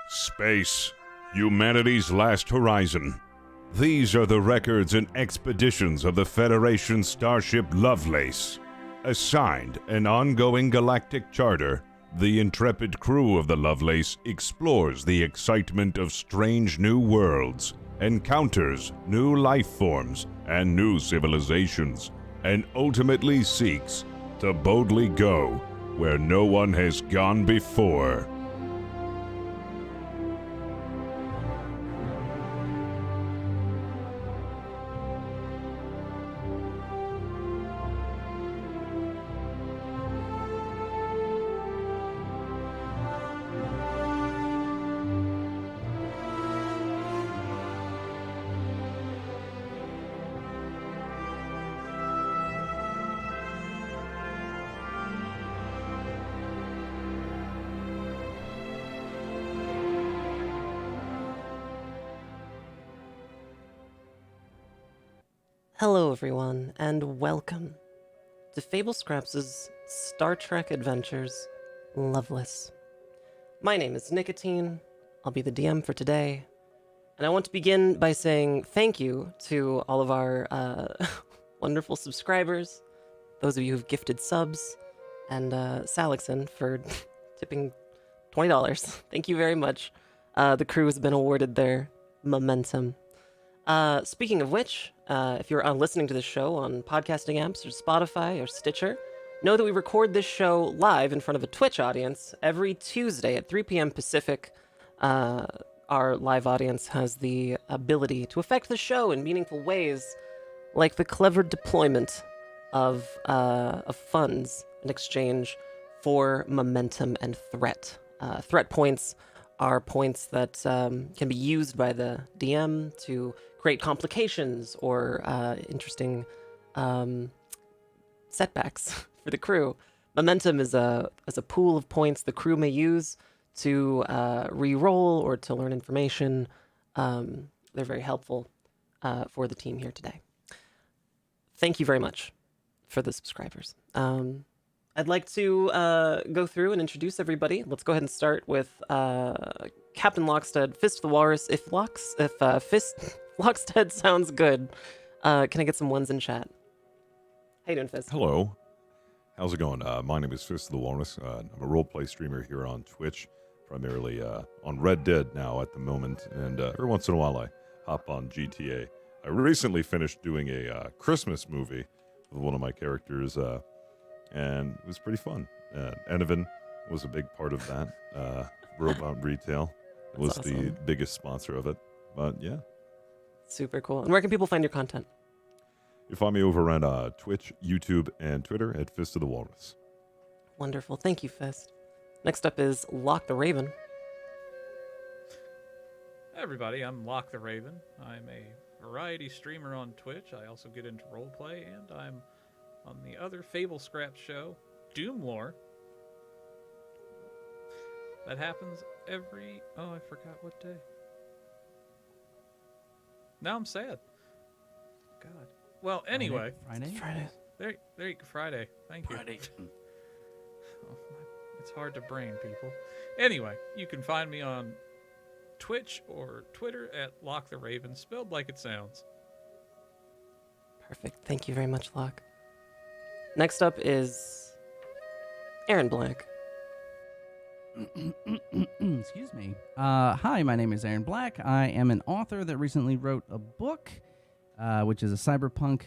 Space, humanity's last horizon. These are the records and expeditions of the Federation starship Lovelace. Assigned an ongoing galactic charter, the intrepid crew of the Lovelace explores the excitement of strange new worlds, encounters new life forms and new civilizations, and ultimately seeks to boldly go where no one has gone before. Hello everyone, and welcome to Fable Scraps' Star Trek Adventures Lovelace. My name is Nicotine, I'll be the DM for today, and I want to begin by saying thank you to all of our wonderful subscribers, those of you who've gifted subs, and Salixon for tipping $20. Thank you very much. The crew has been awarded their momentum. Speaking of which, if you're listening to this show on podcasting apps or Spotify or Stitcher, know that we record this show live in front of a Twitch audience every Tuesday at 3 p.m. Pacific. Our live audience has the ability to affect the show in meaningful ways, like the clever deployment of funds in exchange for momentum and threat. Threat points are points that can be used by the DM to create complications or interesting setbacks for the crew. Momentum is a pool of points the crew may use to re-roll or to learn information. They're very helpful for the team here today. Thank you very much for the subscribers. I'd like to go through and introduce everybody. Let's go ahead and start with Captain Lockstead, Fist of the Walrus. If Fist Lockstead sounds good, can I get some ones in chat? How you doing, Fist? Hello. How's it going? My name is Fist of the Walrus. I'm a roleplay streamer here on Twitch, primarily on Red Dead now at the moment, and every once in a while I hop on GTA. I recently finished doing a Christmas movie with one of my characters, and it was pretty fun. Enovan was a big part of that. Robot Retail was awesome. The biggest sponsor of it, but yeah. Super cool. And where can people find your content? You find me over on Twitch, YouTube, and Twitter at Fist of the Walrus. Wonderful. Thank you, Fist. Next up is Lock the Raven. Hey everybody, I'm Lock the Raven. I'm a variety streamer on Twitch. I also get into roleplay, and I'm on the other Fable Scraps show, Doomlore. That happens every... Oh, I forgot what day. Now I'm sad. God. Well, anyway. Friday. There you go. Friday. Thank you. Friday. Oh, it's hard to brain, people. Anyway, you can find me on Twitch or Twitter at Lock the Raven, spelled like it sounds. Perfect. Thank you very much, Lock. Next up is Aaron Black. Excuse me. Hi, my name is Aaron Black. I am an author that recently wrote a book, which is a cyberpunk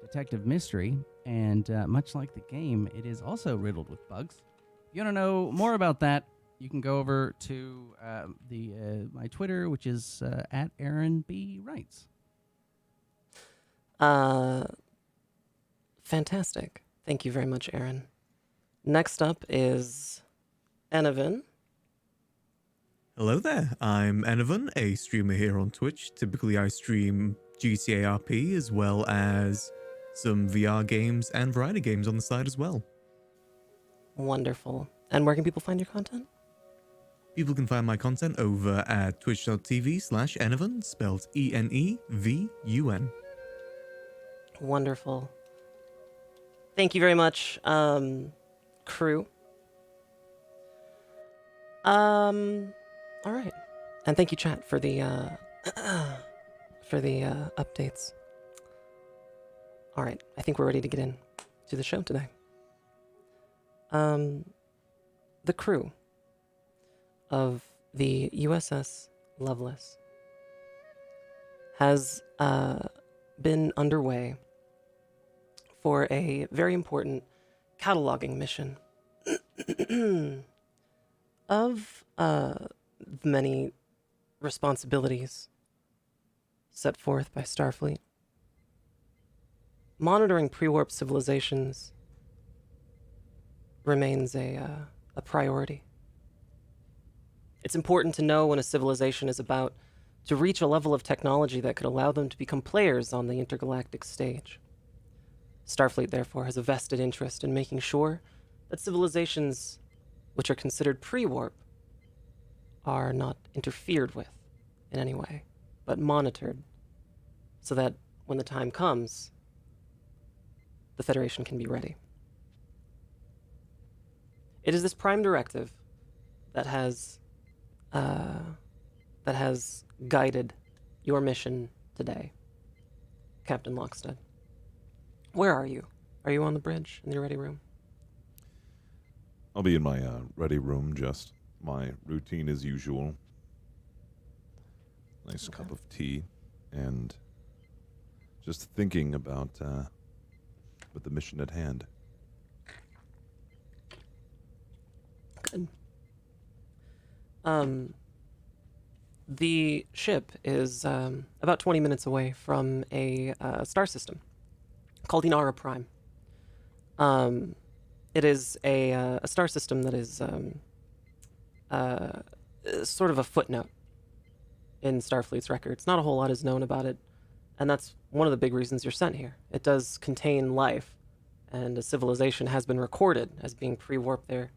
detective mystery, and much like the game, it is also riddled with bugs. If you want to know more about that, you can go over to my Twitter, which is at Aaron B. Writes. Fantastic. Thank you very much, Aaron. Next up is Enovan. Hello there, I'm Enovan, a streamer here on Twitch. Typically I stream GTA RP as well as some VR games and variety games on the side as well. Wonderful. And where can people find your content? People can find my content over at twitch.tv/Enovan, spelled ENEVUN. Wonderful. Thank you very much, crew. All right. And thank you, chat, for the updates. All right, I think we're ready to get in to the show today. The crew of the USS Lovelace has been underway for a very important cataloging mission of many responsibilities set forth by Starfleet. Monitoring pre-warp civilizations remains a priority. It's important to know when a civilization is about to reach a level of technology that could allow them to become players on the intergalactic stage. Starfleet, therefore, has a vested interest in making sure that civilizations which are considered pre-warp are not interfered with in any way, but monitored so that when the time comes, the Federation can be ready. It is this prime directive that has guided your mission today, Captain Lockstead. Where are you? Are you on the bridge in your ready room? I'll be in my ready room, just my routine as usual. Nice cup of tea, and just thinking about with the mission at hand. Good. The ship is about 20 minutes away from a star system called Inara Prime. It is a star system that is sort of a footnote in Starfleet's records. Not a whole lot is known about it, and that's one of the big reasons you're sent here. It does contain life, and a civilization has been recorded as being pre-warp there.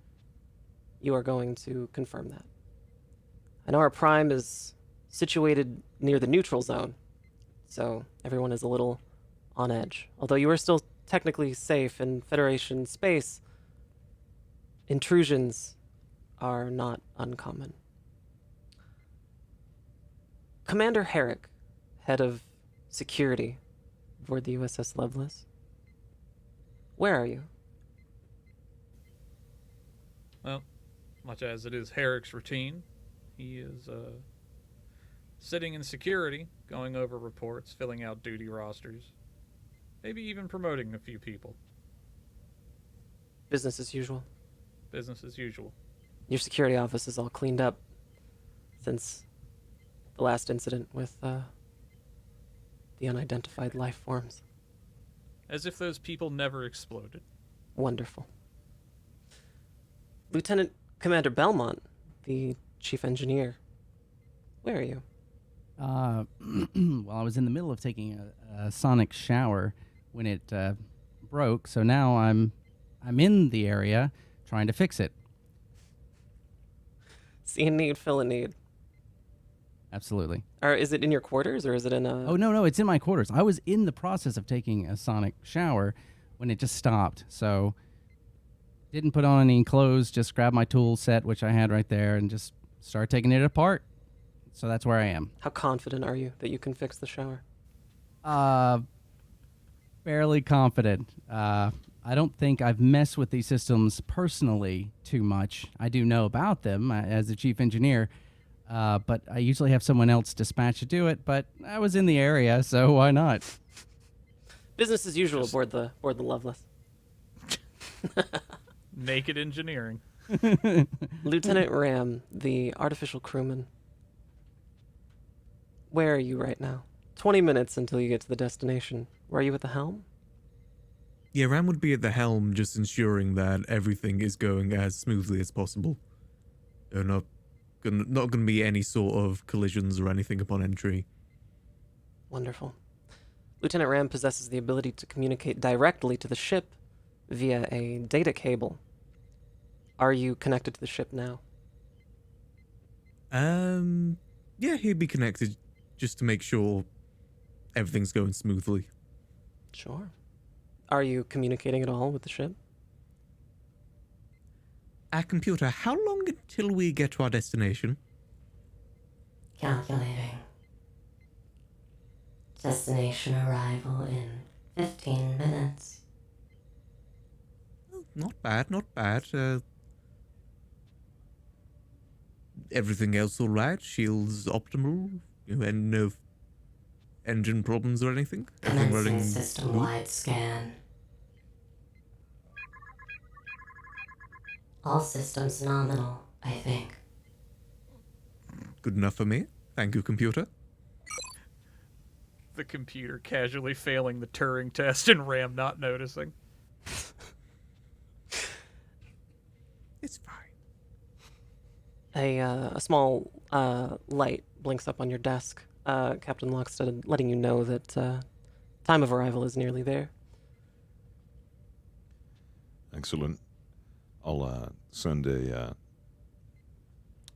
You are going to confirm that. Inara Prime is situated near the neutral zone, so everyone is a little on edge. Although you are still technically safe in Federation space, intrusions are not uncommon. Commander Herrick, head of security aboard the USS Lovelace. Where are you? Well, much as it is Herrick's routine, he is sitting in security, going over reports, filling out duty rosters, maybe even promoting a few people. Business as usual. Business as usual. Your security office is all cleaned up since the last incident with the unidentified life forms. As if those people never exploded. Wonderful. Lieutenant Commander Belmont, the chief engineer. Where are you? Well, I was in the middle of taking a sonic shower when it broke, so now I'm in the area trying to fix it. See a need, fill a need. Absolutely. Or is it in your quarters, or is it in a... Oh, no, it's in my quarters. I was in the process of taking a sonic shower when it just stopped, so didn't put on any clothes, just grabbed my tool set, which I had right there, and just started taking it apart. So that's where I am. How confident are you that you can fix the shower? Fairly confident. I don't think I've messed with these systems personally too much. I do know about them as the chief engineer, but I usually have someone else dispatched to do it, but I was in the area, so why not? Business as usual aboard the Lovelace. Naked engineering. Lieutenant Ram, the artificial crewman. Where are you right now? 20 minutes until you get to the destination. Were you at the helm? Yeah, Ram would be at the helm, just ensuring that everything is going as smoothly as possible. There are not gonna be any sort of collisions or anything upon entry. Wonderful. Lieutenant Ram possesses the ability to communicate directly to the ship via a data cable. Are you connected to the ship now? Yeah, he'd be connected just to make sure everything's going smoothly. Sure. Are you communicating at all with the ship? Computer, how long until we get to our destination? Calculating. Destination arrival in 15 minutes. Not bad, not bad. Everything else all right? Shields optimal? And no engine problems or anything? Everything Commencing running system-wide scan. All systems nominal, I think. good enough for me. Thank you, computer. The computer casually failing the Turing test and Ram not noticing. It's fine. A small light blinks up on your desk, Captain Lockstead, letting you know that time of arrival is nearly there. Excellent. I'll send a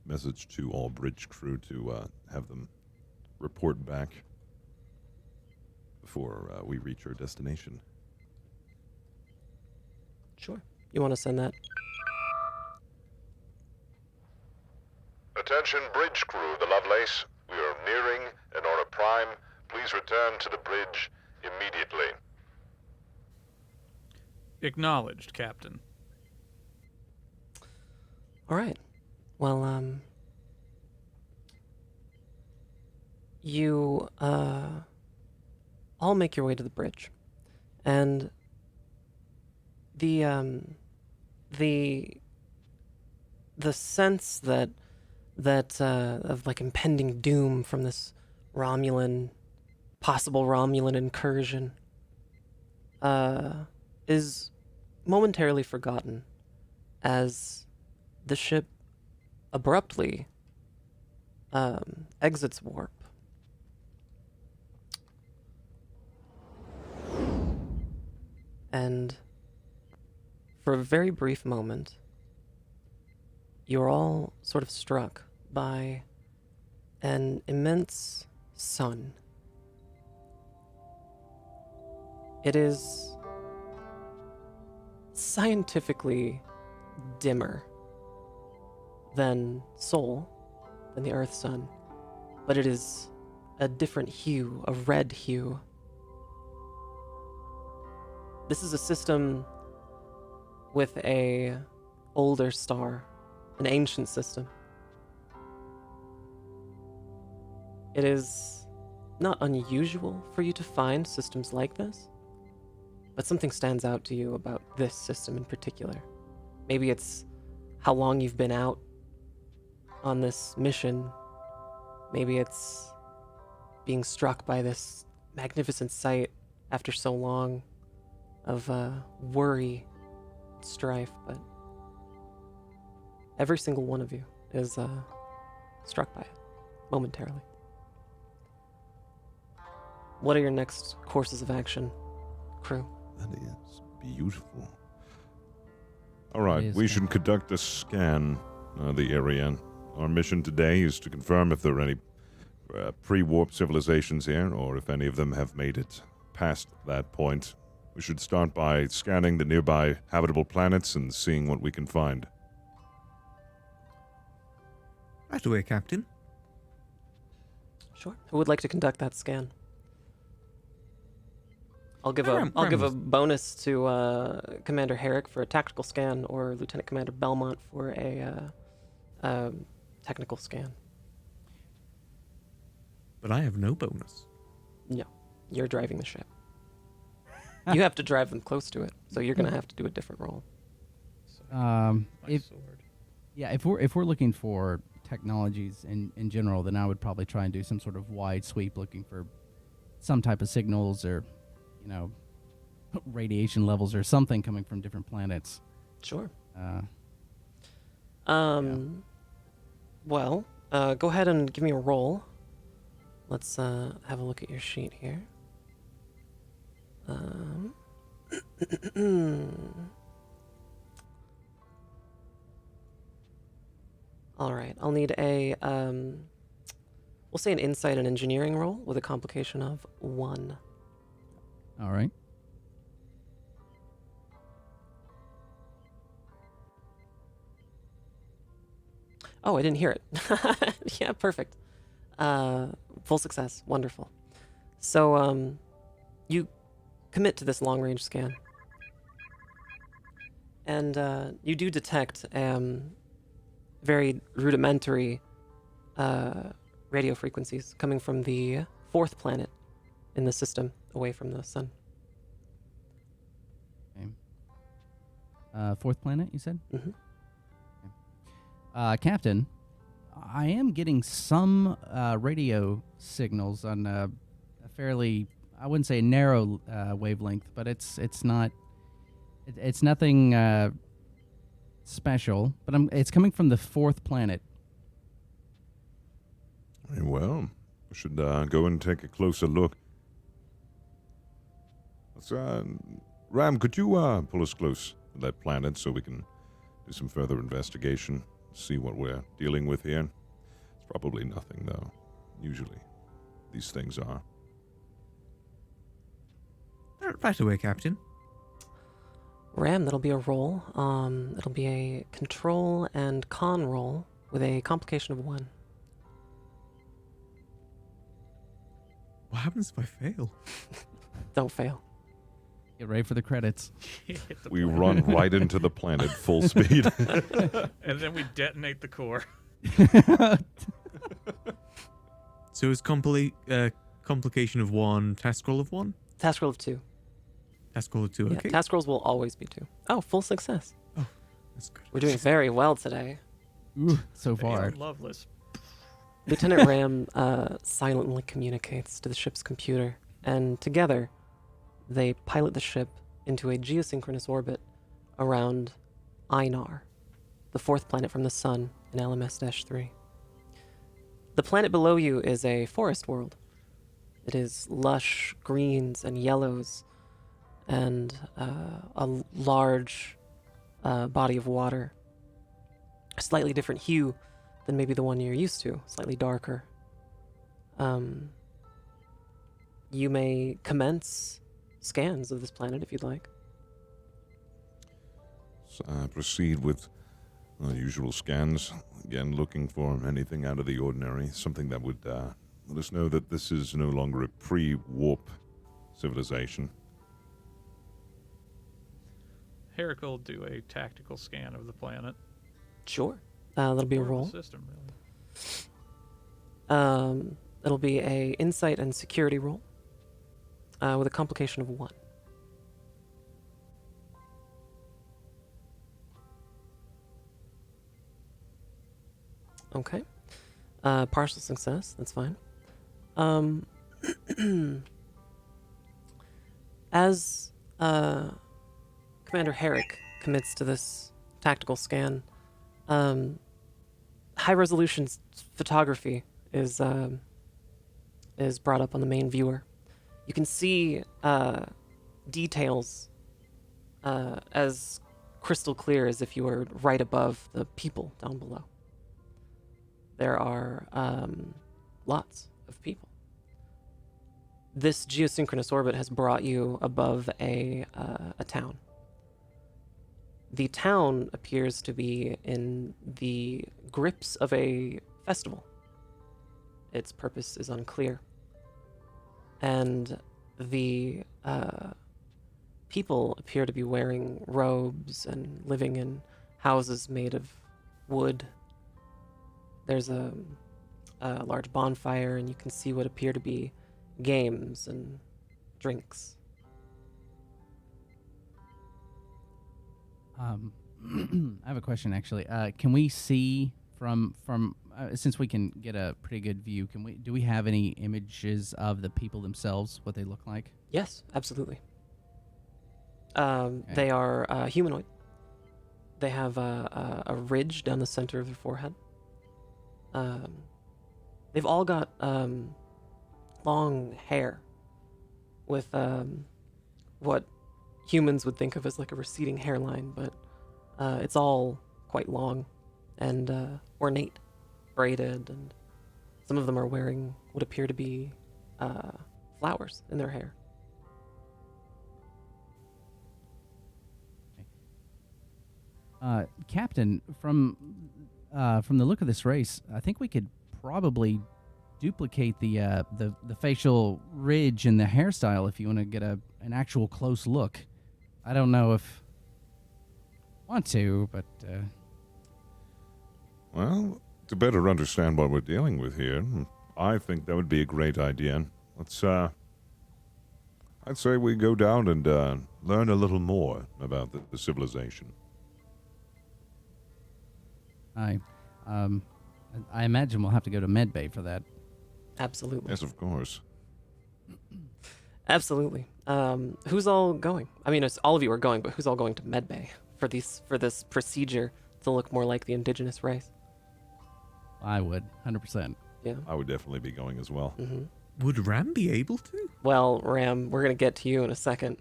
message to all bridge crew to have them report back before we reach our destination. Sure. You want to send that? Attention bridge crew, the Lovelace. We are nearing Enora Prime. Please return to the bridge immediately. Acknowledged, Captain. All right. Well, you all make your way to the bridge, and the sense that of like impending doom from this possible Romulan incursion, is momentarily forgotten as the ship abruptly exits warp. And for a very brief moment, you're all sort of struck by an immense sun. It is scientifically dimmer than Sol, than the Earth sun, but it is a different hue, a red hue. This is a system with a older star, an ancient system. It is not unusual for you to find systems like this, but something stands out to you about this system in particular. Maybe it's how long you've been out on this mission. Maybe it's being struck by this magnificent sight after so long of worry, strife, but every single one of you is struck by it momentarily. What are your next courses of action, crew? That is beautiful. All right, is we kind should conduct a scan of the area. Our mission today is to confirm if there are any pre-warp civilizations here, or if any of them have made it past that point. We should start by scanning the nearby habitable planets and seeing what we can find. Right away, Captain. Sure. Who would like to conduct that scan? I'll give Ram a was- bonus to Commander Herrick for a tactical scan, or Lieutenant Commander Belmont for a technical scan. But I have no bonus. No, you're driving the ship. You have to drive them close to it, so you're gonna have to do a different roll. My If sword. yeah, if we're looking for technologies in general, then I would probably try and do some sort of wide sweep, looking for some type of signals or, radiation levels or something coming from different planets. Sure. Uh, Well, go ahead and give me a roll. Let's have a look at your sheet here. All right, I'll need a, we'll say an insight and engineering roll with a complication of 1. all right. Oh, I didn't hear it. Yeah, perfect. Full success. Wonderful. So, you commit to this long-range scan. And you do detect very rudimentary radio frequencies coming from the fourth planet in the system, away from the sun. Okay. Fourth planet, you said? Mm-hmm. Captain, I am getting some radio signals on a fairly, I wouldn't say narrow wavelength, but it's not, it's nothing special. But it's coming from the fourth planet. Very well. We should go and take a closer look. Let's, Ram, could you pull us close to that planet so we can do some further investigation, see what we're dealing with here? It's probably nothing, though. Usually, these things are. Right away, Captain. Ram, that'll be a roll. It'll be a control and con roll with a complication of 1. What happens if I fail? Don't fail. Get ready for the credits. We run right into the planet full speed. And then we detonate the core. So is complication of 1, task roll of 1? Task roll of 2. Task roll of 2, Yeah, okay. task rolls will always be 2. Oh, full success. That's good. We're doing very well today. Ooh, so They far. are Lovelace. Lieutenant Ram silently communicates to the ship's computer, and together they pilot the ship into a geosynchronous orbit around Einar, the fourth planet from the sun in LMS-3. The planet below you is a forest world. It is lush greens and yellows and a large body of water, a slightly different hue than maybe the one you're used to, slightly darker. You may commence scans of this planet if you'd like. So, proceed with usual scans. Again, looking for anything out of the ordinary, something that would let us know that this is no longer a pre-warp civilization. Herrick will do a tactical scan of the planet. Sure. That'll be a Or the roll. system, really. It'll be a insight and security roll with a complication of 1. Okay. Partial success. That's fine. As Commander Herrick commits to this tactical scan, high-resolution photography is brought up on the main viewer. You can see details as crystal clear as if you were right above the people down below. There are lots of people. This geosynchronous orbit has brought you above a town. The town appears to be in the grips of a festival. Its purpose is unclear. And the people appear to be wearing robes and living in houses made of wood. There's a large bonfire, and you can see what appear to be games and drinks. I have a question actually. Can we see from since we can get a pretty good view? Do we have any images of the people themselves, what they look like? Yes, absolutely. They are humanoid. They have a ridge down the center of their forehead. They've all got long hair with what humans would think of as like a receding hairline, but it's all quite long and ornate, braided, and some of them are wearing what appear to be flowers in their hair. Captain, from the look of this race, I think we could probably duplicate the facial ridge and the hairstyle if you want to get an actual close look. I don't know if I want to, but Well, to better understand what we're dealing with here, I think that would be a great idea. Let's, I'd say we go down and learn a little more about the civilization. I imagine we'll have to go to medbay for that. Absolutely. Yes, of course. Absolutely. Who's all going? I mean, all of you are going, but who's all going to medbay for this procedure to look more like the indigenous race? I would, 100%. Yeah. I would definitely be going as well. Mm-hmm. Would Ram be able to? Well, Ram, we're gonna get to you in a second.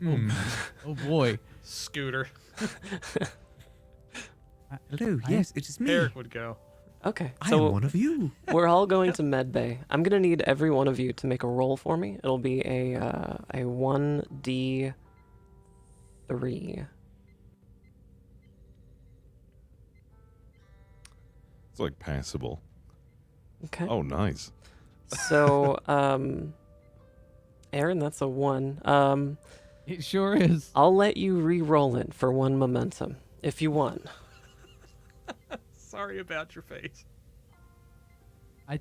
Oh boy. Scooter. Hello, yes, it is me. Eric would go. Okay. I So am one of you. we're all going to medbay. I'm gonna need every one of you to make a roll for me. It'll be a 1d3. It's like passable. Okay. Oh, nice. So, Aaron, that's a 1. It sure is. I'll let you re-roll it for 1 momentum if you want. Sorry about your face. I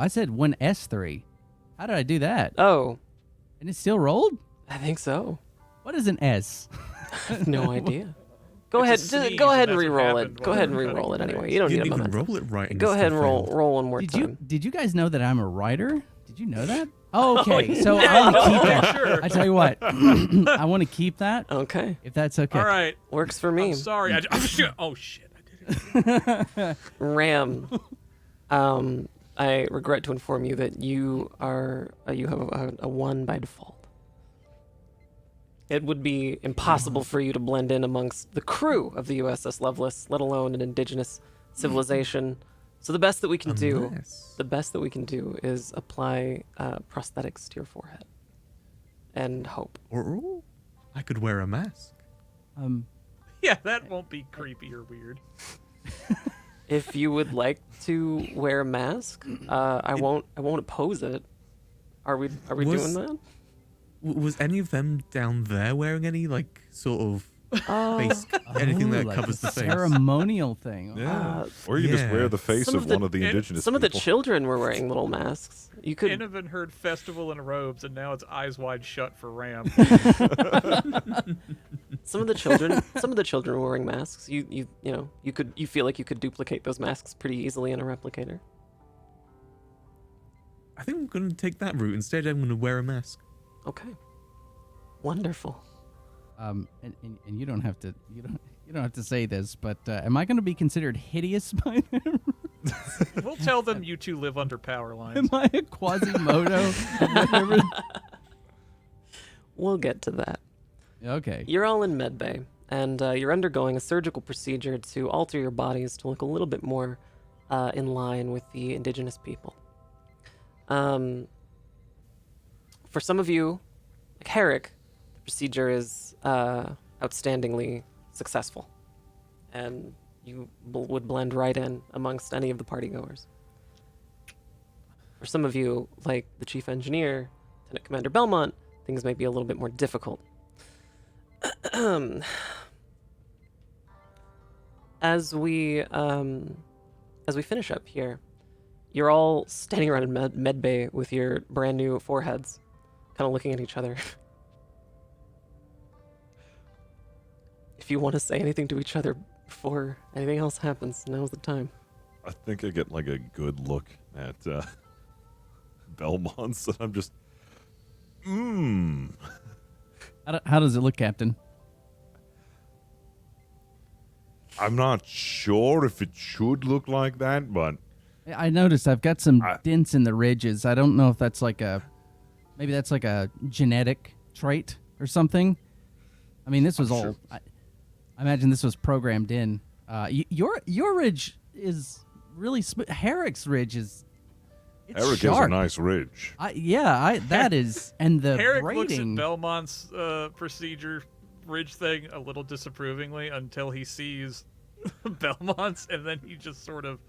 said 1S3. How did I do that? Oh, And it still rolled? I think so. What is an S? I have no idea. Go It's a ahead. sneeze, Go ahead and and that's what re-roll happened it. Go while ahead and we were re-roll it cutting anyway. the You don't You need a didn't even momentum. roll it right. and Go it ahead still and roll. failed. Roll one more Did time. you guys know that I'm a writer? Did you know that? Oh, okay. So no. I want to keep Oh, that. sure. I tell you what. I want to keep that Okay, if that's okay. All right. works for me. I'm sorry. Oh, shit. I did it. Ram, I regret to inform you that you are you have a 1 by default. It would be impossible for you to blend in amongst the crew of the USS Lovelace, let alone an indigenous civilization. So the best that we can do, Unless- the best that we can do, is apply prosthetics to your forehead, and hope. Or I could wear a mask. Yeah, that won't be creepy or weird. If you would like to wear a mask, I won't oppose it. Are we Was- doing that? Was any of them down there wearing any, like, sort of Oh, face, anything that like covers a the face? ceremonial thing. Yeah. Or you can just wear yeah. the face Some of of the- one of the indigenous some of the people. children were wearing little masks. You could. Innovan heard festival in robes, and now it's eyes wide shut for Ram. Some of the children were wearing masks. You feel like you could duplicate those masks pretty easily in a replicator. I think I'm going to take that route. Instead, I'm going to wear a mask. Okay. Wonderful. And you don't have to you don't have to say this, but am I going to be considered hideous by them? We'll tell them you two live under power lines. Am I a Quasimodo? Whatever. We'll get to that. Okay. You're all in medbay, and you're undergoing a surgical procedure to alter your bodies to look a little bit more in line with the indigenous people. For some of you, like Herrick, the procedure is outstandingly successful, and you would blend right in amongst any of the partygoers. For some of you, like the chief engineer, Lieutenant Commander Belmont, things may be a little bit more difficult. As we finish up here, you're all standing around in med bay with your brand new foreheads, kind of looking at each other. If you want to say anything to each other before anything else happens, now's the time. I think I get like a good look at Belmont's, and I'm just, How does it look, Captain? I'm not sure if it should look like that, but I noticed I've got some I- dents in the ridges. I don't know if that's maybe that's like a genetic trait or something. I mean, this was I'm all. sure. I imagine this was programmed in. Your ridge is really smooth. Herrick's ridge is. It's Eric sharp. is a nice ridge. That is, and the Herrick looks at braiding. Belmont's procedure ridge thing a little disapprovingly until he sees Belmonts, and then he just sort of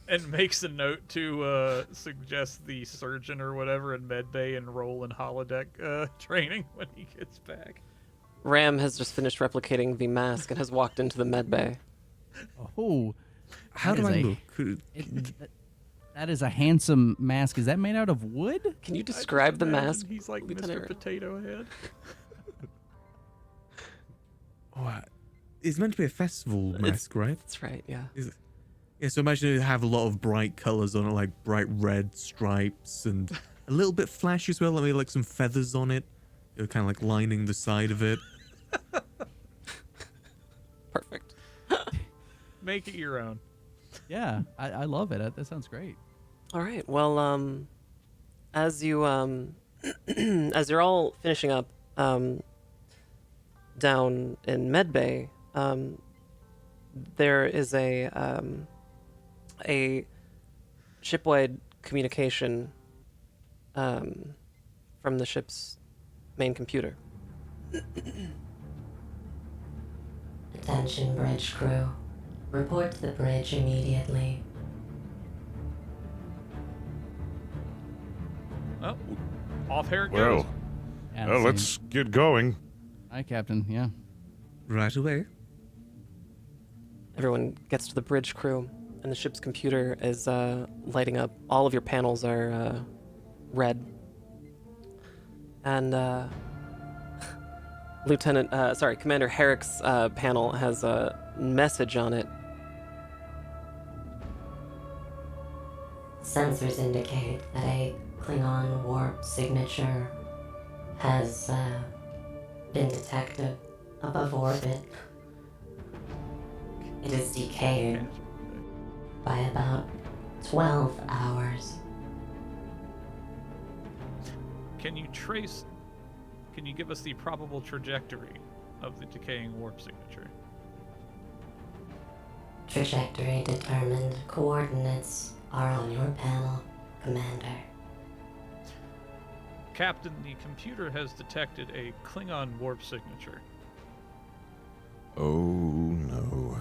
and makes a note to suggest the surgeon or whatever in medbay enroll in holodeck training when he gets back. Ram has just finished replicating the mask and has walked into the med bay. Oh, How that do is I a- look? that is a handsome mask. Is that made out of wood? Can you I just describe the imagine mask? He's like Lieutenant Mr. Ram? Potato Head. Oh, it's meant to be a festival mask, right? That's right, yeah. Yeah, so imagine it have a lot of bright colors on it, like bright red stripes and a little bit flashy as well, maybe like some feathers on it. Kind of like lining the side of it. Perfect. Make it your own. Yeah, I love it. That sounds great. All right. Well, as you as you're all finishing up down in Medbay, there is a shipwide communication from the ship's main computer. Attention bridge crew. Report to the bridge immediately. Oh, off here it goes. Well, Yeah, well, same. let's get going. Hi, Captain. Yeah. Right away. Everyone gets to the bridge crew, and the ship's computer is lighting up. All of your panels are red. And Commander Herrick's panel has a message on it. Sensors indicate that a Klingon warp signature has been detected above orbit. It is decayed by about 12 hours. Can you give us the probable trajectory of the decaying warp signature? Trajectory determined. Coordinates are on your panel, Commander. Captain, the computer has detected a Klingon warp signature. Oh no.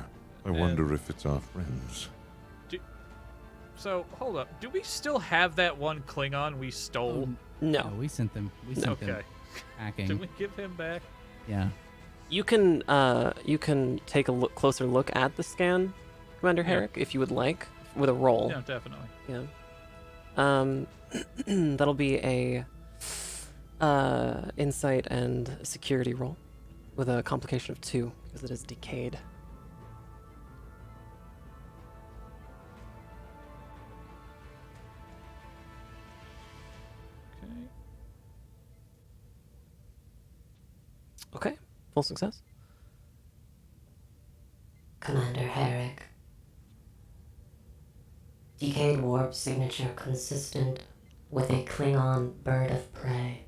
I wonder if it's our friends. So, hold up. Do we still have that one Klingon we stole? No. We sent them. We sent them Okay. packing. Did we give him back? Yeah. You can take a closer look at the scan, Commander Yeah. Herrick, if you would like, with a roll. Yeah, definitely. Yeah. That'll be a insight and security roll with a complication of 2 because it is decayed. Okay. Okay, full success. Commander Herrick. Decayed warp signature consistent with a Klingon bird of prey.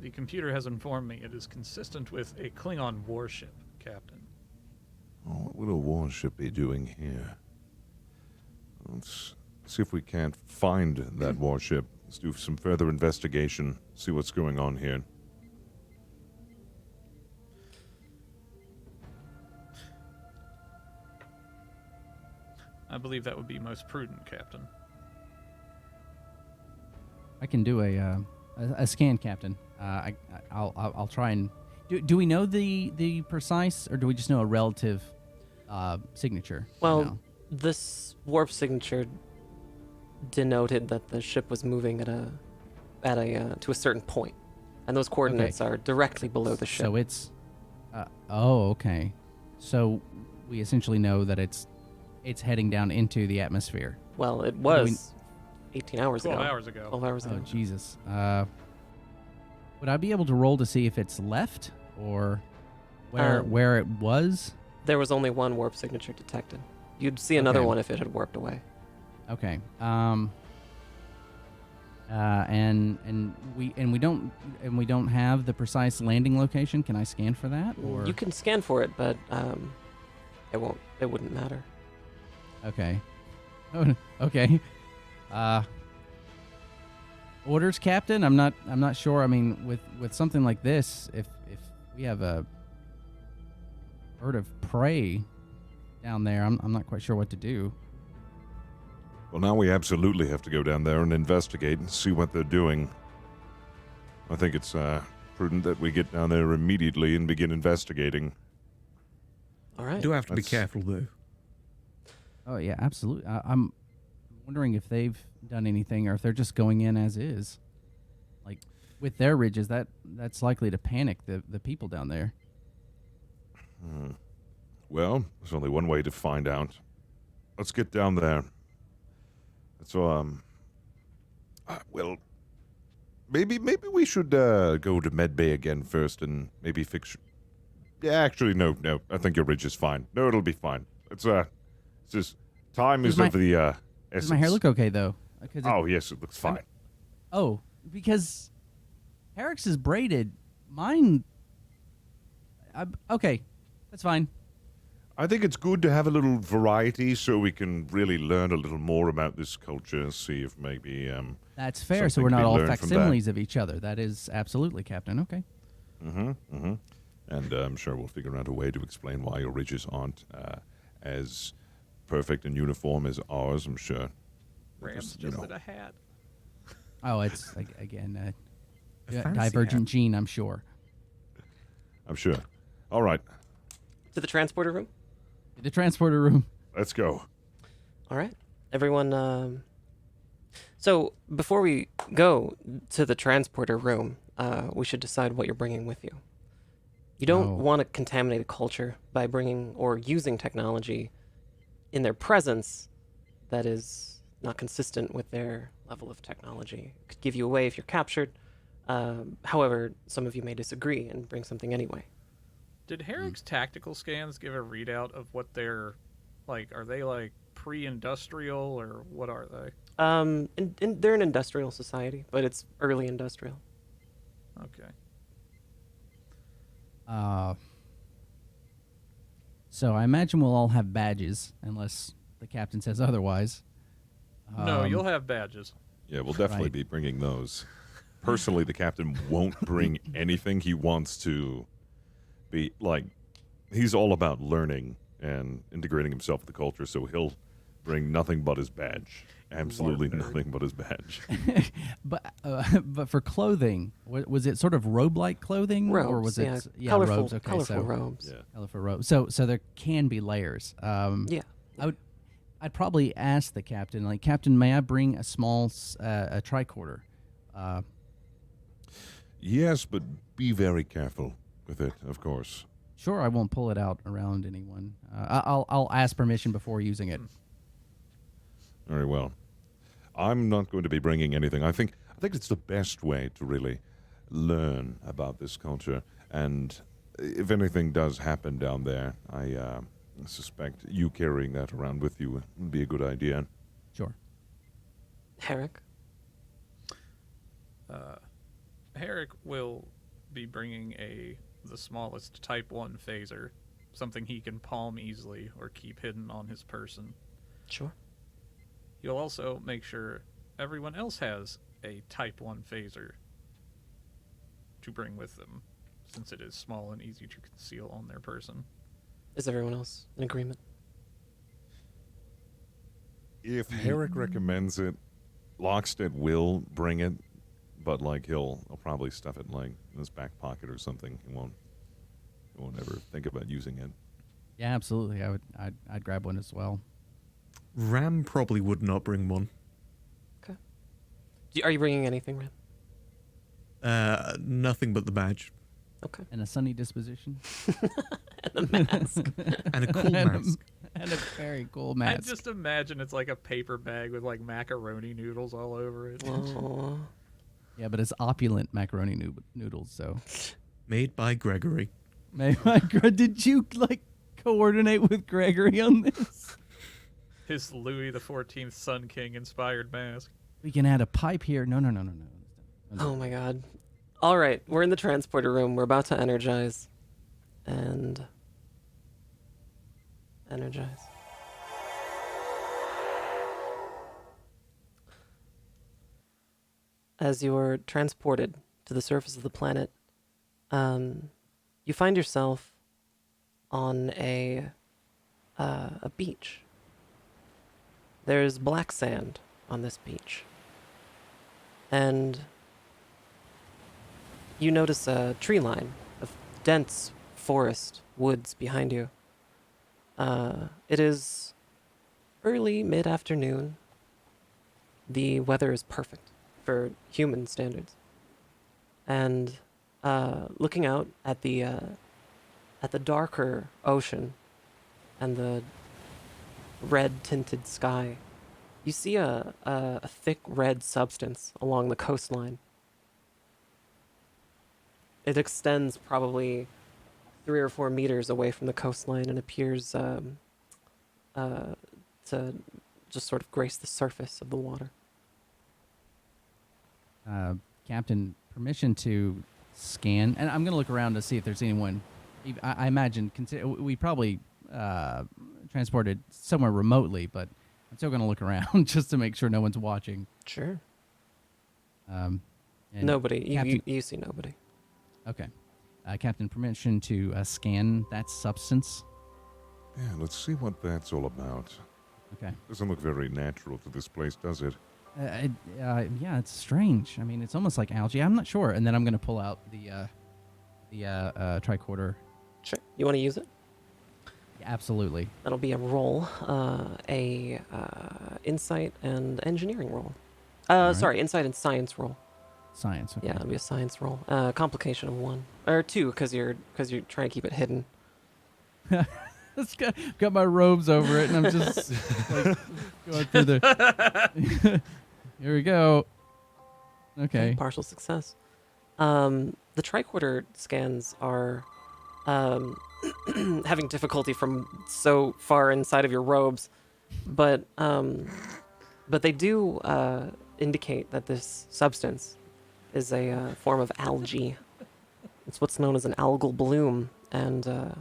The computer has informed me it is consistent with a Klingon warship, Captain. Oh, what would a warship be doing here? Let's see if we can't find that warship. Let's do some further investigation, see what's going on here. I believe that would be most prudent, Captain. I can do a scan, Captain. I'll try and. Do we know the precise, or do we just know a relative signature? Well, No. this warp signature denoted that the ship was moving to a certain point, and those coordinates are directly below the ship. So it's. Oh, okay. So we essentially know that it's heading down into the atmosphere. Well, it was 18 hours 12 ago. hours ago. 12 hours Oh ago. Jesus. Would I be able to roll to see if it's left or where it was? There was only one warp signature detected. You'd see another Okay. one if it had warped away. Okay. And we don't have the precise landing location. Can I scan for that? Or You can scan for it, but it wouldn't matter. Okay. Oh, okay. Orders, Captain? I'm not sure. I mean, with something like this, if we have a bird of prey down there, I'm not quite sure what to do. Well, now we absolutely have to go down there and investigate and see what they're doing. I think it's prudent that we get down there immediately and begin investigating. All right. Do have to be careful though. Oh yeah, absolutely. I'm wondering if they've done anything or if they're just going in as is. Like with their ridges, that's likely to panic the people down there. Well, there's only one way to find out. Let's get down there. So, well, maybe we should go to Medbay again first and maybe fix. Yeah, actually, no. I think your ridge is fine. No, it'll be fine. It's just time is of the essence. Does my hair look okay though? Oh yes, it looks fine. Because Herrick's is braided. Mine. Okay, that's fine. I think it's good to have a little variety so we can really learn a little more about this culture and see if maybe that's fair. So something we're to not be all learned from facsimiles of each other. That is absolutely, Captain. Okay. And I'm sure we'll figure out a way to explain why your ridges aren't as perfect and uniform as ours. I'm sure. Ram's just in a hat. Oh, it's again A fancy divergent hat. gene. I'm sure. I'm sure. All right, To the transporter room. The transporter room. let's go. All right, everyone. So before we go to the transporter room, we should decide what you're bringing with you. You don't Oh. want to contaminate a culture by bringing or using technology in their presence that is not consistent with their level of technology. It could give you away if you're captured. However, some of you may disagree and bring something anyway. Did Herrick's tactical scans give a readout of what they're like? Are they like pre-industrial or what are they? They're an industrial society, but it's early industrial. Okay. So I imagine we'll all have badges unless the captain says otherwise. No, you'll have badges. Yeah, we'll definitely Right. be bringing those. Personally, the captain won't bring anything. He wants to be like, he's all about learning and integrating himself with the culture, so he'll bring nothing but his badge. Absolutely Lord. nothing but his badge. But for clothing, was it sort of robe-like clothing, Robes, or was it colorful, robes? Okay, colorful so robes. Yeah. colorful robes. So there can be layers. Yeah. I'd probably ask the captain, like, Captain, may I bring a small a tricorder? Yes, but be very careful with it, of course. Sure, I won't pull it out around anyone. I'll ask permission before using it. Very well. I'm not going to be bringing anything. I think it's the best way to really learn about this culture. And if anything does happen down there, I suspect you carrying that around with you would be a good idea. Sure. Herrick. Herrick will be bringing the smallest Type 1 phaser, something he can palm easily or keep hidden on his person. Sure. He'll also make sure everyone else has a Type 1 phaser to bring with them, since it is small and easy to conceal on their person. Is everyone else in agreement? If Herrick recommends it, Lockstead will bring it, but like he'll probably stuff it like in his back pocket or something. He won't ever think about using it. Yeah, absolutely. I'd grab one as well. Ram probably would not bring one. Are you bringing anything, Ram? Nothing but the badge. Okay. And a sunny disposition. And a mask. And a cool mask. And a very cool I mask. just imagine it's like a paper bag with like macaroni noodles all over it. Aw. Yeah, but it's opulent macaroni noodles, so. Made by Gregory. Did you, like, coordinate with Gregory on this? His Louis XIV Sun King inspired mask. We can add a pipe here. No. Oh my god. All right, we're in the transporter room. We're about to energize. And energize. as you're transported to the surface of the planet, you find yourself on a beach. There's black sand on this beach. And you notice a tree line of dense forest woods behind you. It is early mid-afternoon. The weather is perfect for human standards. And looking out at the darker ocean and the red-tinted sky, you see a thick red substance along the coastline. It extends probably 3 or 4 meters away from the coastline and appears to just sort of grace the surface of the water. Captain, permission to scan, and I'm going to look around to see if there's anyone. I imagine we probably transported somewhere remotely, but I'm still going to look around just to make sure no one's watching. Sure. And Nobody. You see nobody. Okay. Captain, permission to scan that substance. Yeah, let's see what that's all about. Okay. Doesn't look very natural to this place, does it? Yeah, it's strange. I mean, it's almost like algae. I'm not sure. And then I'm going to pull out the tricorder. Sure. You want to use it? Yeah, absolutely. That'll be a roll, insight and engineering roll. right. Sorry, insight and science roll. Science. Okay. Yeah, it'll be a science roll. Complication of 1 or 2 because you're trying to keep it hidden. It's got my robes over it, and I'm just like going through the. Here we go. Okay. Partial success. The tricorder scans are having difficulty from so far inside of your robes, but they do indicate that this substance is a form of algae. It's what's known as an algal bloom, and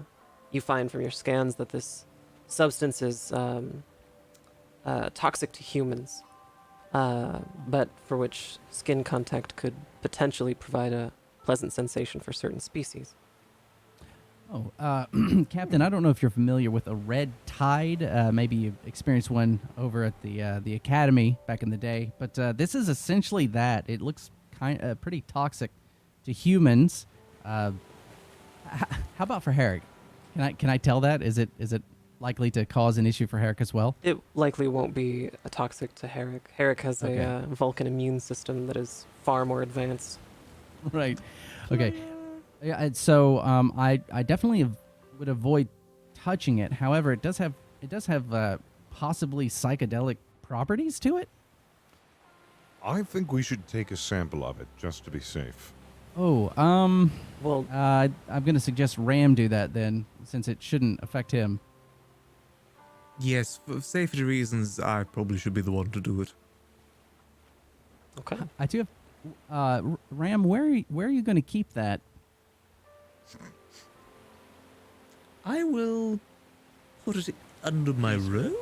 you find from your scans that this substance is toxic to humans, but for which skin contact could potentially provide a pleasant sensation for certain species. Oh, Captain, I don't know if you're familiar with a red tide. Maybe you experienced one over at the academy back in the day. But this is essentially that. It looks pretty toxic to humans. How about for Herrick? Can I tell that? Is it likely to cause an issue for Herrick as well? It likely won't be toxic to Herrick. Herrick has a Vulcan immune system that is far more advanced. Right. Okay. Yeah. So I definitely would avoid touching it. However, it does have possibly psychedelic properties to it. I think we should take a sample of it, just to be safe. Well, I'm going to suggest Ram do that then, since it shouldn't affect him. Yes, for safety reasons, I probably should be the one to do it. okay. I do have... Ram, where are you going to keep that? I will put it under my robe.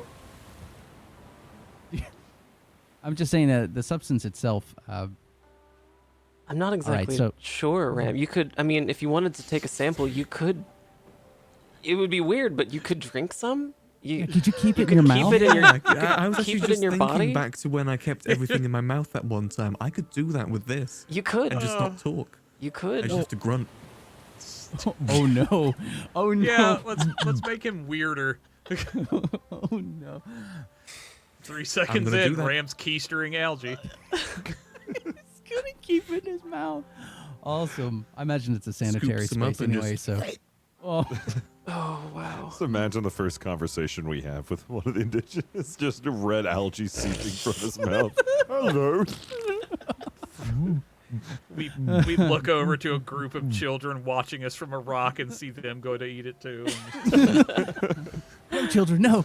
I'm just saying the substance itself... I'm not exactly sure, Ram. You could, I mean, if you wanted to take a sample, you could. It would be weird, but you could drink some. Could you keep it in your mouth? Keep it in your, I was actually keep it just in your thinking body. back to when I kept everything in my mouth at one time. I could do that with this. You could. And just not talk. You I could. just have to grunt. Oh no! Oh no! Yeah, let's make him weirder. Oh no! 3 seconds gonna do in, that. Ram's keystering algae. He's gonna keep it in his mouth. Awesome. I imagine it's a sanitary Scoops him up space and anyway. just- So. Oh. Oh wow. Just imagine the first conversation we have with one of the indigenous, just a red algae seeping from his mouth. Hello. We look over to a group of children watching us from a rock and see them go to eat it too. No, children, no.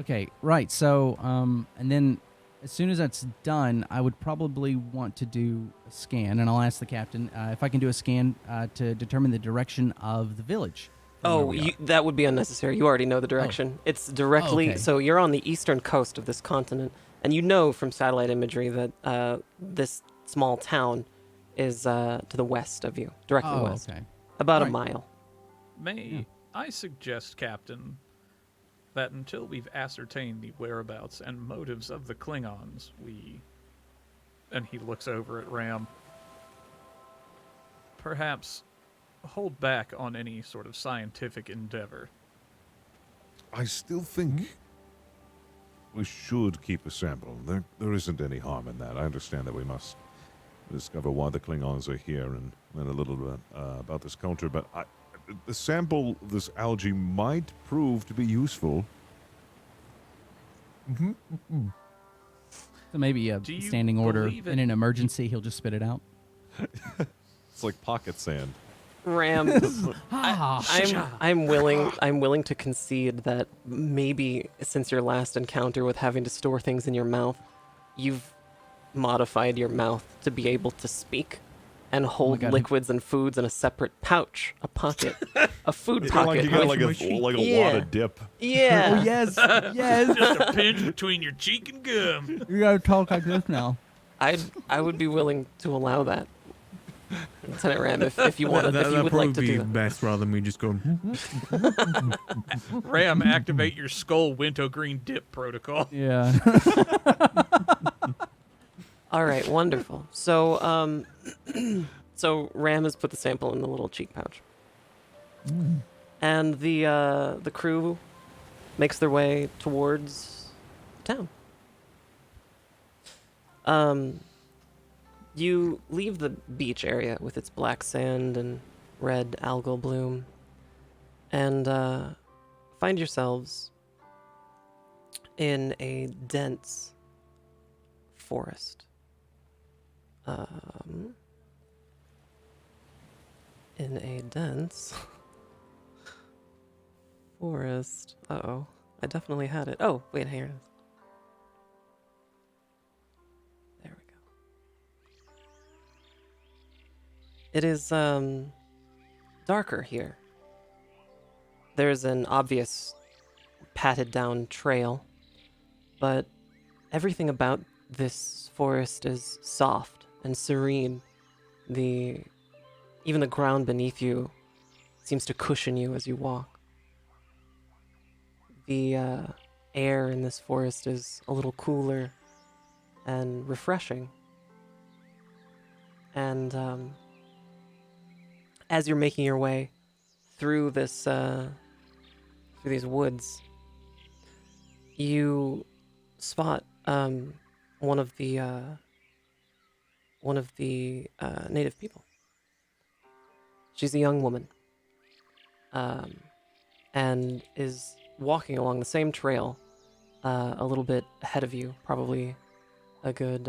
Okay, right. So, and then as soon as that's done, I would probably want to do a scan, and I'll ask the captain if I can do a scan to determine the direction of the village. Oh, that would be unnecessary. You already know the direction. It's directly. okay. So you're on the eastern coast of this continent, And you know from satellite imagery that this small town is to the west of you, directly Oh, west, okay. about a Right. mile. May I suggest, Captain, that until we've ascertained the whereabouts and motives of the Klingons, and he looks over at Ram, perhaps hold back on any sort of scientific endeavor. I still think we should keep a sample. There isn't any harm in that. I understand that we must discover why the Klingons are here and learn a little bit about this culture, but the sample, this algae, might prove to be useful. So maybe a Do you standing order believe in it- an emergency, he'll just spit it out. It's like pocket sand. Ram, I'm willing to concede that maybe since your last encounter with having to store things in your mouth, you've modified your mouth to be able to speak and hold God. liquids and foods in a separate pouch, a pocket, a food Like pocket. you got like like a- a lot Yeah. of dip. Yeah. Oh, yes, yes. Just a pinch between your cheek and gum. You gotta talk like this now. I would be willing to allow that, Lieutenant Ram, if you wanted, if you That'd would probably like to be do that. best rather than me just going. Ram, activate your skull wintergreen dip protocol. Yeah. All right, wonderful. So, so Ram has put the sample in the little cheek pouch, and the crew makes their way towards town. You leave the beach area with its black sand and red algal bloom, and find yourselves in a dense forest. In a dense forest. Uh-oh. I definitely had it. Oh, wait, here it is. There we go. It is, darker here. There's an obvious patted down trail, but everything about this forest is soft and serene. Even the ground beneath you seems to cushion you as you walk. The air in this forest is a little cooler and refreshing. And as you're making your way through this through these woods, you spot one of the native people. She's a young woman, and is walking along the same trail, a little bit ahead of you, probably a good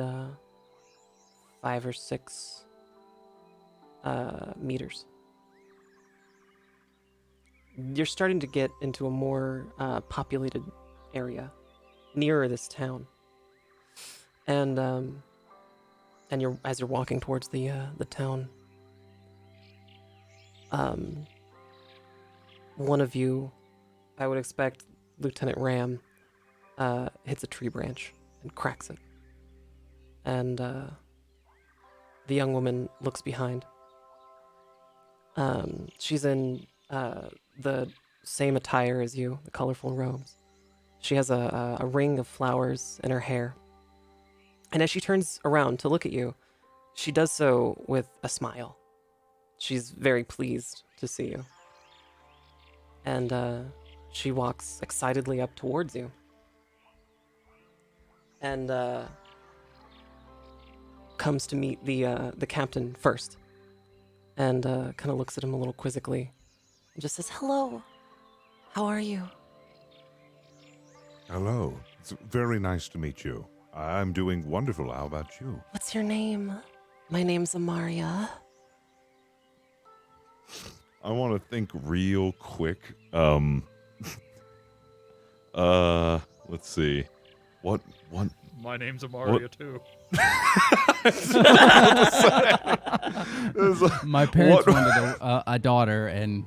5 or 6 meters. You're starting to get into a more populated area nearer this town, and as you're walking towards the town, one of you, I would expect Lieutenant Ram, hits a tree branch and cracks it, and the young woman looks behind. She's in the same attire as you, the colorful robes. She has a ring of flowers in her hair. And as she turns around to look at you, she does so with a smile. She's very pleased to see you. And she walks excitedly up towards you. And comes to meet the captain first. And kind of looks at him a little quizzically. And just says, "Hello, how are you?" Hello. It's very nice to meet you. I'm doing wonderful. How about you? "What's your name?" "My name's Amaria." I want to think real quick. Let's see. What? My name's Amaria, too. My parents wanted a daughter, and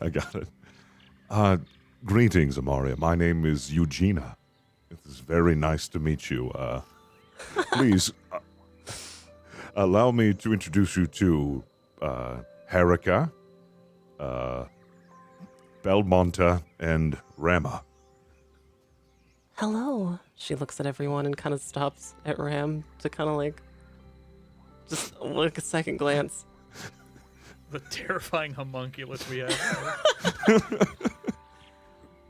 I got it. Greetings, Amaria. My name is Eugenia. It is very nice to meet you. Please, allow me to introduce you to, Herika, Belmonta, and Rama. Hello. She looks at everyone and kind of stops at Ram to kind of like just look a second glance. The terrifying homunculus we have.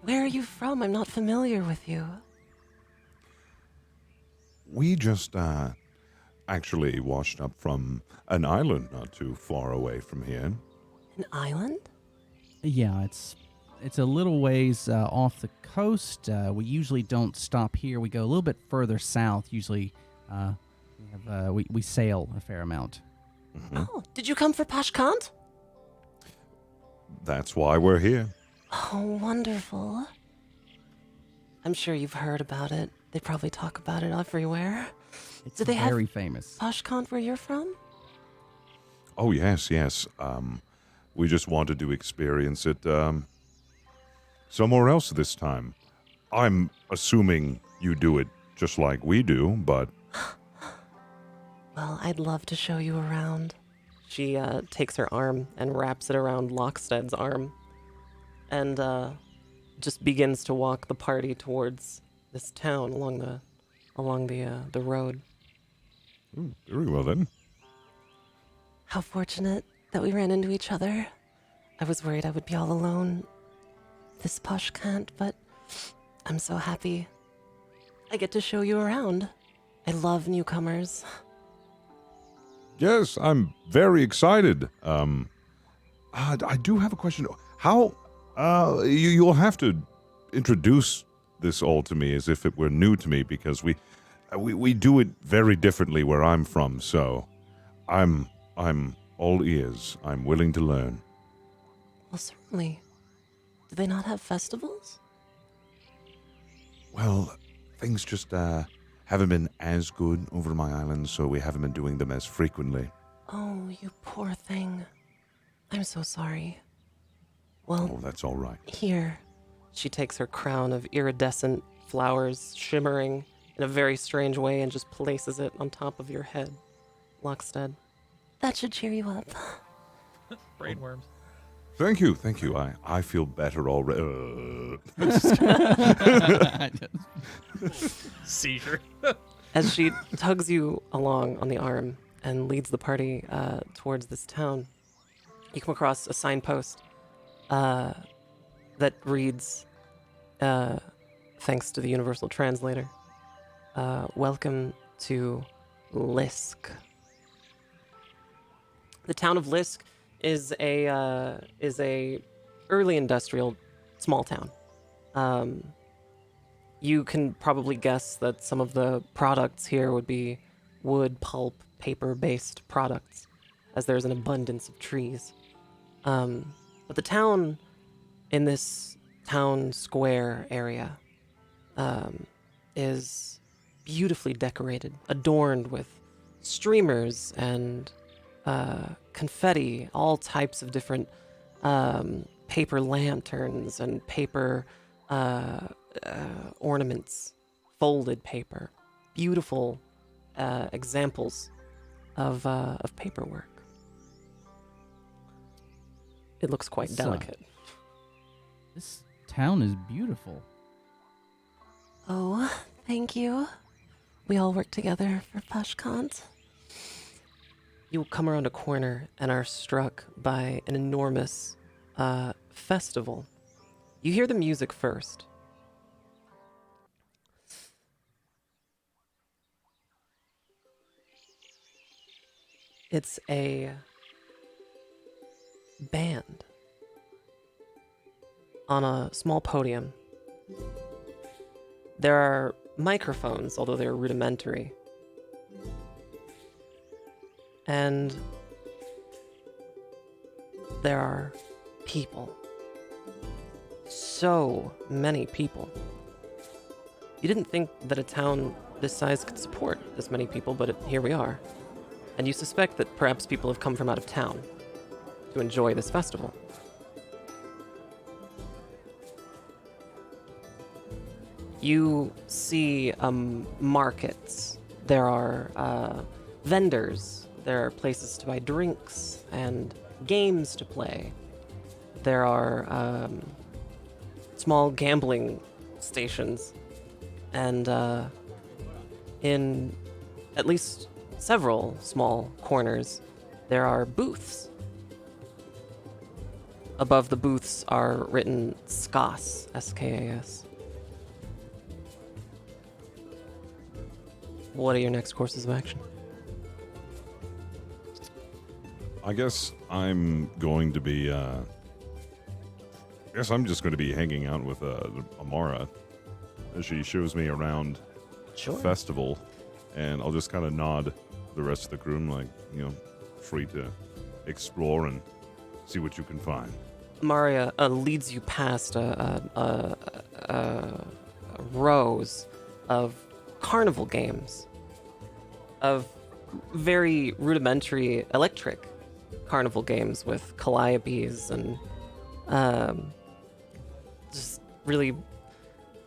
Where are you from? I'm not familiar with you. We just, actually washed up from an island not too far away from here. An island? Yeah, it's a little ways off the coast. We usually don't stop here. We go a little bit further south. Usually, we sail a fair amount. Oh, did you come for Pashkant? That's why we're here. Oh, wonderful. I'm sure you've heard about it. They probably talk about it everywhere. It's Do they have very famous. Pashkant where you're from? Oh, yes. We just wanted to experience it, somewhere else this time. I'm assuming you do it just like we do, but... Well, I'd love to show you around. She takes her arm and wraps it around Lockstead's arm and just begins to walk the party towards this town along the road. Ooh, very well then. How fortunate that we ran into each other. I was worried I would be all alone this Pashkant, but I'm so happy I get to show you around. I love newcomers. Yes, I'm very excited. I do have a question. How, you'll have to introduce this all to me as if it were new to me, because we do it very differently where I'm from, so I'm all ears. I'm willing to learn. Well, certainly. Do they not have festivals? Well, things just, haven't been as good over my island, so we haven't been doing them as frequently. Oh, you poor thing. I'm so sorry. Well, Oh, that's all right. here. She takes her crown of iridescent flowers shimmering in a very strange way and just places it on top of your head, Lockstead. That should cheer you up. Brainworms. Thank you. I feel better already. Seizure. As she tugs you along on the arm and leads the party towards this town, you come across a signpost that reads, thanks to the Universal Translator, welcome to Lisk. The town of Lisk is a early industrial small town. You can probably guess that some of the products here would be wood, pulp, paper-based products, as there's an abundance of trees. But the town, in this town square area, is beautifully decorated, adorned with streamers and confetti, all types of different paper lanterns and paper ornaments, folded paper, beautiful examples of paperwork. It looks quite So- delicate. This town is beautiful. Oh, thank you. We all work together for Pashkant. You come around a corner and are struck by an enormous festival. You hear the music first. It's a band on a small podium. There are microphones, although they're rudimentary. And there are people. So many people. You didn't think that a town this size could support this many people, but here we are. And you suspect that perhaps people have come from out of town to enjoy this festival. You see markets. There are vendors. There are places to buy drinks and games to play. There are small gambling stations. And in at least several small corners, there are booths. Above the booths are written Skas, S-K-A-S. What are your next courses of action? I guess I'm going to be, I'm just going to be hanging out with Amara as she shows me around the festival, and I'll just kind of nod the rest of the crew, like, free to explore and see what you can find. Maria leads you past rows of carnival games, of very rudimentary electric carnival games with calliopes and just really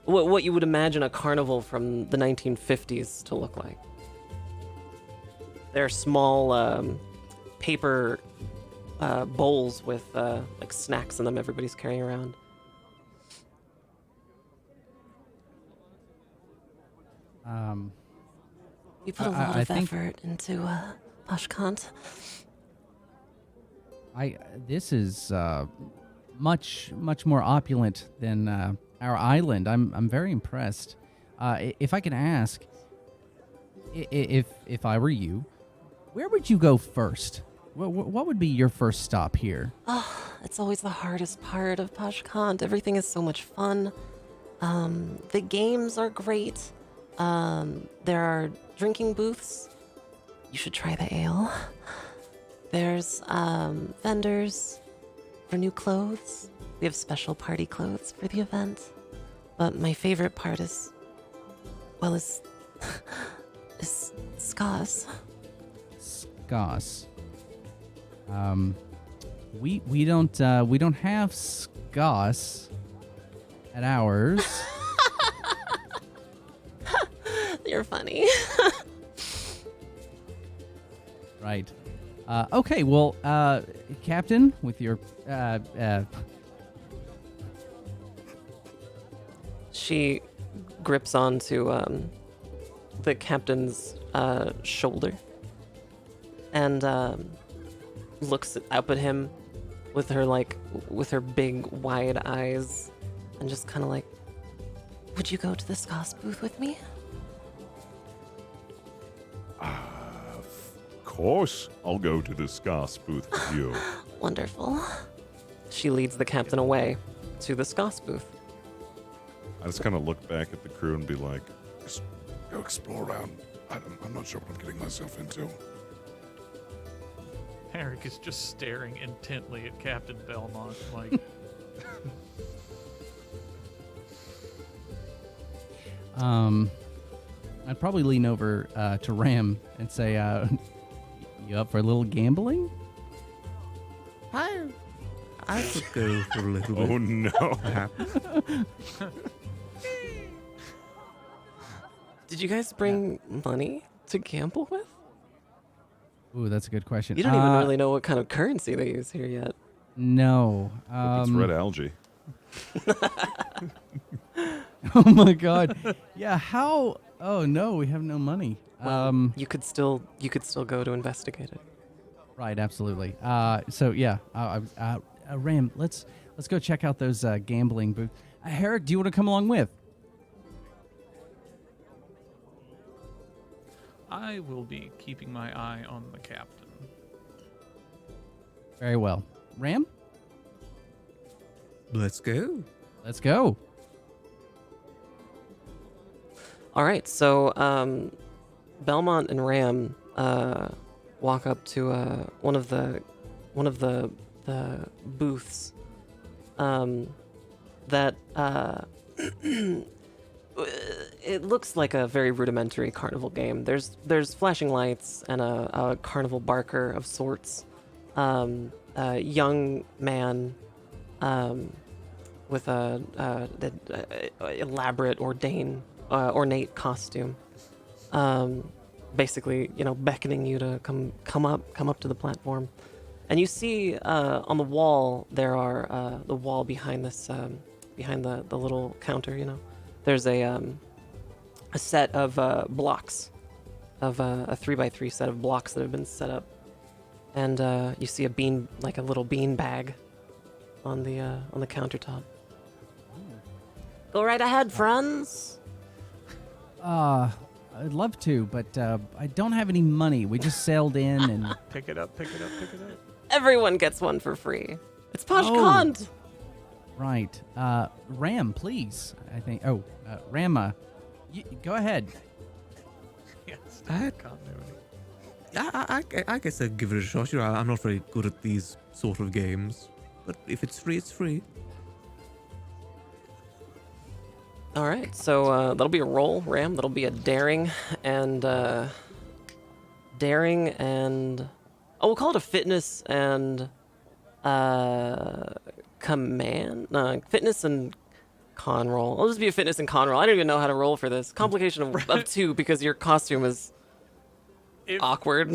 what you would imagine a carnival from the 1950s to look like. They're small paper bowls with like snacks in them everybody's carrying around. You put a lot of effort into Pashkant. This is much more opulent than our island. I'm very impressed. If I can ask, if I were you, where would you go first? What would be your first stop here? Oh, it's always the hardest part of Pashkant. Everything is so much fun. The games are great. There are drinking booths. You should try the ale. There's vendors for new clothes. We have special party clothes for the event. But my favorite part is Skas. Skas. We don't have Skas at ours. You're funny. Right. Okay, well, Captain, with your She grips onto the captain's shoulder and looks up at him with her big wide eyes and just kind of like, Would you go to the Skas booth with me? Of course, I'll go to the Skas booth with you. Wonderful. she leads the captain away to the Skas booth. I just kind of look back at the crew and be like, just go explore around. I'm not sure what I'm getting myself into. Eric is just staring intently at Captain Belmont, like... I'd probably lean over to Ram and say, you up for a little gambling? I could go for a little bit. Oh no. Perhaps. Did you guys bring money to gamble with? Ooh, that's a good question. You don't even really know what kind of currency they use here yet. No. Hope it's red algae. Oh my god. Yeah, how? Oh no, we have no money. Well, you could still go to investigate it. Right, absolutely. So yeah, Ram, let's go check out those gambling booths. Herrick, do you want to come along with? I will be keeping my eye on the captain. Very well. Ram? Let's go. Let's go. All right, so Belmont and Ram walk up to one of the booths that it looks like a very rudimentary carnival game. There's flashing lights and a carnival barker of sorts. A young man with a elaborate, ornate costume. Basically, beckoning you to come up to the platform. And you see on the wall there are the wall behind this behind the little counter. There's a set of blocks of a 3x3 set of blocks that have been set up, and you see a little bean bag on the countertop. Go right ahead, friends. I'd love to, but I don't have any money. We just sailed in and... Pick it up, pick it up, pick it up. Everyone gets one for free. It's Posh Oh. Kant. Right. Ram, please. I think... Oh, Rama, go ahead. Yes. I- Continuity. I guess I'd give it a shot. I'm not very good at these sort of games, but if it's free, it's free. All right, so that'll be a roll, Ram. That'll be a daring and oh, we'll call it a fitness and command. No, fitness and con roll. It'll just be a fitness and con roll. I don't even know how to roll for this. Complication of 2 because your costume is If, awkward.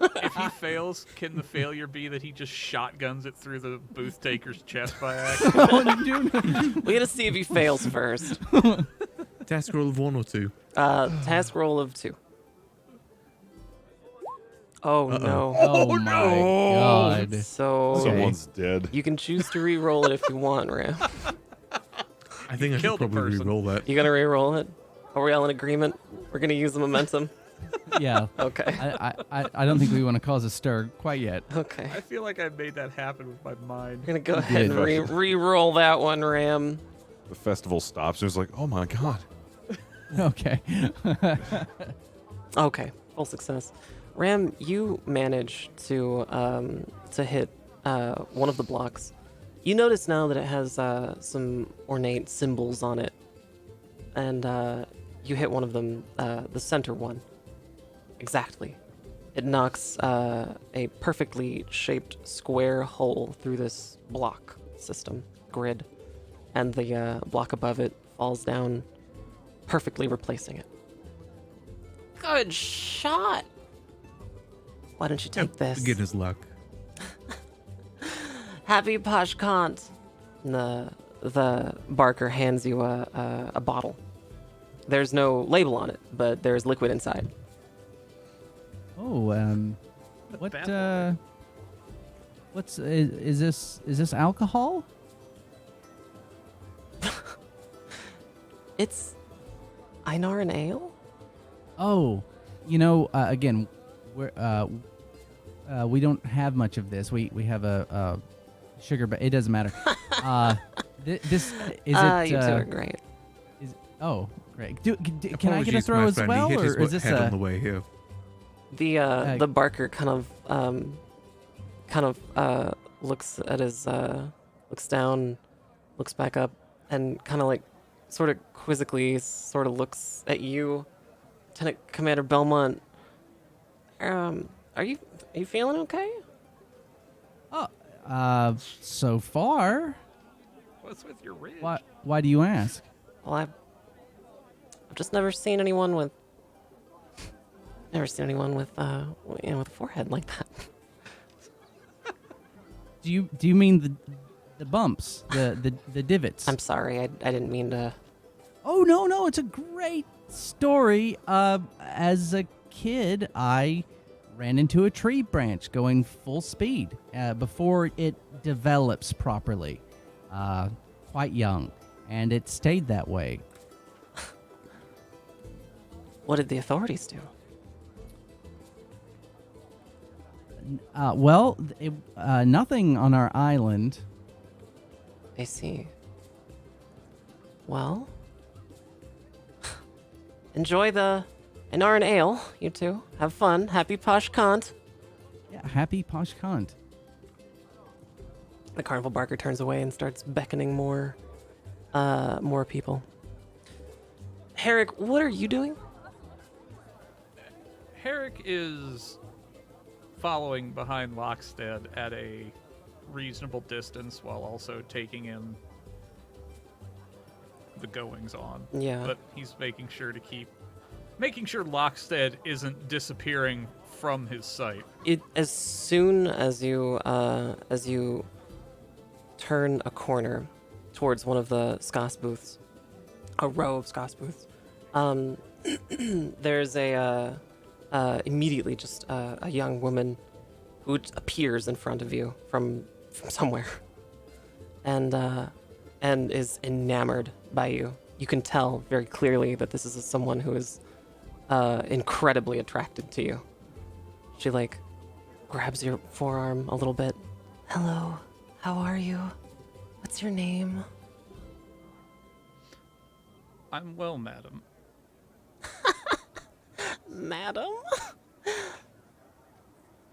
if he fails, can the failure be that he just shotguns it through the booth taker's chest by accident? We gotta see if he fails first. Task roll of 1 or 2. Task roll of 2. Oh no. Oh, my God. So Okay. Someone's dead. you can choose to re-roll it if you want, Ram. I think I should killed a probably person. re-roll that. You gonna re-roll it? Are we all in agreement? We're gonna use the momentum. Yeah. Okay. I don't think we want to cause a stir quite yet. Okay. I feel like I made that happen with my mind. We're gonna go ahead and did. re-roll that one, Ram. The festival stops and it's like, oh my god. Okay. Okay. Full success. Ram, you manage to hit one of the blocks. You notice now that it has some ornate symbols on it, and you hit one of them, the center one. Exactly. It knocks a perfectly shaped square hole through this block system, grid, and the block above it falls down, perfectly replacing it. Good shot! Why don't you take this? Beginner's luck. Happy Posh Kant. And the barker hands you a bottle. There's no label on it, but there's liquid inside. Oh, what, bad is this alcohol? It's Einar and Ale? Oh, again, we don't have much of this. We have a sugar, but it doesn't matter. This is it. You two are great. Oh, great. Can I get a Apologies, throw my as friend. well, He hit or his is this head on a? the way here? The barker kind of looks at his looks down, looks back up, and kind of like sort of quizzically sort of looks at you, Lieutenant Commander Belmont. Are you feeling okay? So far. What's with your ridge? Why do you ask? Well, I've just never seen anyone with with a forehead like that. Do you mean the bumps, the divots? I'm sorry, I didn't mean to. Oh no, it's a great story. As a kid, I ran into a tree branch going full speed before it develops properly. Quite young, and it stayed that way. What did the authorities do? Well, nothing on our island. I see. Well, enjoy the Einar and Ale, you two. Have fun. Happy Posh Kant. Yeah, happy Posh Kant. The carnival barker turns away and starts beckoning more people. Herrick, what are you doing? Herrick is following behind Lockstead at a reasonable distance while also taking in the goings on. Yeah. But he's making sure Lockstead isn't disappearing from his sight. As soon as you turn a corner towards one of the Skas booths, a row of Skas booths, there's immediately just a young woman who appears in front of you from somewhere, and is enamored by you. You can tell very clearly that this is someone who is incredibly attracted to you. She grabs your forearm a little bit. Hello, how are you? What's your name? I'm well, madam. Madam?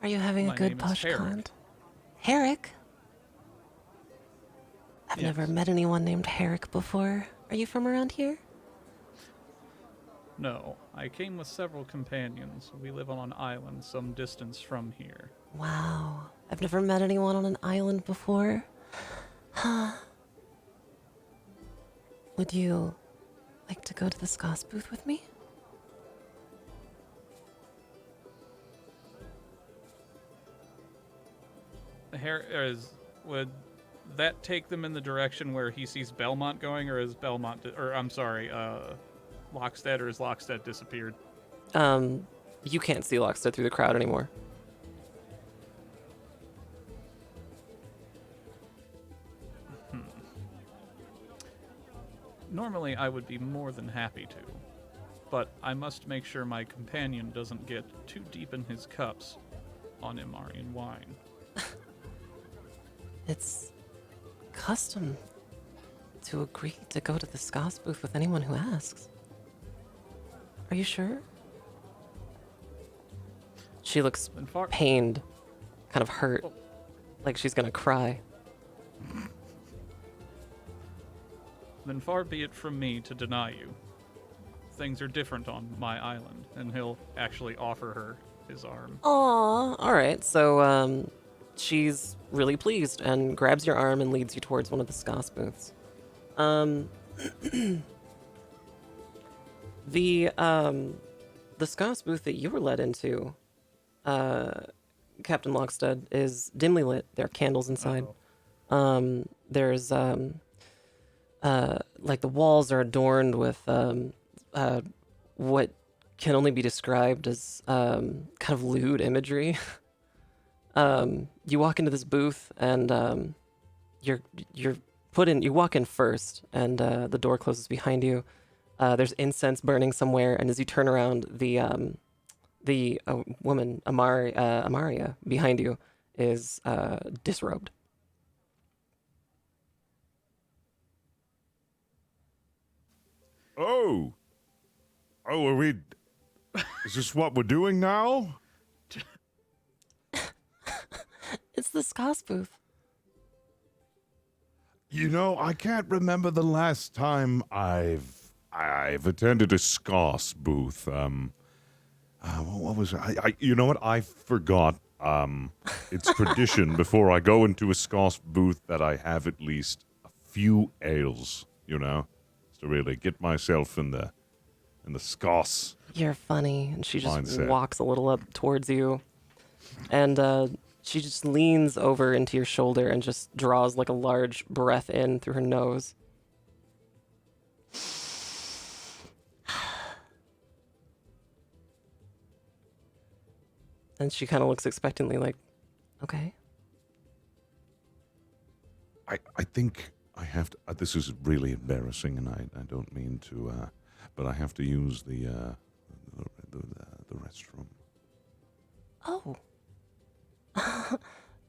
Are you having My a good name is Herrick. PoshCon? Herrick? I've Yes. never met anyone named Herrick before. Are you from around here? No, I came with several companions. We live on an island some distance from here. Wow. I've never met anyone on an island before. Huh. Would you like to go to the Skas booth with me? Would that take them in the direction where he sees Belmont going, or is Lockstead, or is Lockstead disappeared? You can't see Lockstead through the crowd anymore. Normally, I would be more than happy to, but I must make sure my companion doesn't get too deep in his cups on Imarian wine. It's custom to agree to go to the Skas booth with anyone who asks. Are you sure? She looks Then far, pained, kind of hurt, like she's gonna cry. then far be it from me to deny you. Things are different on my island, and he'll actually offer her his arm. Aw, all right. So, she's really pleased and grabs your arm and leads you towards one of the Skas booths. The Skas booth that you were led into, Captain Lockstead, is dimly lit. There are candles inside. Uh-oh. There's the walls are adorned with what can only be described as kind of lewd imagery. You walk into this booth and you're put in. You walk in first, and the door closes behind you. There's incense burning somewhere, and as you turn around, the woman Amaria behind you is disrobed. Oh, are we? Is this what we're doing now? It's the Skas booth. You know, I can't remember the last time I've attended a Skas booth. What was I? You know what? I forgot. It's tradition before I go into a Skas booth that I have at least a few ales. You know, to really get myself in the Skas. You're funny. And she just Mindset. walks a little up towards you. And she just leans over into your shoulder and just draws like a large breath in through her nose. And she kind of looks expectantly like, okay. I think I have to. This is really embarrassing, and I don't mean to, but I have to use the restroom. Oh.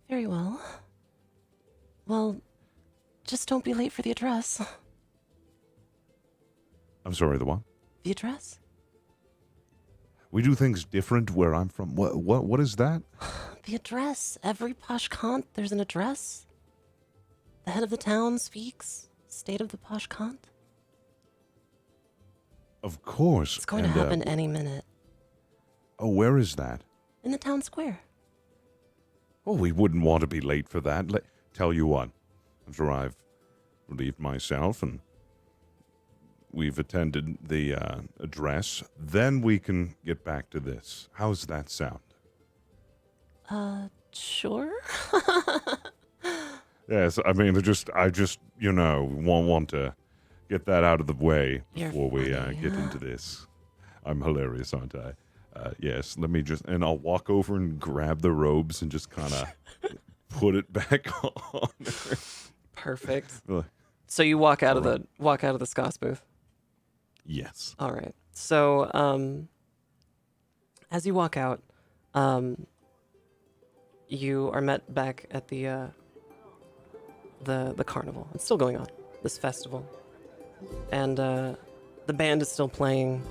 Very well. Well, just don't be late for the address. I'm sorry, the what? The address? We do things different where I'm from. What is that? The address. Every PoshCon, there's an address. The head of the town speaks. State of the PoshCon. Of course. It's going to happen any minute. Oh, where is that? In the town square. Oh, we wouldn't want to be late for that. Tell you what, after I've relieved myself and we've attended the address, then we can get back to this. How's that sound? Sure. Yes, I mean, I just, want to get that out of the way You're before we funny. get into this. I'm hilarious, aren't I? Yes, let me and I'll walk over and grab the robes and just kind of put it back on. Perfect. Uh, So you walk out of Alright. the Skas booth. Yes. All right. So, as you walk out, you are met back at the carnival. It's still going on, this festival, and the band is still playing.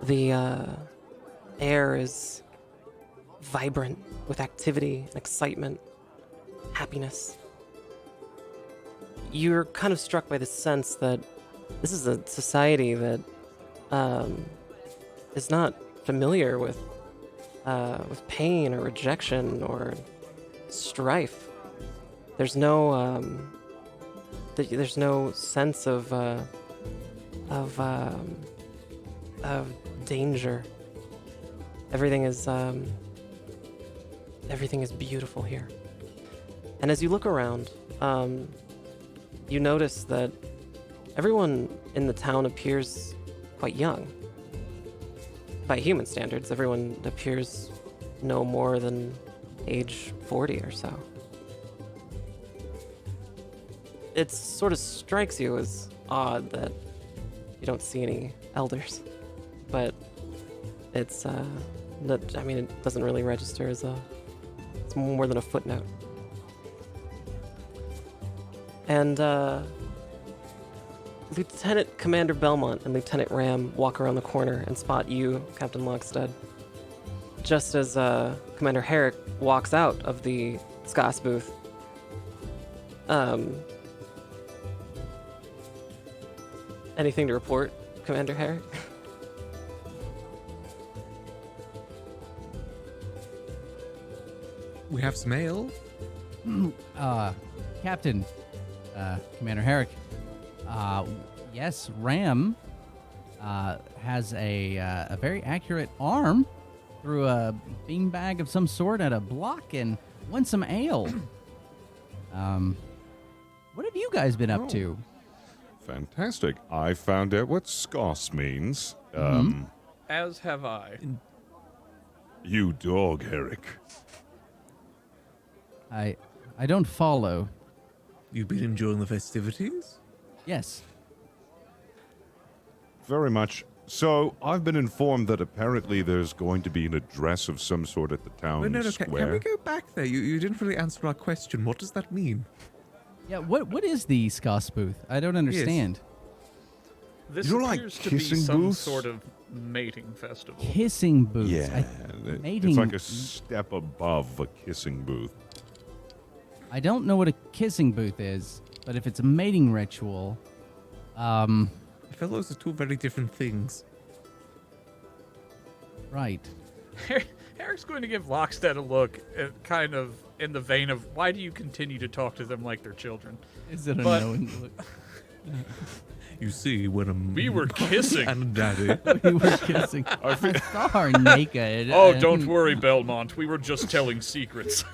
The air is vibrant with activity and excitement, happiness. You're kind of struck by the sense that this is a society that is not familiar with pain or rejection or strife. There's no there's no sense of danger. Everything is beautiful here. And as you look around, you notice that everyone in the town appears quite young. By human standards, everyone appears no more than age 40 or so. It sort of strikes you as odd that you don't see any elders, but it's it doesn't really register as it's more than a footnote. And Lieutenant Commander Belmont and Lieutenant Ram walk around the corner and spot you, Captain Lockstead. Just as Commander Herrick walks out of the Skas booth. Anything to report, Commander Herrick? We have some ale. Captain, Commander Herrick. Yes, Ram has a very accurate arm through a beanbag of some sort at a block and won some ale. What have you guys been up to? Fantastic. I found out what Skas means. As have I. You dog, Herrick. I don't follow. You've been enjoying the festivities? Yes. Very much. So, I've been informed that apparently there's going to be an address of some sort at the town Wait, no, square. can we go back there? You didn't really answer our question. What does that mean? Yeah, what is the Skas booth? I don't understand. This You know, like appears to be kissing some booths? sort of mating festival. Kissing booths. Yeah, mating- it's like a step above a kissing booth. I don't know what a kissing booth is, but if it's a mating ritual, I feel those are two very different things. right. Eric's going to give Lockstead a look, kind of in the vein of, why do you continue to talk to them like they're children? Is it a But- knowing look? You see, when a We were kissing. and daddy. We were kissing. I saw her naked. Oh, and- don't worry, Belmont. We were just telling secrets.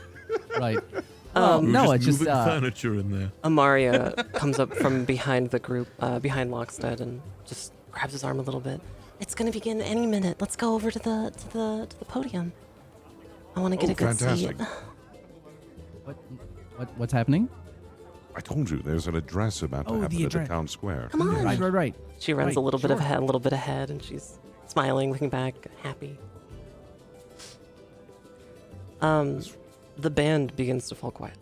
Right. We were No, it's just moving furniture in there. Amaria comes up from behind the group, behind Lockstead, and just grabs his arm a little bit. It's gonna begin any minute. Let's go over to the podium. I want to get a good fantastic. seat. What's happening? I told you there's an address about to Oh, happen the at the address. town square. Come on. Right. She runs Right, a little bit sure. a little bit ahead, and she's smiling, looking back, happy. The band begins to fall quiet,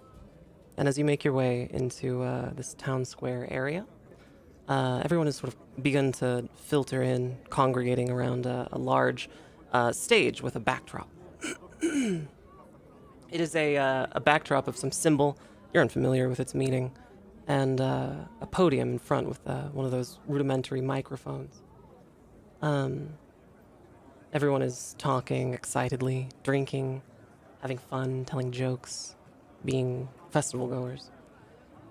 and as you make your way into this town square area, everyone has sort of begun to filter in, congregating around a large stage with a backdrop. It is a backdrop of some symbol. You're unfamiliar with its meaning, and a podium in front with one of those rudimentary microphones. Everyone is talking excitedly, drinking, having fun, telling jokes, being festival goers.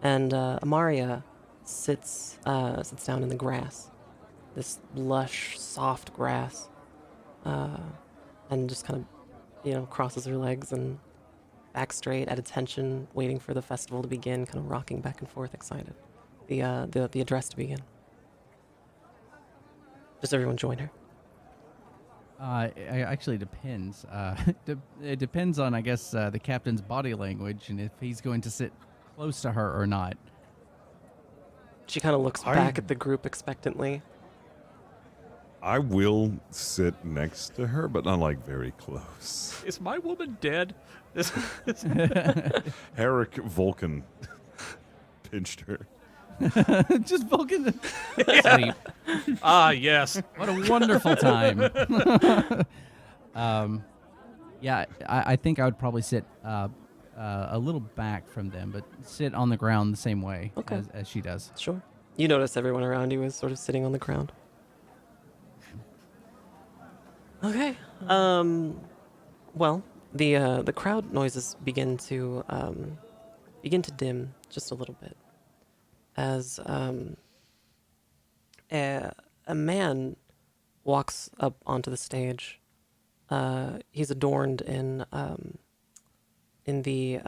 And Amaria sits down in the grass this lush, soft grass, and just kind of, crosses her legs and back straight, at attention, waiting for the festival to begin, kind of rocking back and forth, excited. The address to begin. Does everyone join her? It actually depends. It depends on, I guess, the captain's body language and if he's going to sit close to her or not. She kind of looks back at the group expectantly. I will sit next to her, but not like very close. Is my woman dead? Herrick Vulcan pinched her. Just Vulcan sleep. Ah, yes. What a wonderful time. Yeah, I think I would probably sit a little back from them, but sit on the ground the same way Okay. as she does. Sure. You notice everyone around you is sort of sitting on the ground. Okay. Well, the crowd noises begin to dim just a little bit as a man walks up onto the stage. He's adorned in the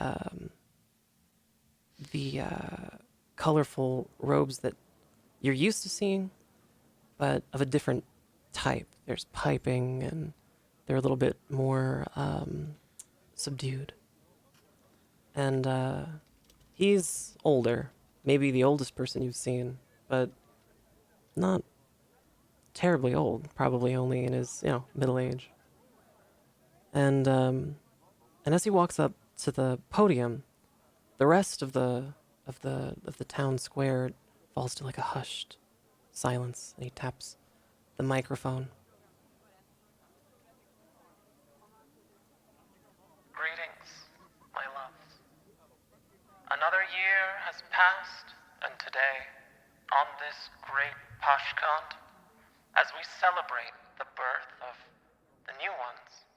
colorful robes that you're used to seeing, but of a different type. There's piping, and they're a little bit more subdued. And he's older, maybe the oldest person you've seen, but not terribly old. Probably only in his middle age. And as he walks up to the podium, the rest of the town square falls to like a hushed silence, and he taps the microphone. Greetings, my loves. Another year has passed, and today, on this great Pashkant, as we celebrate the birth of the new ones,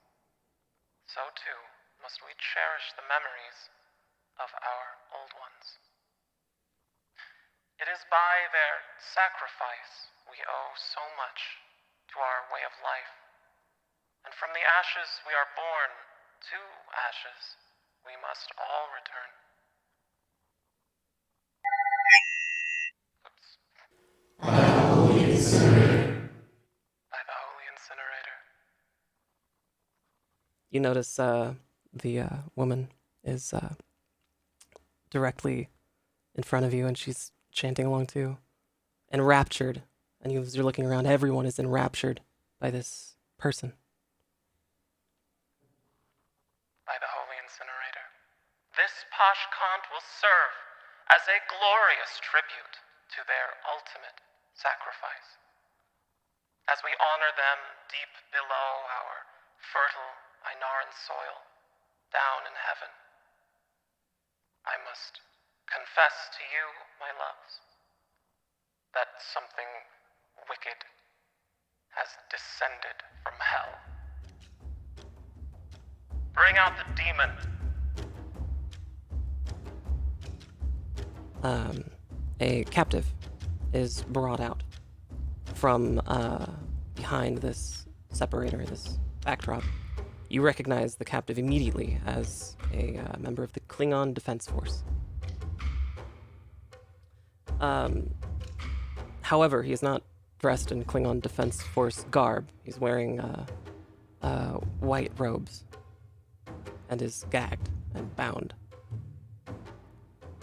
so too must we cherish the memories of our old ones. It is by their sacrifice we owe so much to our way of life. And from the ashes we are born, to ashes we must all return. Oops. By the holy incinerator. You notice the woman is directly in front of you, and she's chanting along too, enraptured. And as you're looking around, everyone is enraptured by this person. By the holy incinerator. This Pashkant will serve as a glorious tribute to their ultimate sacrifice. As we honor them deep below our fertile Inaran soil, down in heaven, I must confess to you, my loves, that something wicked has descended from hell. Bring out the demon. A captive is brought out from behind this separator, this backdrop. You recognize the captive immediately as a member of the Klingon Defense Force. However, he is not dressed in Klingon Defense Force garb. He's wearing white robes and is gagged and bound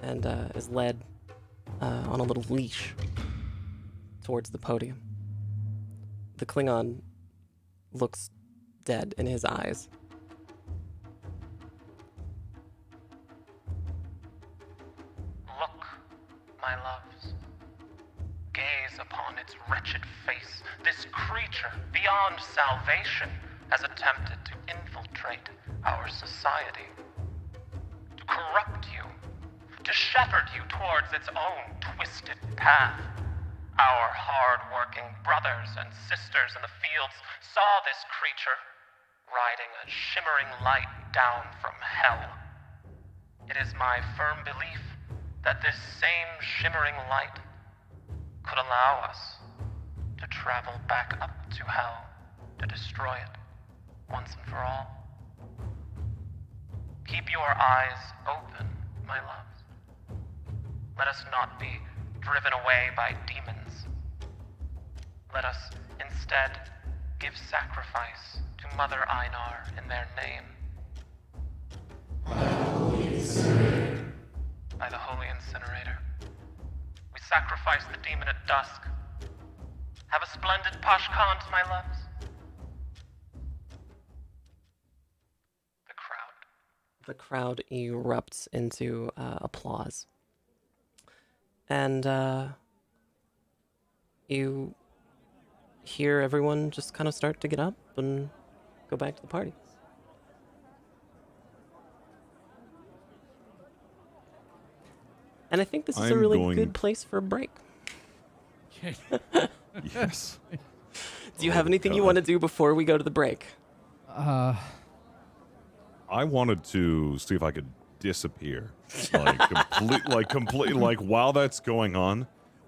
and is led on a little leash towards the podium. The Klingon looks dead in his eyes. Look, my loves. Gaze upon its wretched face. This creature, beyond salvation, has attempted to infiltrate our society, to corrupt you, to shepherd you towards its own twisted path. Our hard-working brothers and sisters in the fields saw this creature riding a shimmering light down from hell. It is my firm belief that this same shimmering light could allow us to travel back up to hell to destroy it once and for all. Keep your eyes open, my loves. Let us not be driven away by demons. Let us instead give sacrifice to Mother Einar in their name. By the Holy Incinerator. We sacrifice the demon at dusk. Have a splendid Pashkant, my loves. The crowd. The crowd erupts into applause. And you hear everyone just kind of start to get up and go back to the party. And I think this is a I'm really going- good place for a break. Yes. Do you have anything you want to do before we go to the break? I wanted to see if I could disappear, like while that's going on.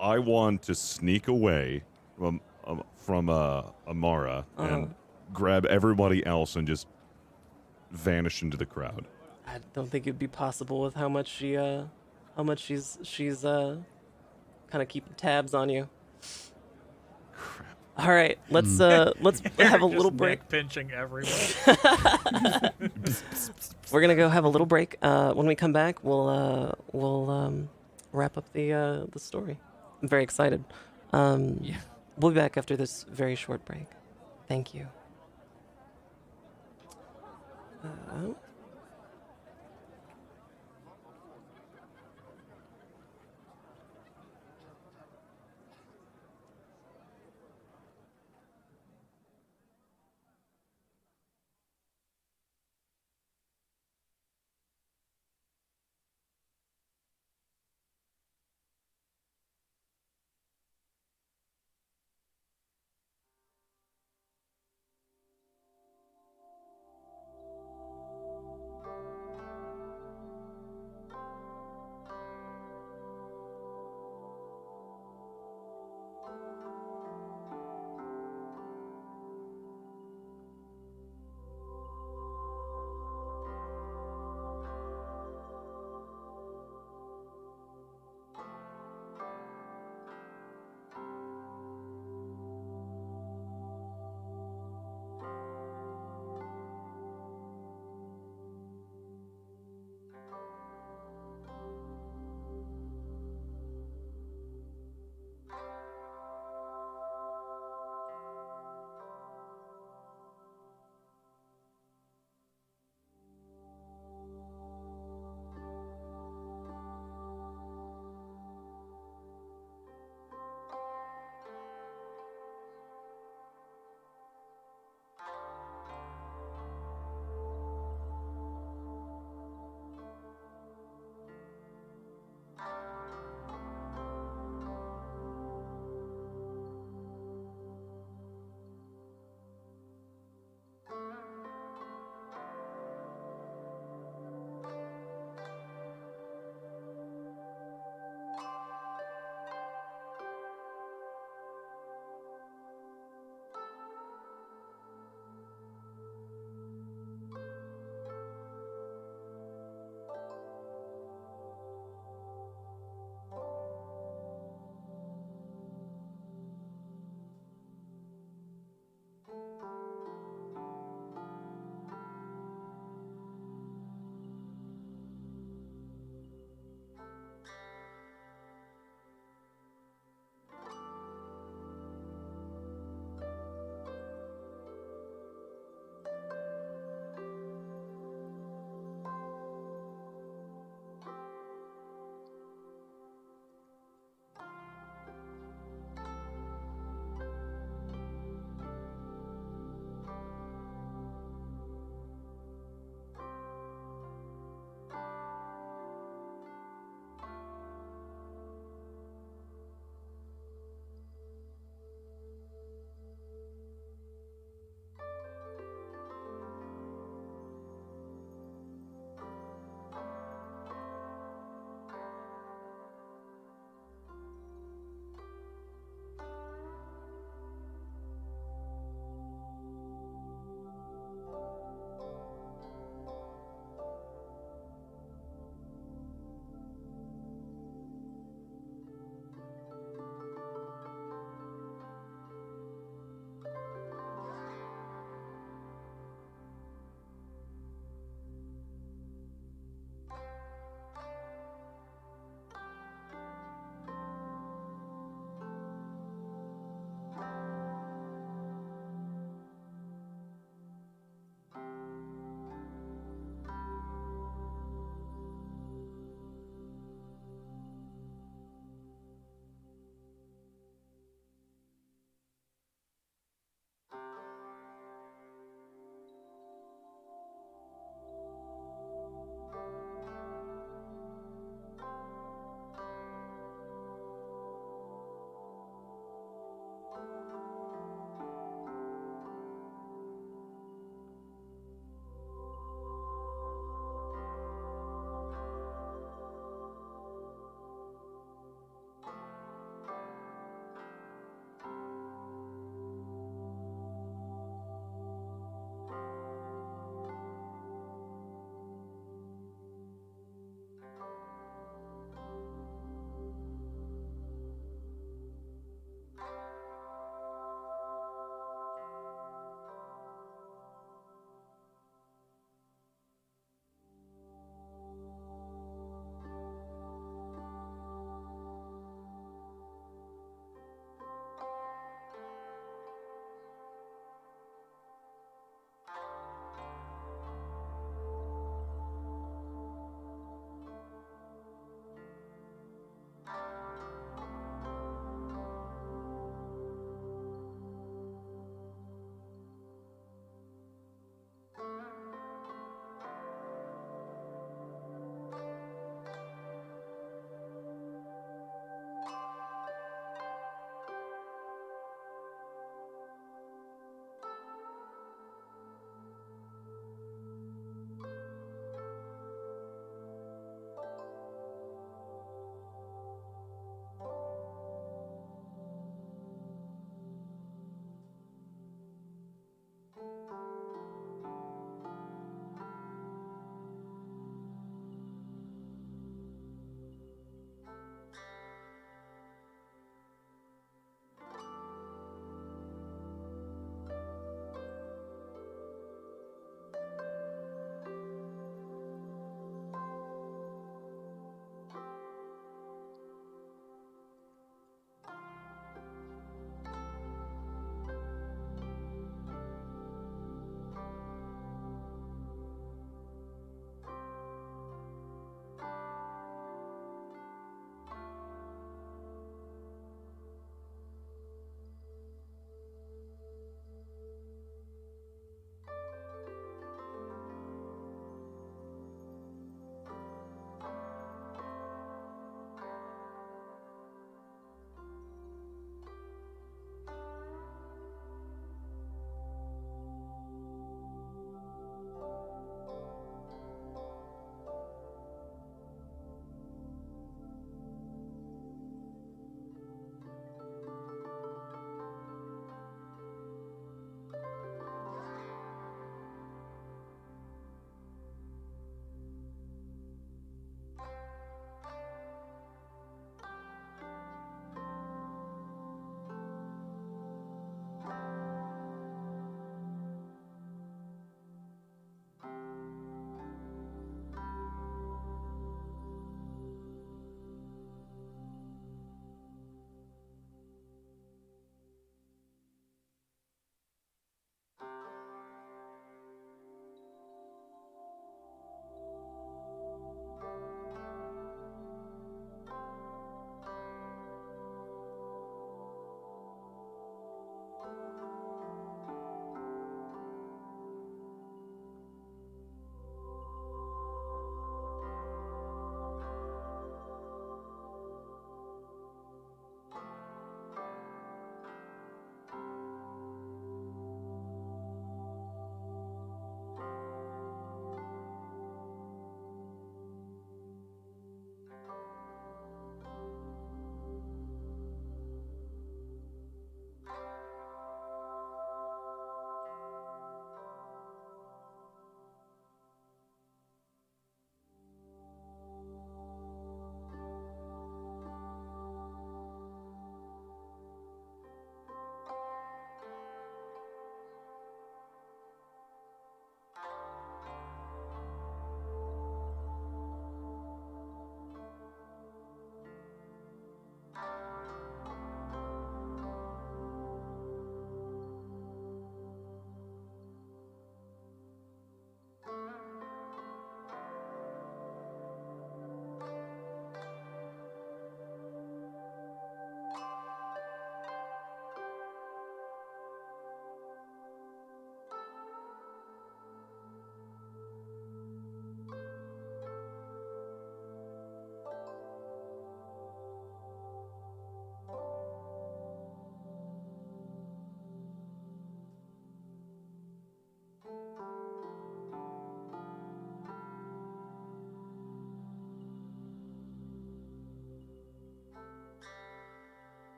I want to sneak away from Amara and grab everybody else and just vanish into the crowd. I don't think it'd be possible with how much she's kind of keeping tabs on you. All right, let's have a little Just break. neck pinching everyone. We're gonna go have a little break. When we come back, we'll wrap up the story. I'm very excited. We'll be back after this very short break. Thank you.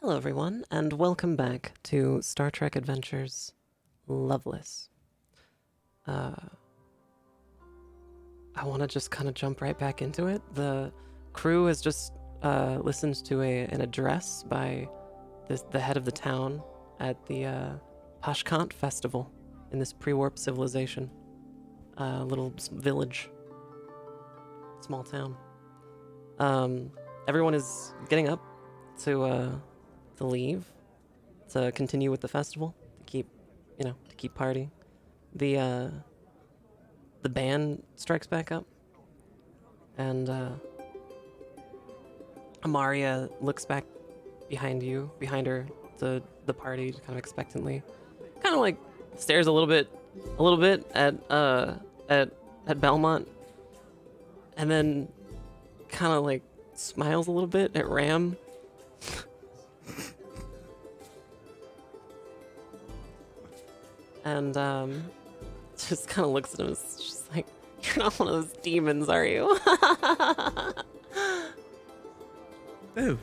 Hello, everyone, and welcome back to Star Trek Adventures Lovelace. I want to just kind of jump right back into it. The crew has just listened to an address by the head of the town at the Pashkant Festival in this pre-warp civilization. Little village, small town. Everyone is getting up to leave, to continue with the festival, to keep partying. The band strikes back up, and Amaria looks back behind her, the party, kind of expectantly, kind of like stares a little bit at Belmont, and then kind of like smiles a little bit at Ram. And just kind of looks at him. She's like, "You're not one of those demons, are you?" No.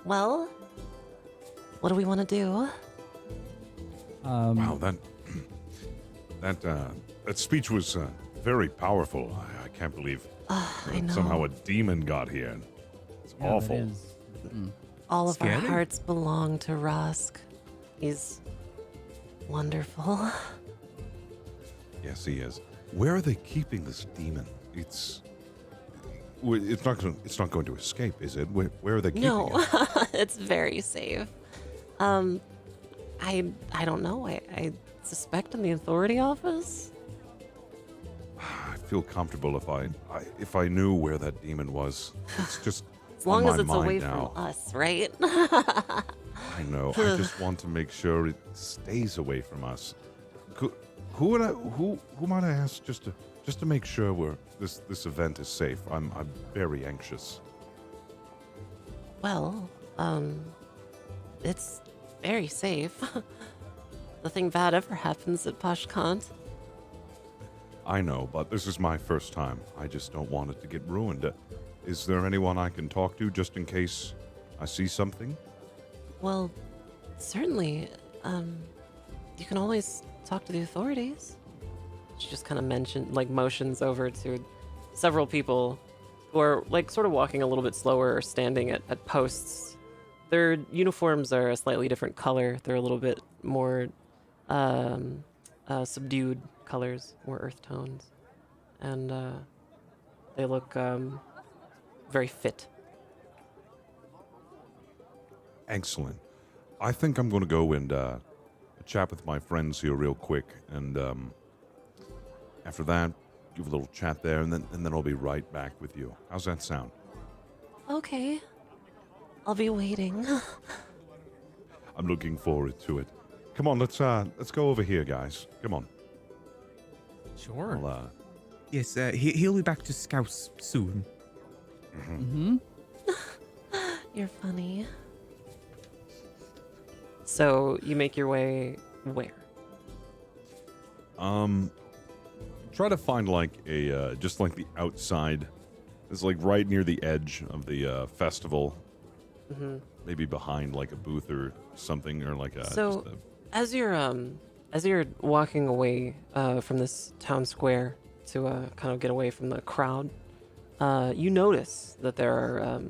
Well, what do we want to do? Wow, that speech was very powerful. I can't believe I know. somehow a demon got here. It's awful. All of our Scary. hearts belong to Rosk. He's wonderful. Yes, he is. Where are they keeping this demon? It's not going to escape, is it? Where are they keeping No, it? it's very safe. I don't know. I suspect in the authority office. I feel comfortable if I knew where that demon was. It's just As long on as my it's mind away now. from us, right? I know. I just want to make sure it stays away from us. Who might I ask just to make sure this event is safe? I'm very anxious. Well, it's very safe. Nothing bad ever happens at Pashkant. I know, but this is my first time. I just don't want it to get ruined. Is there anyone I can talk to just in case I see something? Well, certainly. You can always talk to the authorities. She just kind of motions over to several people who are like sort of walking a little bit slower or standing at posts. Their uniforms are a slightly different color. They're a little bit more subdued colors, more earth tones, and they look very fit. Excellent. I think I'm going to go and chat with my friends here real quick, and after that, give a little chat there, and then I'll be right back with you. How's that sound? Okay. I'll be waiting. I'm looking forward to it. Come on, let's go over here, guys. Come on. Sure. I'll, Yes, he'll be back to Skas soon. Mm-hmm. You're funny. So you make your way where? Try to find like a just like the outside. It's like right near the edge of the festival. Mm-hmm. Maybe behind like a booth or something, or like a. So- just As you're walking away from this town square to kind of get away from the crowd, you notice that there are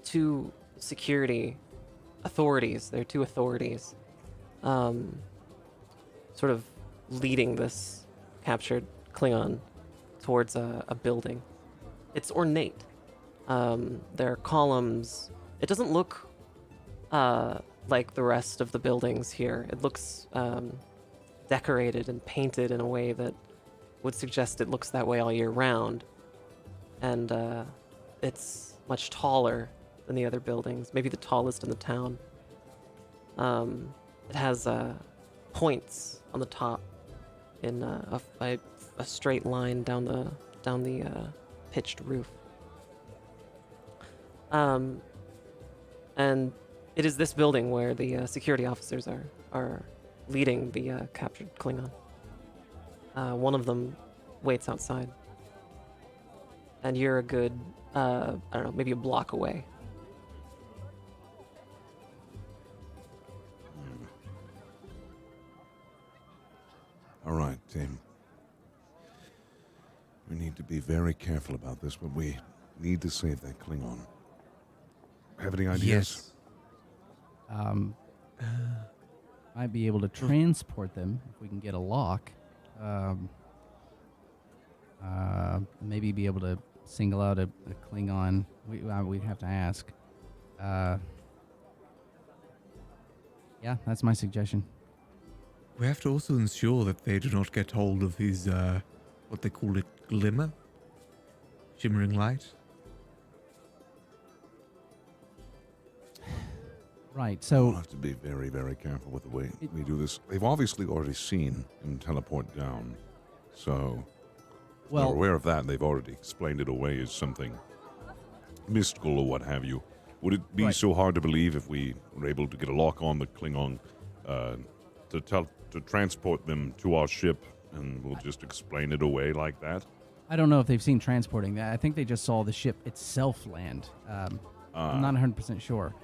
two security authorities. There are two authorities, sort of leading this captured Klingon towards a building. It's ornate. There are columns. It doesn't look like the rest of the buildings here. It looks decorated and painted in a way that would suggest it looks that way all year round. And it's much taller than the other buildings, maybe the tallest in the town. It has points on the top in a straight line down the pitched roof. And it is this building where the security officers are leading the captured Klingon. One of them waits outside. and you're a good, I don't know, maybe a block away. All right, team. We need to be very careful about this, but we need to save that Klingon. Have any ideas? Yes. Might be able to transport them if we can get a lock. Maybe be able to single out a Klingon. We'd have to ask. Yeah, that's my suggestion. We have to also ensure that they do not get hold of his, what they call it, glimmer? Shimmering light? Right, We'll so have to be very, very careful with the way we do this. They've obviously already seen him teleport down, so they're well, aware of that, and they've already explained it away as something mystical or what have you. Would it be Right. so hard to believe if we were able to get a lock on the Klingon to transport them to our ship, and we'll just explain it away like that? I don't know if they've seen transporting that. I think they just saw the ship itself land. I'm not 100% sure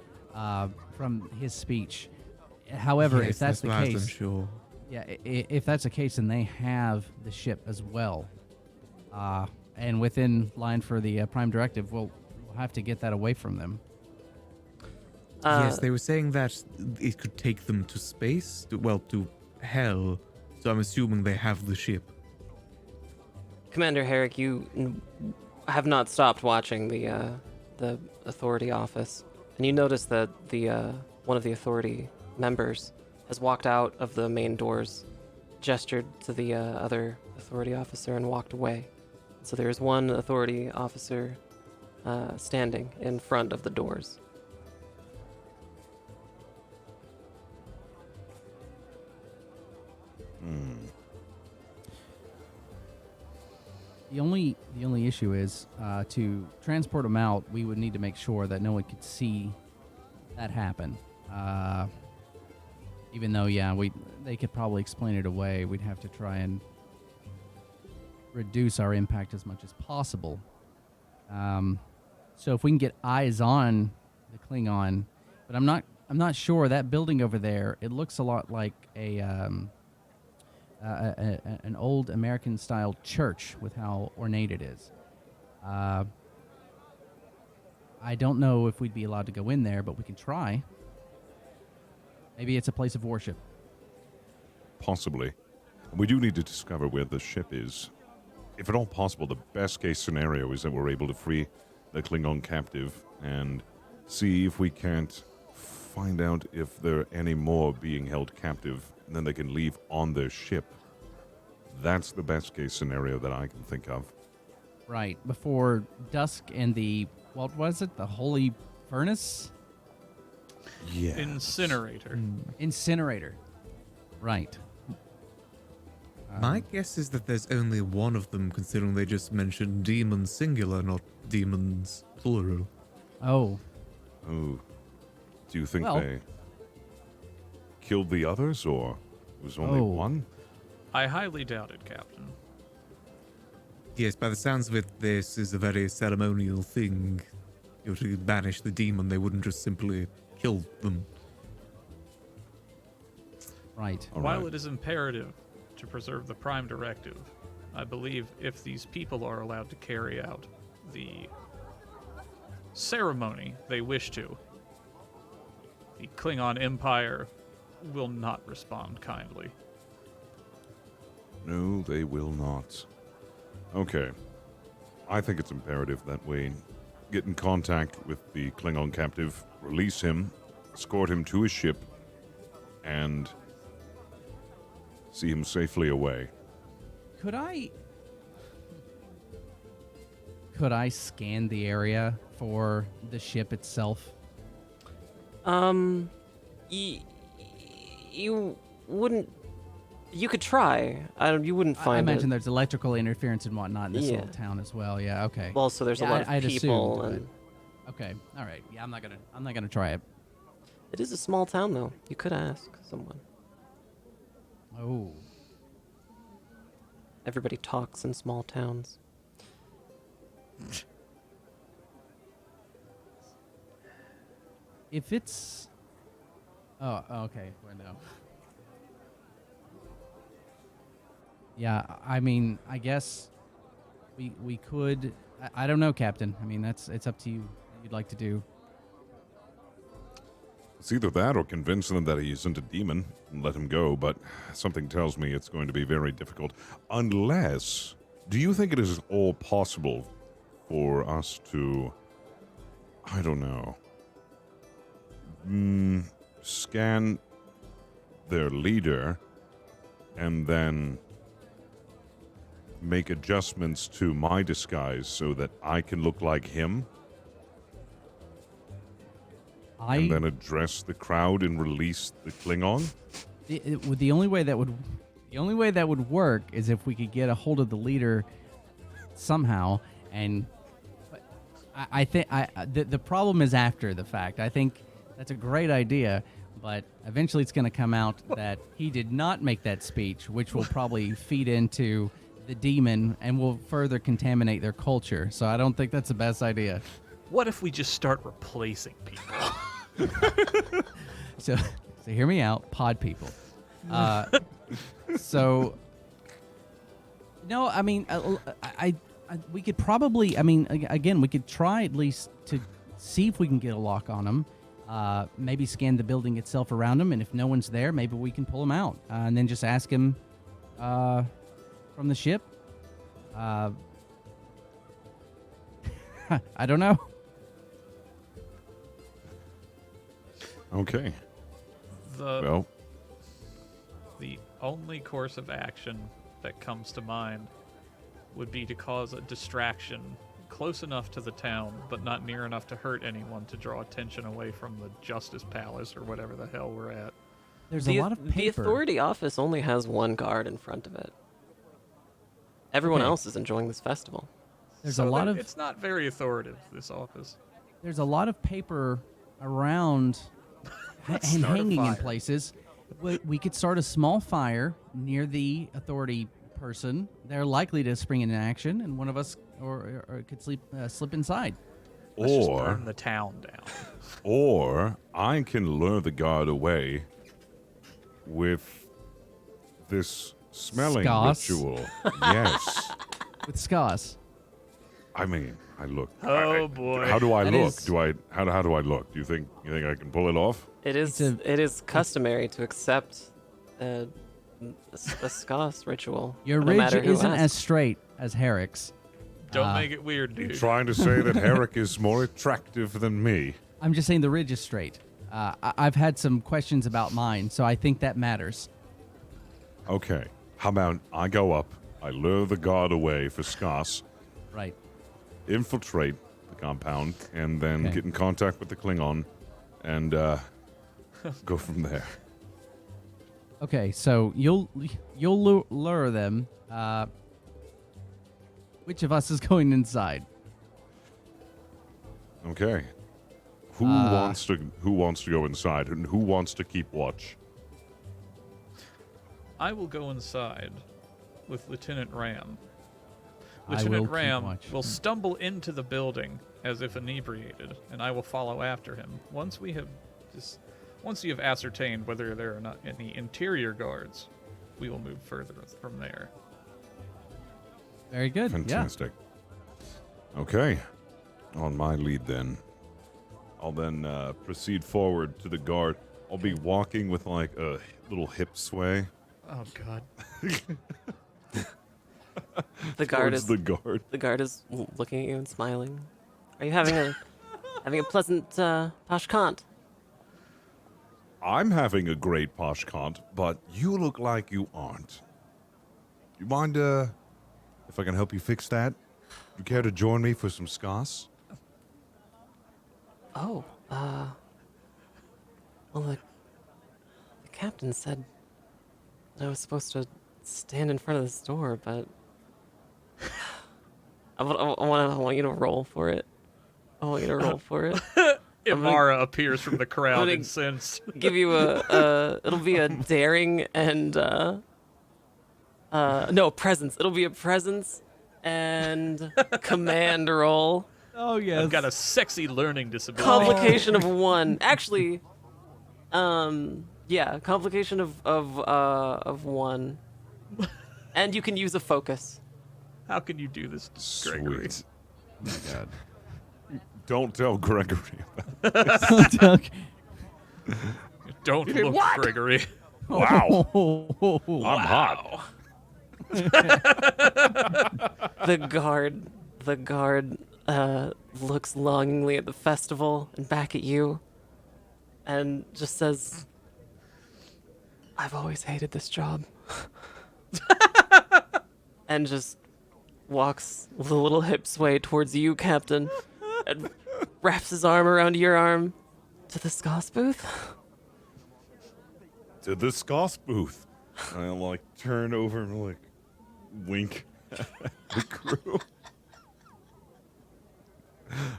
from his speech. However, Yes, if that's the what I was case, unsure. yeah, if that's the case, then they have the ship as well. And within line for the Prime Directive, we'll have to get that away from them. Yes, they were saying that it could take them to space, to hell. So I'm assuming they have the ship. Commander Herrick, you have not stopped watching the Authority office, and you notice that the one of the Authority members has walked out of the main doors, gestured to the other Authority officer, and walked away. So there is one Authority officer standing in front of the doors. The only issue is to transport them out, we would need to make sure that no one could see that happen. Even though, yeah, they could probably explain it away, we'd have to try and reduce our impact as much as possible. So if we can get eyes on the Klingon, but I'm not sure that building over there. It looks a lot like an old American-style church with how ornate it is. I don't know if we'd be allowed to go in there, but we can try. Maybe it's a place of worship. Possibly. We do need to discover where the ship is. If at all possible, the best case scenario is that we're able to free the Klingon captive and see if we can't find out if there are any more being held captive, and then they can leave on their ship. That's the best case scenario that I can think of. Right, before dusk and what was it? The holy furnace? Yeah. Incinerator. Incinerator. Right. My guess is that there's only one of them, considering they just mentioned demons singular, not demons plural. Oh, Oh. Do you think Well- they killed the others, or it was only Oh. one? I highly doubt it, Captain. Yes, by the sounds of it, this is a very ceremonial thing. To banish the demon, they wouldn't just simply kill them. right. All While right. it is imperative to preserve the Prime Directive, I believe if these people are allowed to carry out the ceremony they wish to, the Klingon Empire will not respond kindly. No, they will not. Okay. I think it's imperative that we get in contact with the Klingon captive, release him, escort him to his ship, and see him safely away. Could I scan the area for the ship itself? You wouldn't. You could try. You wouldn't I find imagine it. there's electrical interference and whatnot in this Yeah. little town as well. Yeah. Okay. Well, so there's a Yeah, lot of I'd people, assumed, and okay. All right. Yeah. I'm not gonna try it. it is a small town, though. You could ask someone. Oh. Everybody talks in small towns. If it's... Oh, okay. Well, no. Yeah, I mean, I guess we could... I don't know, Captain. I mean, it's up to you what you'd like to do. It's either that or convince them that he isn't a demon and let him go, but something tells me it's going to be very difficult. Unless, do you think it is at all possible for us to, I don't know, scan their leader and then make adjustments to my disguise so that I can look like him? And then address the crowd and release the Klingon? The only way that would work is if we could get a hold of the leader somehow. And I think the problem is after the fact. I think that's a great idea, but eventually it's going to come out that he did not make that speech, which will probably feed into the demon and will further contaminate their culture. So I don't think that's the best idea. What if we just start replacing people? So hear me out, pod people. So no, I mean, I we could probably, I mean, again, we could try at least to see if we can get a lock on him. Maybe scan the building itself around him, and if no one's there, maybe we can pull him out and then just ask him from the ship. I don't know. Okay. The only course of action that comes to mind would be to cause a distraction close enough to the town, but not near enough to hurt anyone to draw attention away from the Justice Palace or whatever the hell we're at. There's a lot of paper. The authority office only has one guard in front of it. Everyone else is enjoying this festival. There's a lot of... It's not very authoritative, this office. There's a lot of paper around and hanging in places. We could start a small fire near the authority person. They're likely to spring into action, and one of us or could slip inside. Let's just burn the town down. Or I can lure the guard away with this smelling Skas? ritual. Yes. With Skas. I mean, I look. Oh boy. How do I That look? is- How do I look? Do you think I can pull it off? It is customary to accept a Skas ritual. Your no ridge matter who isn't as asks. straight as Herrick's. Don't make it weird, dude. Trying to say that Herrick is more attractive than me. I'm just saying the ridge is straight. I've had some questions about mine, so I think that matters. Okay. How about I go up, I lure the guard away for Skas, Right. infiltrate the compound, and then Okay. get in contact with the Klingon, and go from there. Okay, so you'll lure them. Which of us is going inside? Okay. Who wants to go inside, and who wants to keep watch? I will go inside with Lieutenant Ram. I will Lieutenant keep Ram watch. will stumble into the building as if inebriated, and I will follow after him. Once you have ascertained whether there are not any interior guards, we will move further from there. Very good. Fantastic. Okay. On my lead then. I'll then proceed forward to the guard. I'll be walking with like a little hip sway. Oh God. The guard is The guard. the guard is looking at you and smiling. Are you having a pleasant pashkant? I'm having a great poshkant, but you look like you aren't. You mind if I can help you fix that? You care to join me for some Skas? Oh, well, the captain said I was supposed to stand in front of this door, but I want you to roll for it. I want you to roll for it. Imara appears from the crowd gonna incensed. Give you it'll be a daring and no presence. It'll be a presence and command roll. Oh yes. I've got a sexy learning disability. Complication of 1. Actually, yeah, complication of 1. And you can use a focus. How can you do this, Gregory? Sweet. Oh my god. Don't tell Gregory. Don't did look, what? Gregory. Wow. Oh, I'm hot. The guard looks longingly at the festival and back at you and just says, I've always hated this job. And just walks with a little hip sway towards you, Captain, and wraps his arm around your arm to the Skas booth. To the Skas booth. I like turn over and like wink at the crew.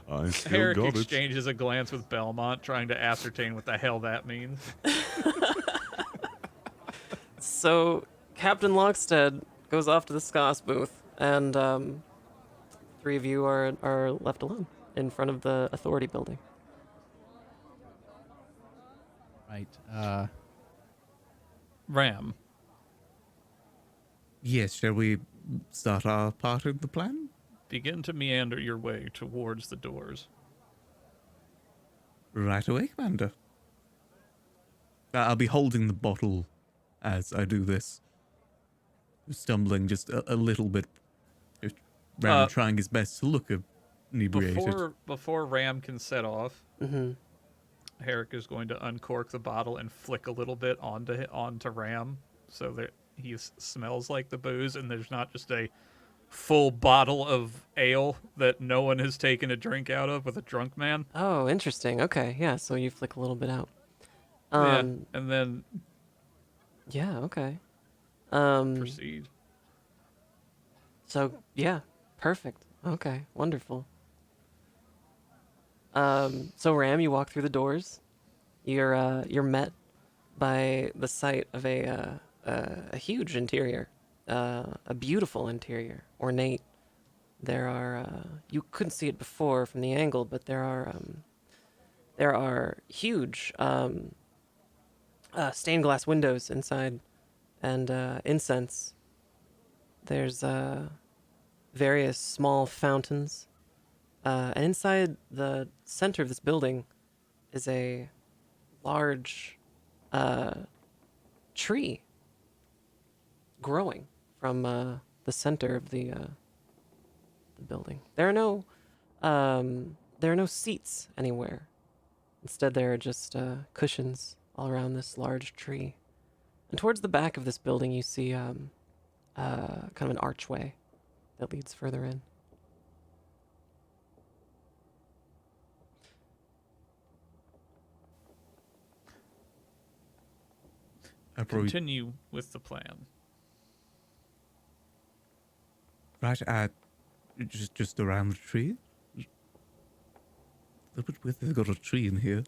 I still Herrick got it. exchanges a glance with Belmont, trying to ascertain what the hell that means. So Captain Lockstead goes off to the Skas booth, and 3 of you are left alone in front of the authority building. Right. Ram, Yes, shall we start our part of the plan? begin to meander your way towards the doors. Right away, Commander. I'll be holding the bottle as I do this. Stumbling just a little bit. Ram trying his best to look inebriated. Before Ram can set off, Herrick is going to uncork the bottle and flick a little bit onto Ram so that he smells like the booze and there's not just a full bottle of ale that no one has taken a drink out of with a drunk man. Oh, interesting. Okay, yeah, so you flick a little bit out. Yeah, and then Yeah, okay. proceed. So, yeah, perfect. Okay, wonderful. So Ram, you walk through the doors. You're met by the sight of a huge interior, a beautiful interior, ornate. There are you couldn't see it before from the angle, but there are huge stained glass windows inside, and incense. There's various small fountains. And inside the center of this building is a large tree growing from the center of the building. There are no seats anywhere. Instead, there are just cushions all around this large tree. And towards the back of this building, you see kind of an archway that leads further in. Continue with the plan. Right at just around the tree. Look at they've got a tree in here.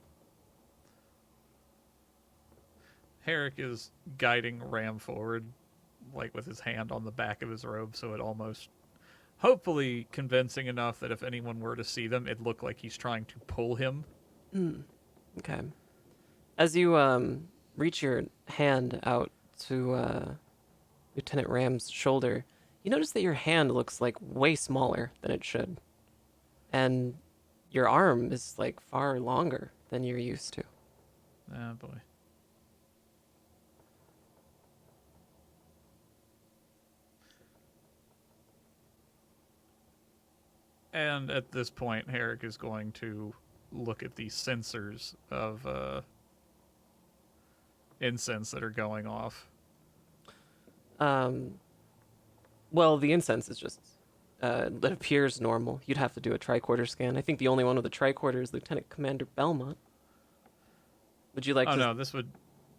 Herrick is guiding Ram forward, like with his hand on the back of his robe, so it almost, hopefully convincing enough that if anyone were to see them, it'd look like he's trying to pull him. Okay. As you reach your hand out to Lieutenant Ram's shoulder, you notice that your hand looks like way smaller than it should. And your arm is like far longer than you're used to. Ah, boy. And at this point, Herrick is going to look at the sensors of incense that are going off. Well, the incense is just, it appears normal. You'd have to do a tricorder scan. I think the only one with a tricorder is Lieutenant Commander Belmont. Would you like No, this would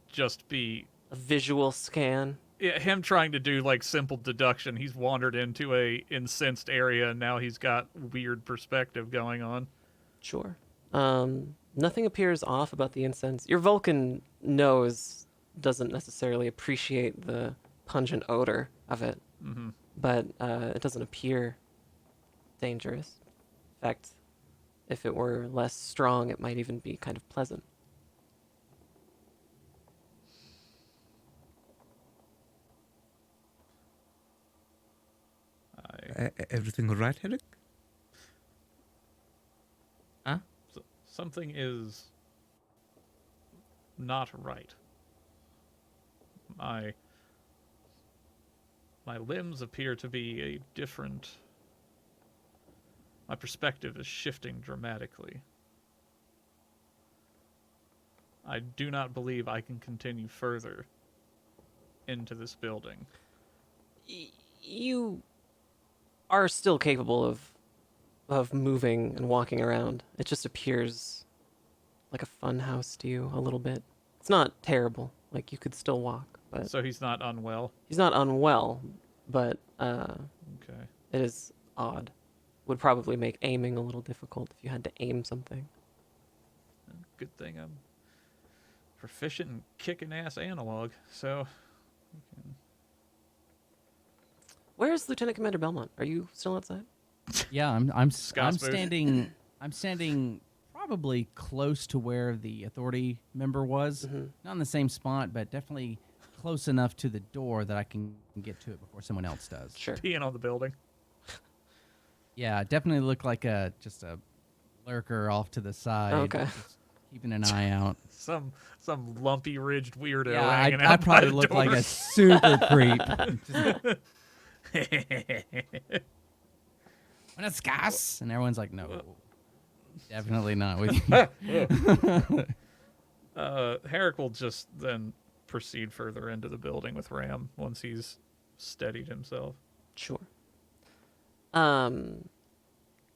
just be a visual scan? him trying to do like simple deduction. He's wandered into a incensed area and now he's got weird perspective going on. Sure. Nothing appears off about the incense. Your Vulcan nose doesn't necessarily appreciate the pungent odor of it. but it doesn't appear dangerous. In fact, if it were less strong, it might even be kind of pleasant. Everything all right, Herrick? Huh? Something is not right. My limbs appear to be a different. My perspective is shifting dramatically. I do not believe I can continue further into this building. You are still capable of moving and walking around. It just appears like a fun house to you a little bit. It's not terrible. Like, you could still walk, but So he's not unwell? he's not unwell, but Okay. it is odd. Would probably make aiming a little difficult if you had to aim something. Good thing I'm proficient in kicking ass analog, so... Where's Lieutenant Commander Belmont? Are you still outside? Yeah, I'm Skas booth. standing. I'm standing probably close to where the authority member was. Not in the same spot, but definitely close enough to the door that I can get to it before someone else does. Sure. Peeing on the building. Yeah, definitely look like just a lurker off to the side. Okay. Just keeping an eye out. Some lumpy ridged weirdo Yeah, hanging I out by probably the look like door. a super creep. When it's Skas, and everyone's like, no, definitely not with you. Herrick will just then proceed further into the building with Ram once he's steadied himself. Sure.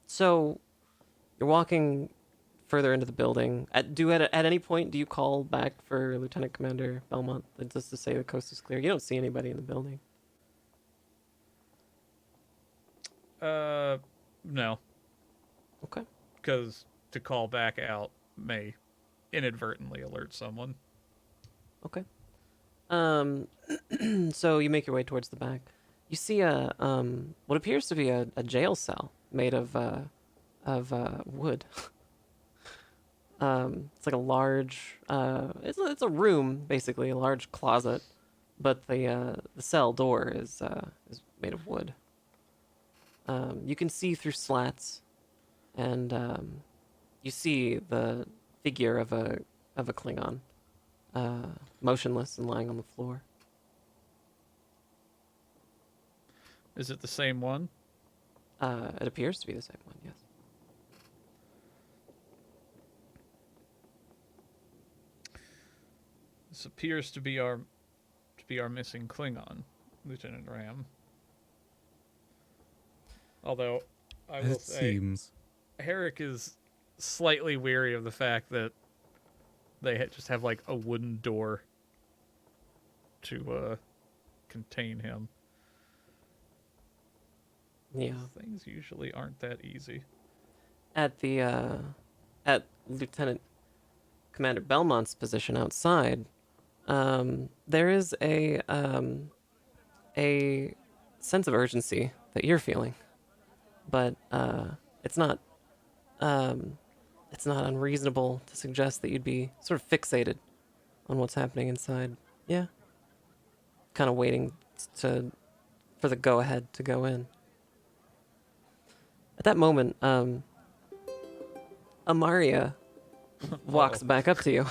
So you're walking further into the building. At any point do you call back for Lieutenant Commander Belmont just to say the coast is clear? You don't see anybody in the building. No. Okay. Because to call back out may inadvertently alert someone. Okay. So you make your way towards the back. You see what appears to be a jail cell made of wood. It's like a large it's a room, basically, a large closet, but the cell door is made of wood. You can see through slats, and you see the figure of a Klingon, motionless and lying on the floor. Is it the same one? It appears to be the same one, yes. This appears to be our missing Klingon, Lieutenant Ram. Although, I will It say, seems. Herrick is slightly weary of the fact that they just have like a wooden door to contain him. Yeah. Things usually aren't that easy. At Lieutenant Commander Belmont's position outside, there is a sense of urgency that you're feeling, but it's not unreasonable to suggest that you'd be sort of fixated on what's happening inside. Yeah, kind of waiting for the go ahead to go in. At that moment, Amaria walks back up to you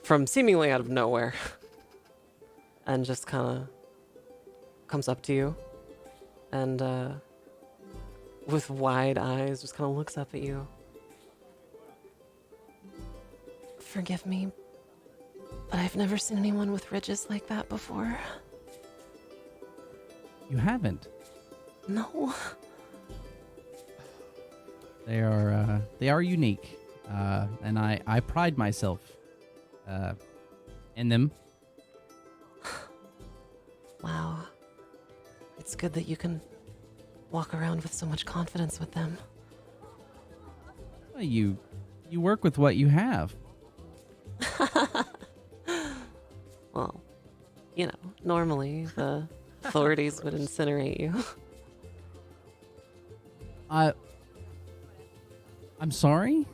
from seemingly out of nowhere and just kind of comes up to you and with wide eyes just kind of looks up at you. Forgive me, but I've never seen anyone with ridges like that before. You haven't. No. They are unique, and I pride myself in them. Wow. It's good that you can walk around with so much confidence with them. Well, you work with what you have. Well, normally the Authorities would incinerate you. I'm sorry?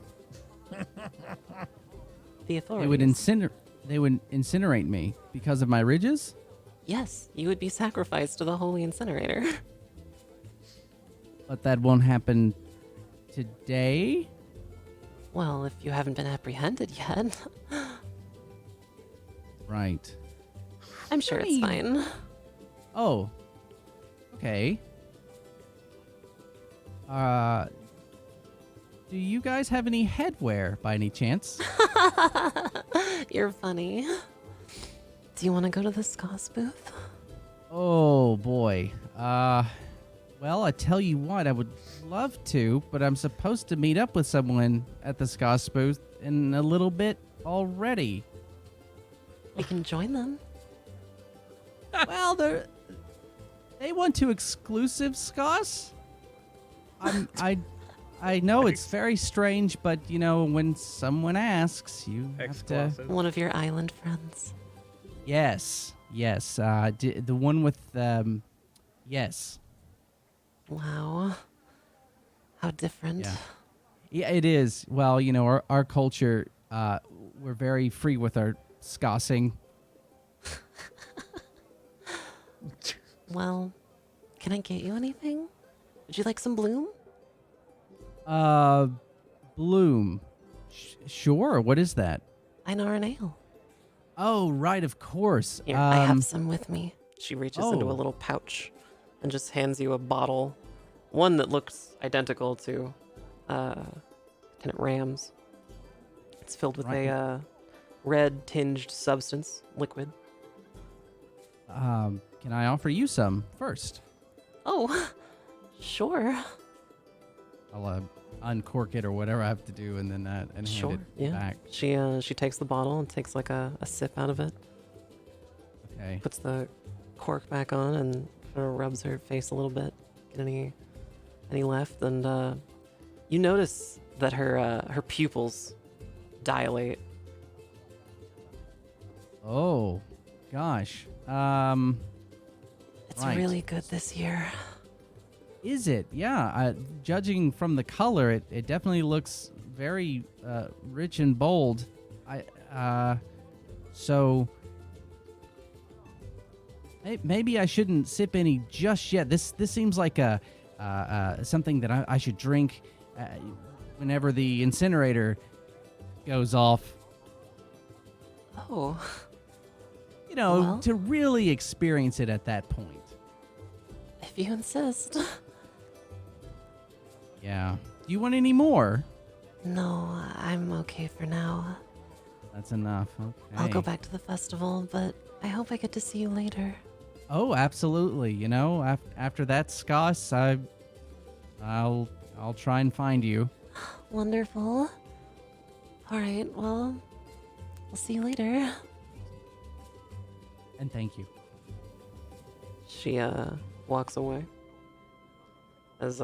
The authorities. They would incinerate me because of my ridges? Yes, you would be sacrificed to the holy incinerator. But that won't happen today? Well, if you haven't been apprehended yet, Right. I'm sure it's fine. Oh. Okay. Do you guys have any headwear by any chance? You're funny. Do you want to go to the Skas booth? Oh boy. Well, I tell you what, I would love to, but I'm supposed to meet up with someone at the Skas booth in a little bit already. We can join them. Well, they want to exclusive Skas. I know it's very strange, but you know, when someone asks, you have to. Exclusive. One of your island friends. Yes. The one with yes. Wow. How different. Yeah, it is. Well, you know, our culture, we're very free with our Skasing. Well, can I get you anything? Would you like some bloom? Bloom. Sure. What is that? Einar ale. Oh, right, of course. Here, I have some with me. She reaches into a Oh. little pouch and just hands you a bottle. One that looks identical to Lieutenant Ram's. It's filled with Right. a red tinged substance, liquid. Can I offer you some first? Oh, sure. I'll uncork it or whatever I have to do, and then and Sure, hand it yeah. back. She takes the bottle and takes like a sip out of it, Okay. puts the cork back on, and sort of rubs her face a little bit. Get any left, and you notice that her pupils dilate. Oh, gosh. It's Right. really good this year. Is it? Yeah. Judging from the color, it definitely looks very rich and bold. So maybe I shouldn't sip any just yet. This seems like a something that I should drink whenever the incinerator goes off. Oh, You know, Well. to really experience it at that point. if you insist. Yeah. Do you want any more? No, I'm okay for now. That's enough. Okay. I'll go back to the festival, but I hope I get to see you later. Oh, absolutely. You know, after that, Skas, I'll try and find you. Wonderful. All right, well, I'll see you later. And thank you. She walks away as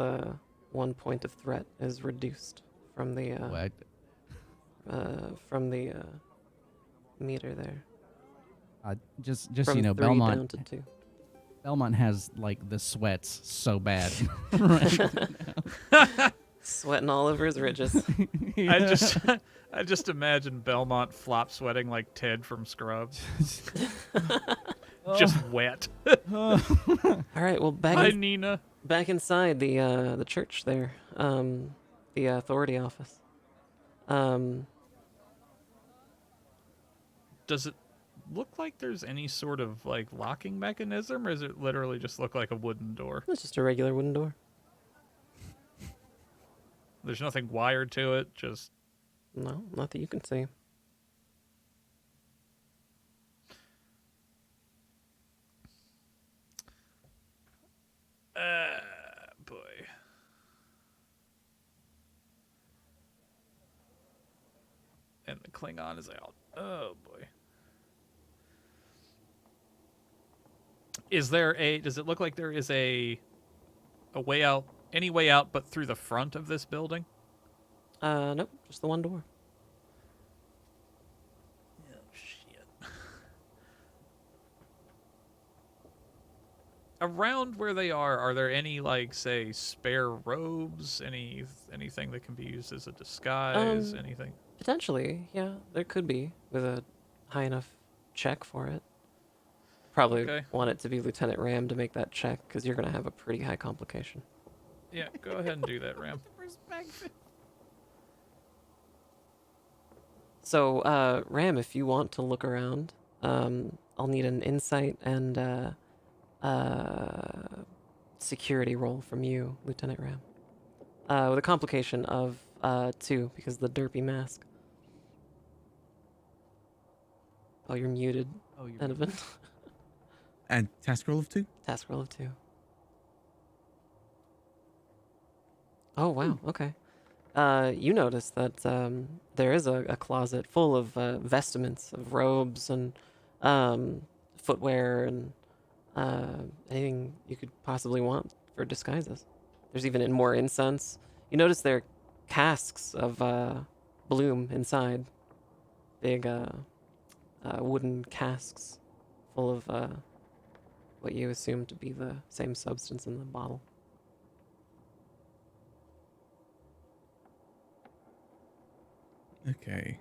one point of threat is reduced from the What? meter there. Just From you know, 3 down Belmont to 2. Belmont has like the sweats so bad. Right. Sweating all over his ridges. I just imagine Belmont flop sweating like Ted from Scrubs. Just wet. All right, well, Hi, Nina. back inside the church there, the authority office. Does it look like there's any sort of like locking mechanism, or does it literally just look like a wooden door? It's just a regular wooden door. There's nothing wired to it, just No, not that you can see. boy. And the Klingon is out. Oh boy. Does it look like there is a way out, any way out but through the front of this building? Nope, just the one door. Oh shit. around where they are there any, like, say, spare robes? Anything that can be used as a disguise? Anything? Potentially, yeah, there could be with a high enough check for it. Probably Okay. want it to be Lieutenant Ram to make that check because you're gonna have a pretty high complication. Yeah, go ahead and do that, Ram. So, Ram, if you want to look around, I'll need an insight and security roll from you, Lieutenant Ram. With a complication of 2 because of the derpy mask. Oh, you're muted, Oh, you're Enovan. And task roll of 2? Task roll of 2. Oh, wow, okay. You notice that there is a closet full of vestments, of robes and footwear and anything you could possibly want for disguises. There's even more incense. You notice there are casks of bloom inside. Big wooden casks full of what you assume to be the same substance in the bottle. Okay.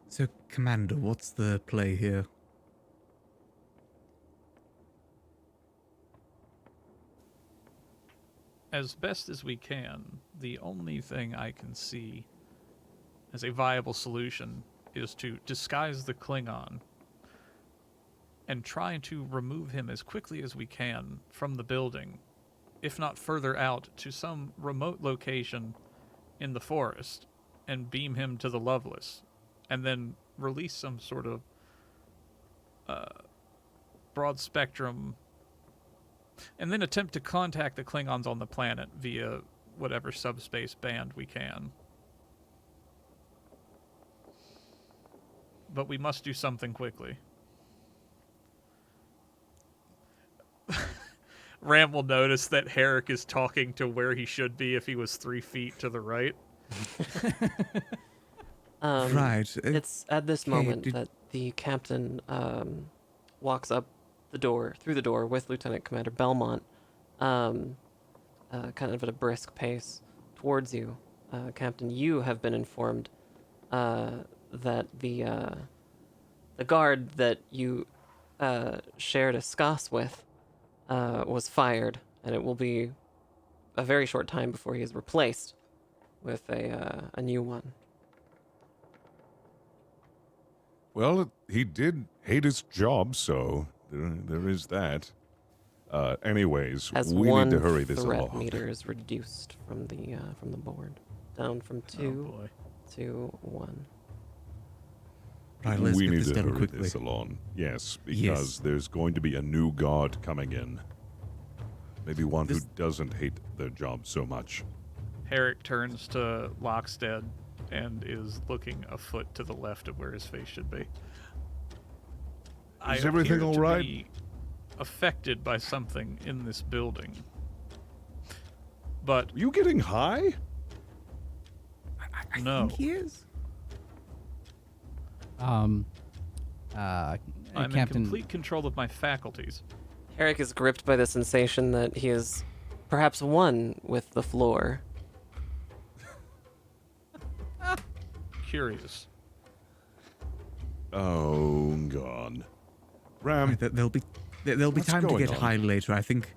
So, Commander, what's the play here? As best as we can, the only thing I can see as a viable solution is to disguise the Klingon and try to remove him as quickly as we can from the building, if not further out to some remote location in the forest, and beam him to the Lovelace, and then release some sort of broad spectrum, and then attempt to contact the Klingons on the planet via whatever subspace band we can. But we must do something quickly. Ram will notice that Herrick is talking to where he should be if he was 3 feet to the right. Right. It's at this okay, moment that the captain walks up through the door with Lieutenant Commander Belmont, kind of at a brisk pace towards you. Captain, you have been informed that the guard that you shared a Skas with was fired, and it will be a very short time before he is replaced with a new one. Well, he did hate his job, so there is that. Anyways, As we one need to hurry this threat along. meter is reduced from the board, down from 2 boy. to 1. Right, let's We get need this to done hurry quickly. this along. Yes, because Yes. there's going to be a new guard coming in. Maybe one This- who doesn't hate their job so much. Herrick turns to Lockstead and is looking a foot to the left of where his face should be. Is everything appear all to right? be affected by something in this building. But Are you getting high? I No. think he is. I'm in Captain. complete control of my faculties. Herrick is gripped by the sensation that he is perhaps one with the floor. Curious. Oh, God. Ram, Right, there'll be What's time to going get on? high later. I think.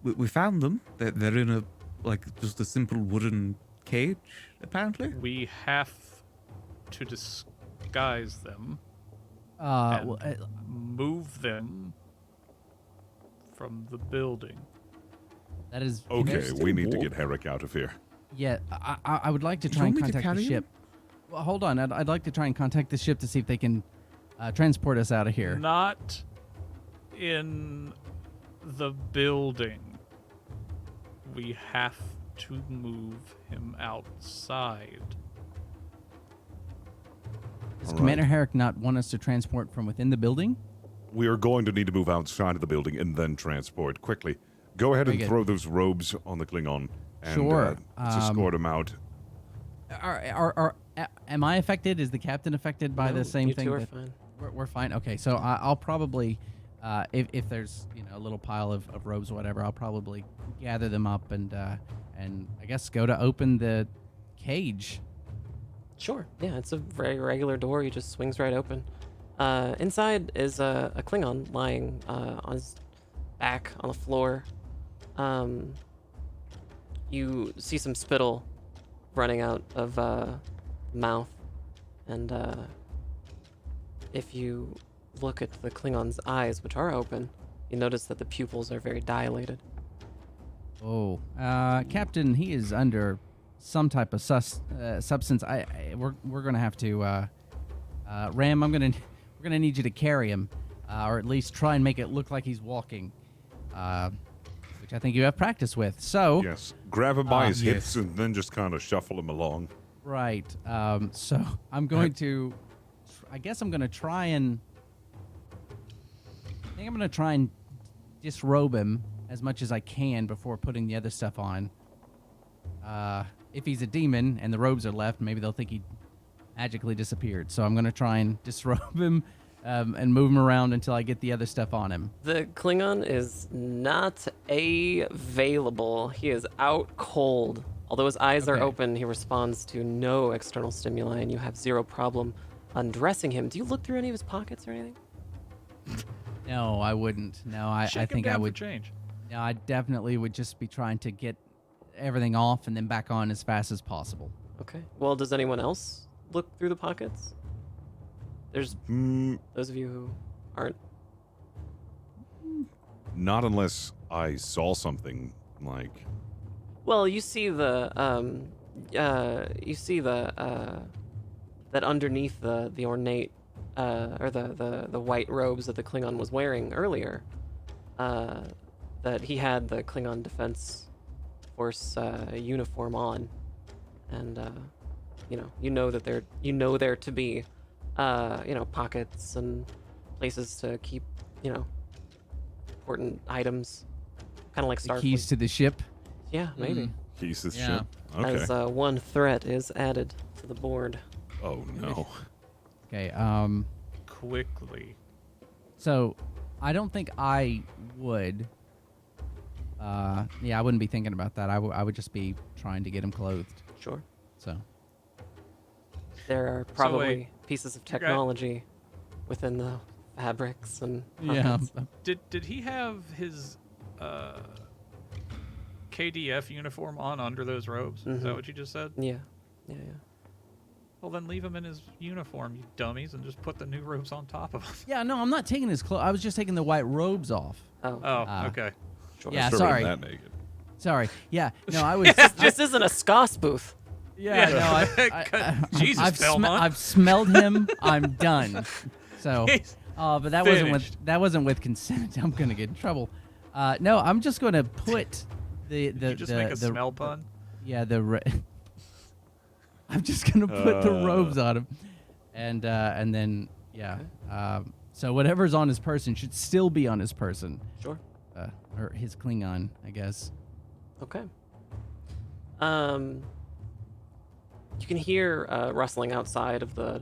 We found them. They're in just a simple wooden cage, apparently. We have to disguise them and Well, move them from the building. that is okay, still we need to walk? get Herrick out of here. Yeah, I would like to You try and want me to contact the carry ship. Well, hold on. I'd like to try and contact the ship to see if they can transport us out of here. Not in the building. We have to move him outside. Does All Commander right. Herrick not want us to transport from within the building? We are going to need to move outside of the building and then transport quickly. Go ahead Very and good. throw those robes on the Klingon and Sure. let's escort him out. am I affected? Is the captain affected by No, the same you thing? two are that- fine. We're fine. Okay, so I'll probably, if there's a little pile of robes or whatever, I'll probably gather them up and I guess go to open the cage. Sure. Yeah, it's a very regular door. He just swings right open. Inside is a Klingon lying on his back on the floor. You see some spittle running out of mouth, and if you look at the Klingon's eyes, which are open, you notice that the pupils are very dilated. Oh, Captain, he is under some type of substance. We're gonna have to, Ram. We're gonna need you to carry him, or at least try and make it look like he's walking, which I think you have practice with. So Yes. Grab him by his yes. hips and then just kind of shuffle him along. right. So I'm going to, I guess I'm gonna try and, I think I'm gonna try and disrobe him as much as I can before putting the other stuff on. If he's a demon and the robes are left, maybe they'll think he magically disappeared. So I'm going to try and disrobe him and move him around until I get the other stuff on him. The Klingon is not available. He is out cold. Although his eyes are Okay. open, he responds to no external stimuli, and you have zero problem undressing him. Do you look through any of his pockets or anything? No, I wouldn't. No, I Shake him think down I for would. change. No, I definitely would just be trying to get everything off and then back on as fast as possible. Okay. Well, does anyone else look through the pockets? There's those of you who aren't. Not unless I saw something like. Well, you see the that underneath the ornate or the white robes that the Klingon was wearing earlier, that he had the Klingon Defense Force uniform on, and you know that there to be pockets and places to keep important items, kind of like The Starfleet. keys to the ship. Yeah, maybe. He's the Yeah. ship. Okay. As one threat is added to the board. Oh no. Okay. Quickly. So I don't think I would. Yeah, I wouldn't be thinking about that. I would just be trying to get him clothed. Sure. So There are probably pieces of technology within the fabrics and yeah, pockets. Did he have his KDF uniform on under those robes? Is that Mhm. what you just said? Yeah. Well, then leave him in his uniform, you dummies, and just put the new robes on top of him. yeah. No, I'm not taking his clothes. I was just taking the white robes off. Oh. Oh, okay. Sure. Yeah, Sure ain't sorry. That naked. Sorry. Yeah. No, I was. This isn't a Skas booth. Yeah. Yeah. No, Jesus, Belmont. I've smelled him. I'm done. So. He's But that finished. wasn't with consent. I'm gonna get in trouble. No, I'm just gonna put the Did you just make a smell pun? Yeah, I'm just gonna put the robes on him, and then yeah. So whatever's on his person should still be on his person, Sure. or his Klingon, I guess. Okay. You can hear rustling outside of the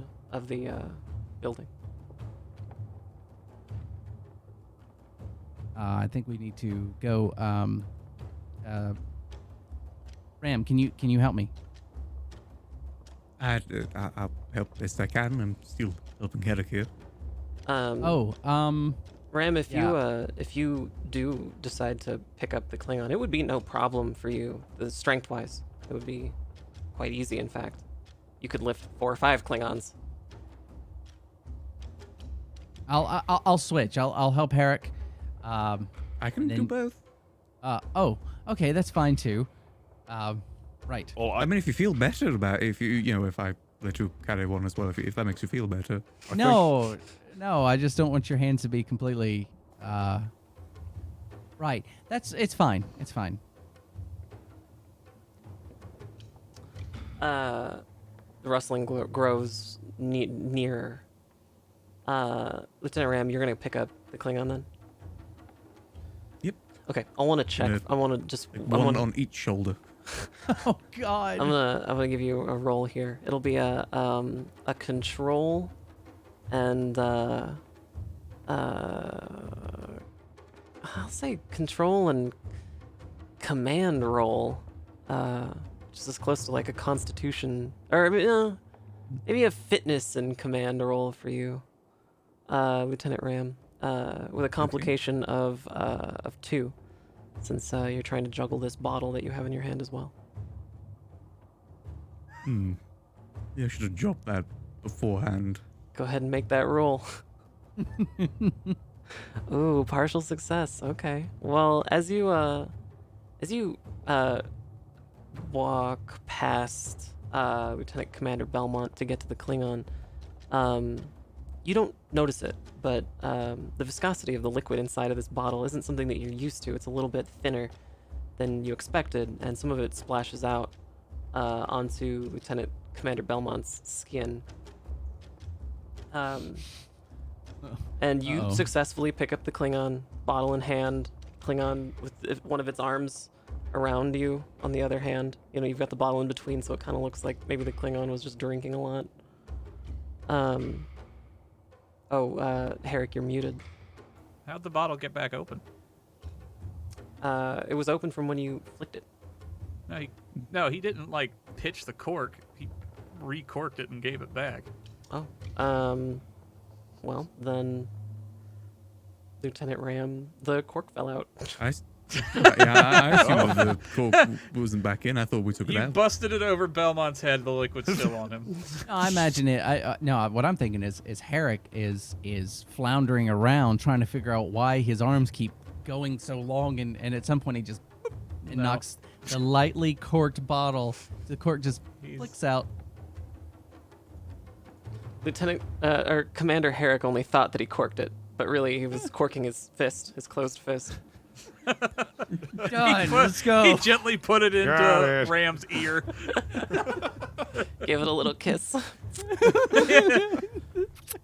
building. I think we need to go. Ram, can you help me? I'll help best I can. I'm still helping Herrick here. Ram, if yeah. you do decide to pick up the Klingon, it would be no problem for you. The strength-wise, it would be quite easy. In fact, you could lift 4 or 5 Klingons. I'll switch. I'll help Herrick. I can do then- both. Okay, that's fine too. Right. Oh, I mean, if you feel better about it, if I let you carry one as well, if that makes you feel better. No, I just don't want your hands to be completely. Right. It's fine. It's fine. The rustling grows nearer. Lieutenant Ram, you're gonna pick up the Klingon then? Yep. Okay, I want to check. Yeah. I want to just. Like I one wanna- on each shoulder. Oh God. I'm gonna give you a roll here. It'll be a control and I'll say control and command roll, just as close to like a constitution, or maybe a fitness and command roll for you, Lieutenant Ram, with a complication of 2, since you're trying to juggle this bottle that you have in your hand as well. Yeah, I should have dropped that beforehand. Go ahead and make that roll. Ooh, partial success. Okay. Well, as you walk past Lieutenant Commander Belmont to get to the Klingon, you don't notice it, but the viscosity of the liquid inside of this bottle isn't something that you're used to. It's a little bit thinner than you expected, and some of it splashes out onto Lieutenant Commander Belmont's skin. And you successfully pick up the Klingon, bottle in hand, Klingon with one of its arms around you on the other hand. You know, you've got the bottle in between, so it kind of looks like maybe the Klingon was just drinking a lot. Herrick, you're muted. How'd the bottle get back open? It was open from when you flicked it. No, he didn't, like, pitch the cork. He recorked it and gave it back. Oh, well, then, Lieutenant Ram, the cork fell out. I assumed the cork wasn't back in. I thought we took it You out. busted it over Belmont's head. The liquid's still on him. No, I imagine it. No, what I'm thinking is Herrick is floundering around trying to figure out why his arms keep going so long, and at some point he just knocks the lightly corked bottle. The cork just flicks out. Commander Herrick only thought that he corked it, but really he was corking his fist, his closed fist. Done. Let's go. He gently put it into Ram's ear. Gave it a little kiss. That's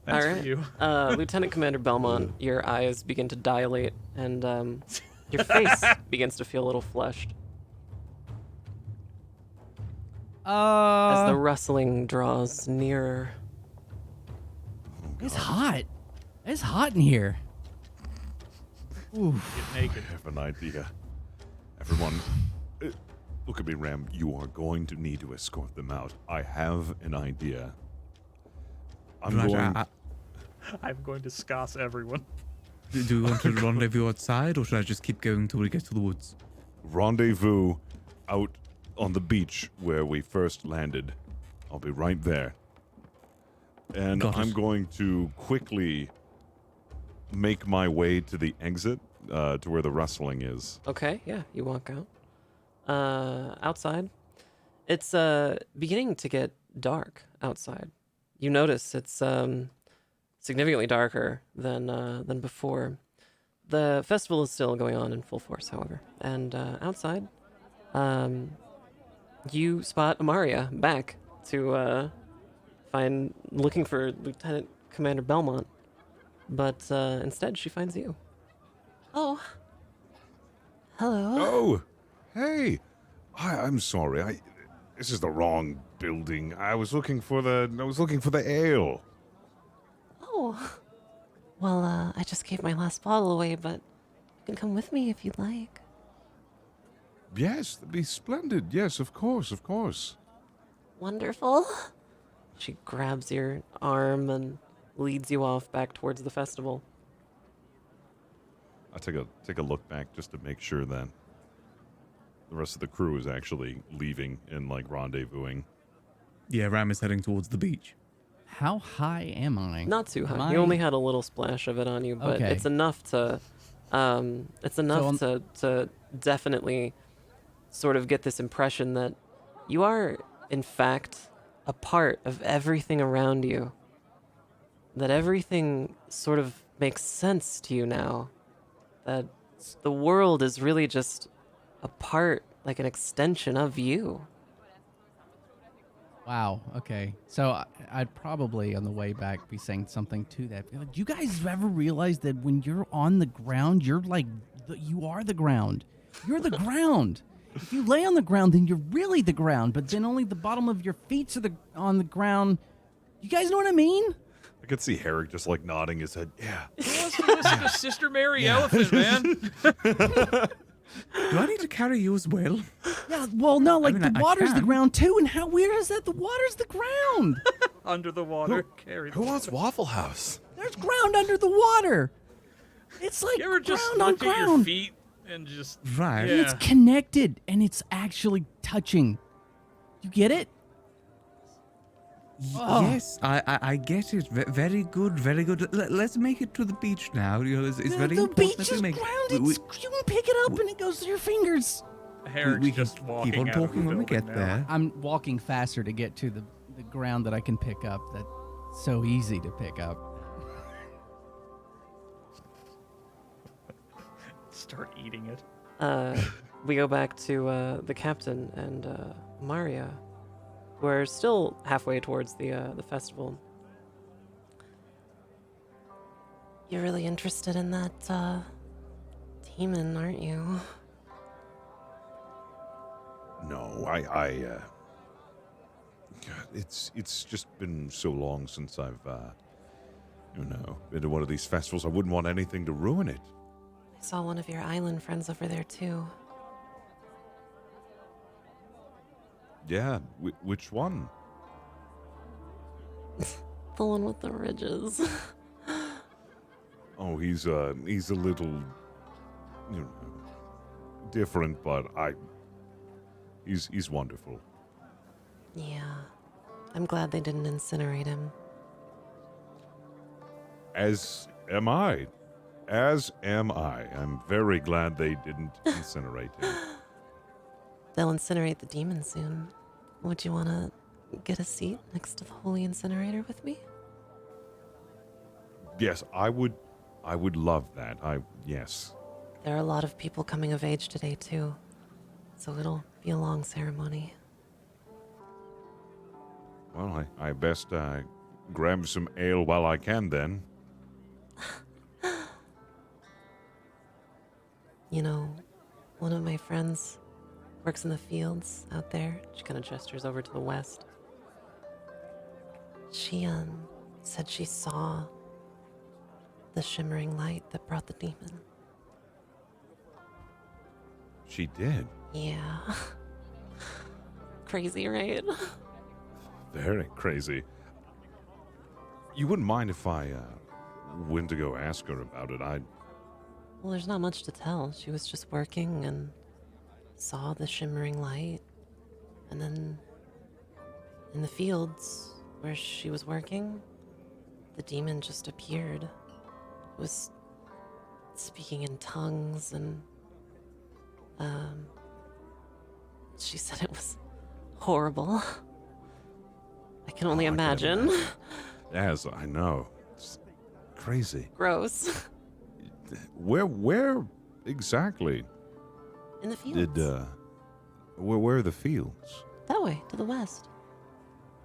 All right. for you. Lieutenant Commander Belmont, your eyes begin to dilate, and your face begins to feel a little flushed as the rustling draws nearer. It's hot. It's hot in here. Oof. Get naked. I have an idea. Everyone, look at me, Ram. You are going to need to escort them out. I have an idea. I'm going to Skas everyone. Do we want to rendezvous outside, or should I just keep going till we get to the woods? rendezvous out on the beach where we first landed. I'll be right there. And Got it. I'm going to quickly make my way to the exit, to where the rustling is. Okay, yeah, you walk out. Outside, it's beginning to get dark outside. You notice it's significantly darker than before. The festival is still going on in full force, however. And outside, you spot Amaria back to looking for Lieutenant Commander Belmont, but instead she finds you. Oh. Hello. Oh, hey. I'm sorry. This is the wrong building. I was looking for the ale. Oh. Well, I just gave my last bottle away, but you can come with me if you'd like. Yes, that'd be splendid. Yes, of course, of course. Wonderful. She grabs your arm and leads you off back towards the festival. I'll take a look back just to make sure that the rest of the crew is actually leaving and rendezvousing. Yeah, Ram is heading towards the beach. How high am I? Not too high. Am You I- only had a little splash of it on you, but Okay. it's enough to to definitely sort of get this impression that you are in fact a part of everything around you. That everything sort of makes sense to you now. That the world is really just a part, like an extension of you. Wow. Okay. So I'd probably on the way back be saying something to that. Do you guys ever realize that when you're on the ground, you're like, you are the ground. You're the ground. If you lay on the ground, then you're really the ground, but then only the bottom of your feet are on the ground. You guys know what I mean? I could see Herrick just like nodding his head. Yeah. Who wants to listen to Sister Mary Elephant, man? Do I need to carry you as well? Yeah, well, no, like mean, the I water's the can. ground too, and how weird is that? The water's the ground. Under the water, carried. Who wants Waffle House? There's ground under the water. It's like You ever just ground on look at your ground. feet and just Right. Yeah. It's connected, and it's actually touching. You get it? Oh. Yes, I get it. Very good, very good. Let's make it to the beach now. You know, it's very the important beach that we is make. ground. we- You can pick it up, and it goes through your fingers. Herrick's we can just walking keep on out of the talking when we building get now. there. I'm walking faster to get to the ground that I can pick up. That's so easy to pick up. Start eating it. We go back to the captain and Maria, who are still halfway towards the festival. You're really interested in that demon, aren't you? No, it's just been so long since I've been to one of these festivals. I wouldn't want anything to ruin it. I saw one of your island friends over there too. Yeah, which one? The one with the ridges. Oh, he's a little, different, but he's wonderful. Yeah. I'm glad they didn't incinerate him. As am I. As am I. I'm very glad they didn't incinerate him. They'll incinerate the demon soon. Would you want to get a seat next to the holy incinerator with me? Yes, I would love that. Yes. There are a lot of people coming of age today too, so it'll be a long ceremony. Well, I best grab some ale while I can then. You know, one of my friends works in the fields out there. She kind of gestures over to the west. She said she saw the shimmering light that brought the demon. She did. Yeah. Crazy, right? Very crazy. You wouldn't mind if I went to go ask her about it? Well, there's not much to tell. She was just working and saw the shimmering light. And then in the fields where she was working, the demon just appeared. It was speaking in tongues and she said it was horrible. I can only I can imagine. As I know. It's crazy. Gross. Where exactly In the fields. where are the fields? That way, to the west.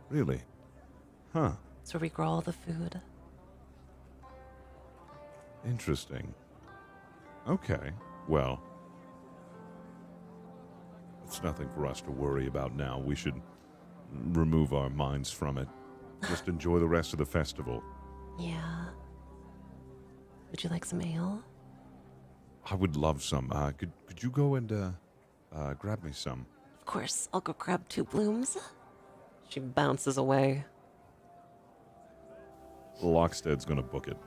Really? Huh. It's where we grow all the food. Interesting. Okay. Well, it's nothing for us to worry about now. We should remove our minds from it. Just enjoy the rest of the festival. Yeah. Would you like some ale? I would love some. Could you go and grab me some? Of course, I'll go grab 2 blooms. She bounces away. Lockstead's gonna book it.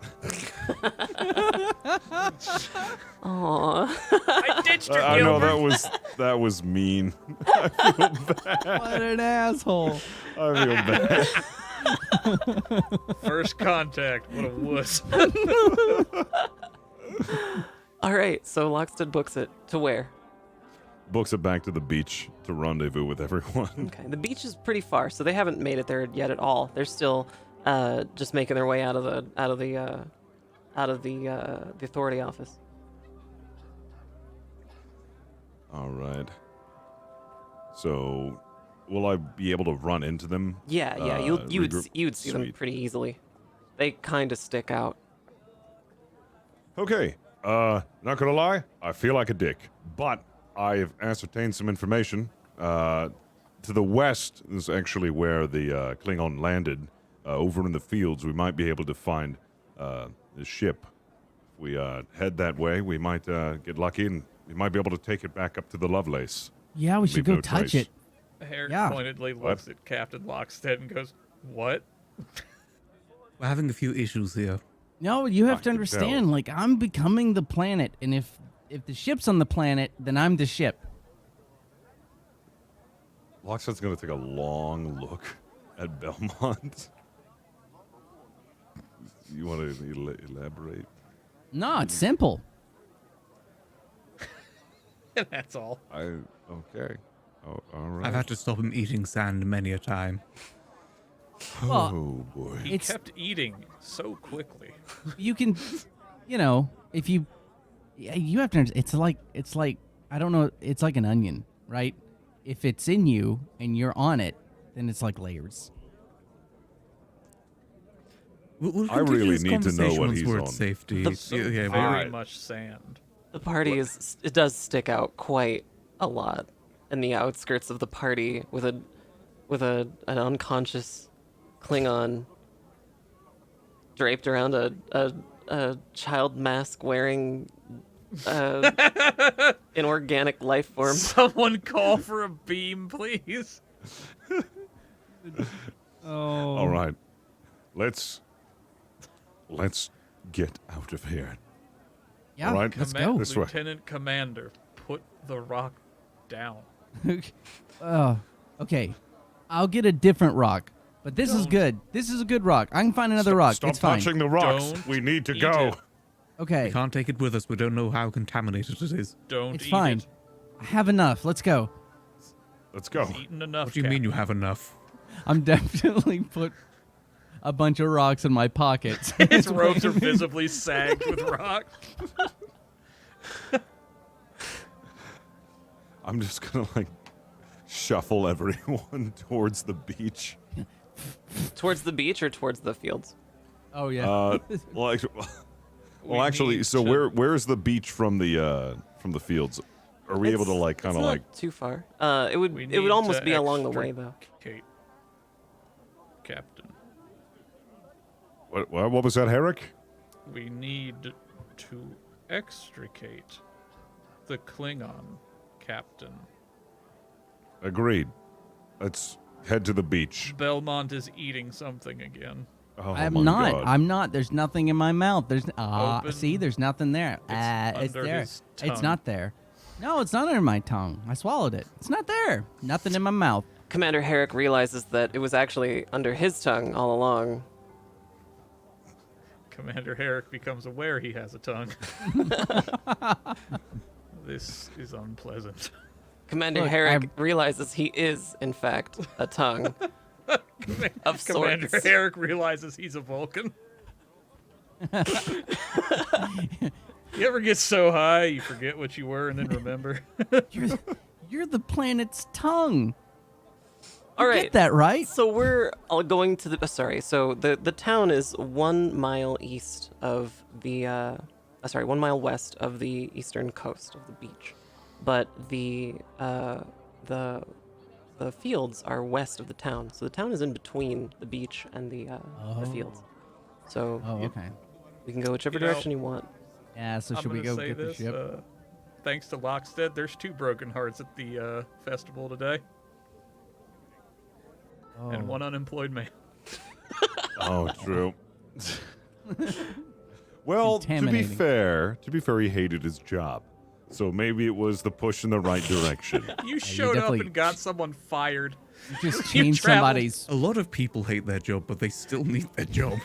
Aww. I ditched her, I know Gilbert. that was mean. I feel bad. What an asshole. I feel bad. First contact. What a wuss. All right, so Lockstead books it to where? Books it back to the beach to rendezvous with everyone. Okay, the beach is pretty far, so they haven't made it there yet at all. They're still just making their way out of the authority office. All right. So, will I be able to run into them? Yeah, regroup? you'd see them Sweet. pretty easily. They kind of stick out. Okay. Not gonna lie, I feel like a dick, but I have ascertained some information. To the west is actually where the Klingon landed. Over in the fields, we might be able to find the ship. If we head that way, we might get lucky, and we might be able to take it back up to the Lovelace. Yeah, we should go no touch trace. it. Herrick Yeah. pointedly looks at Captain Lockstead and goes, "What?" We're having a few issues here. No, you have to can understand. tell. Like, I'm becoming the planet, and if the ship's on the planet, then I'm the ship. Lockstead's going to take a long look at Belmont. You want to elaborate? No, it's simple. That's all. Okay. Oh, all right. I've had to stop him eating sand many a time. Well, Oh boy. He It's- kept eating so quickly. You can, if you have to. It's like I don't know. It's like an onion, right? If it's in you and you're on it, then it's like layers. We'll I continue really this need to know conversation what once he's we're at on. safety. So Yeah, very Alright. much sand. The party it does stick out quite a lot in the outskirts of the party with an unconscious Klingon draped around a child mask wearing inorganic life form. Someone call for a beam, please. Oh. All right. Let's get out of here. Yeah. All right, Let's Command- go. This way. Lieutenant Commander, put the rock down. Okay. I'll get a different rock, but this is Don't. good. This is a good rock. I can find another rock. Stop it's fine. touching the rocks. Don't We need to eat go. it. Okay. We can't take it with us. We don't know how contaminated it is. Don't It's eat fine. it. I have enough. Let's go. Let's go. He's eaten enough. What do you mean you have enough? I'm definitely put a bunch of rocks in my pockets. His robes are visibly sagged with rock. I'm just gonna shuffle everyone towards the beach. Towards the beach or towards the fields? Oh yeah. Actually, need so to- where's the beach from the fields? Are we able to It's kind of not too far. It We would need almost to be along the way though. extricate Captain. what was that, Herrick? We need to extricate the Klingon captain. Agreed. Let's head to the beach. Belmont is eating something again. Oh, I'm my not. God. I'm not. There's nothing in my mouth. There's Open. see, there's nothing there. It's under there. his It's tongue. not there. No, it's not under my tongue. I swallowed it. It's not there. Nothing in my mouth. Commander Herrick realizes that it was actually under his tongue all along. Commander Herrick becomes aware he has a tongue. This is unpleasant. Commander Look, Herrick realizes he is, in fact, a tongue of Commander sorts. Herrick realizes he's a Vulcan. You ever get so high you forget what you were and then remember? You're the planet's tongue. All right. Get that right? So we're all going to the. So the town is 1 mile east of the. 1 mile west of the eastern coast of the beach, but the fields are west of the town. So the town is in between the beach and the fields. So Oh, okay. we can go whichever You know, direction you want. Yeah. So I'm should we gonna go say get the this, ship? thanks to Lockstead, there's 2 broken hearts at the festival today, and 1 unemployed man. Oh, true. Well, to be Contaminating. fair, he hated his job. So maybe it was the push in the right direction. You showed up definitely- and got someone fired. You just you changed traveled- somebody's. A lot of people hate their job, but they still need their job.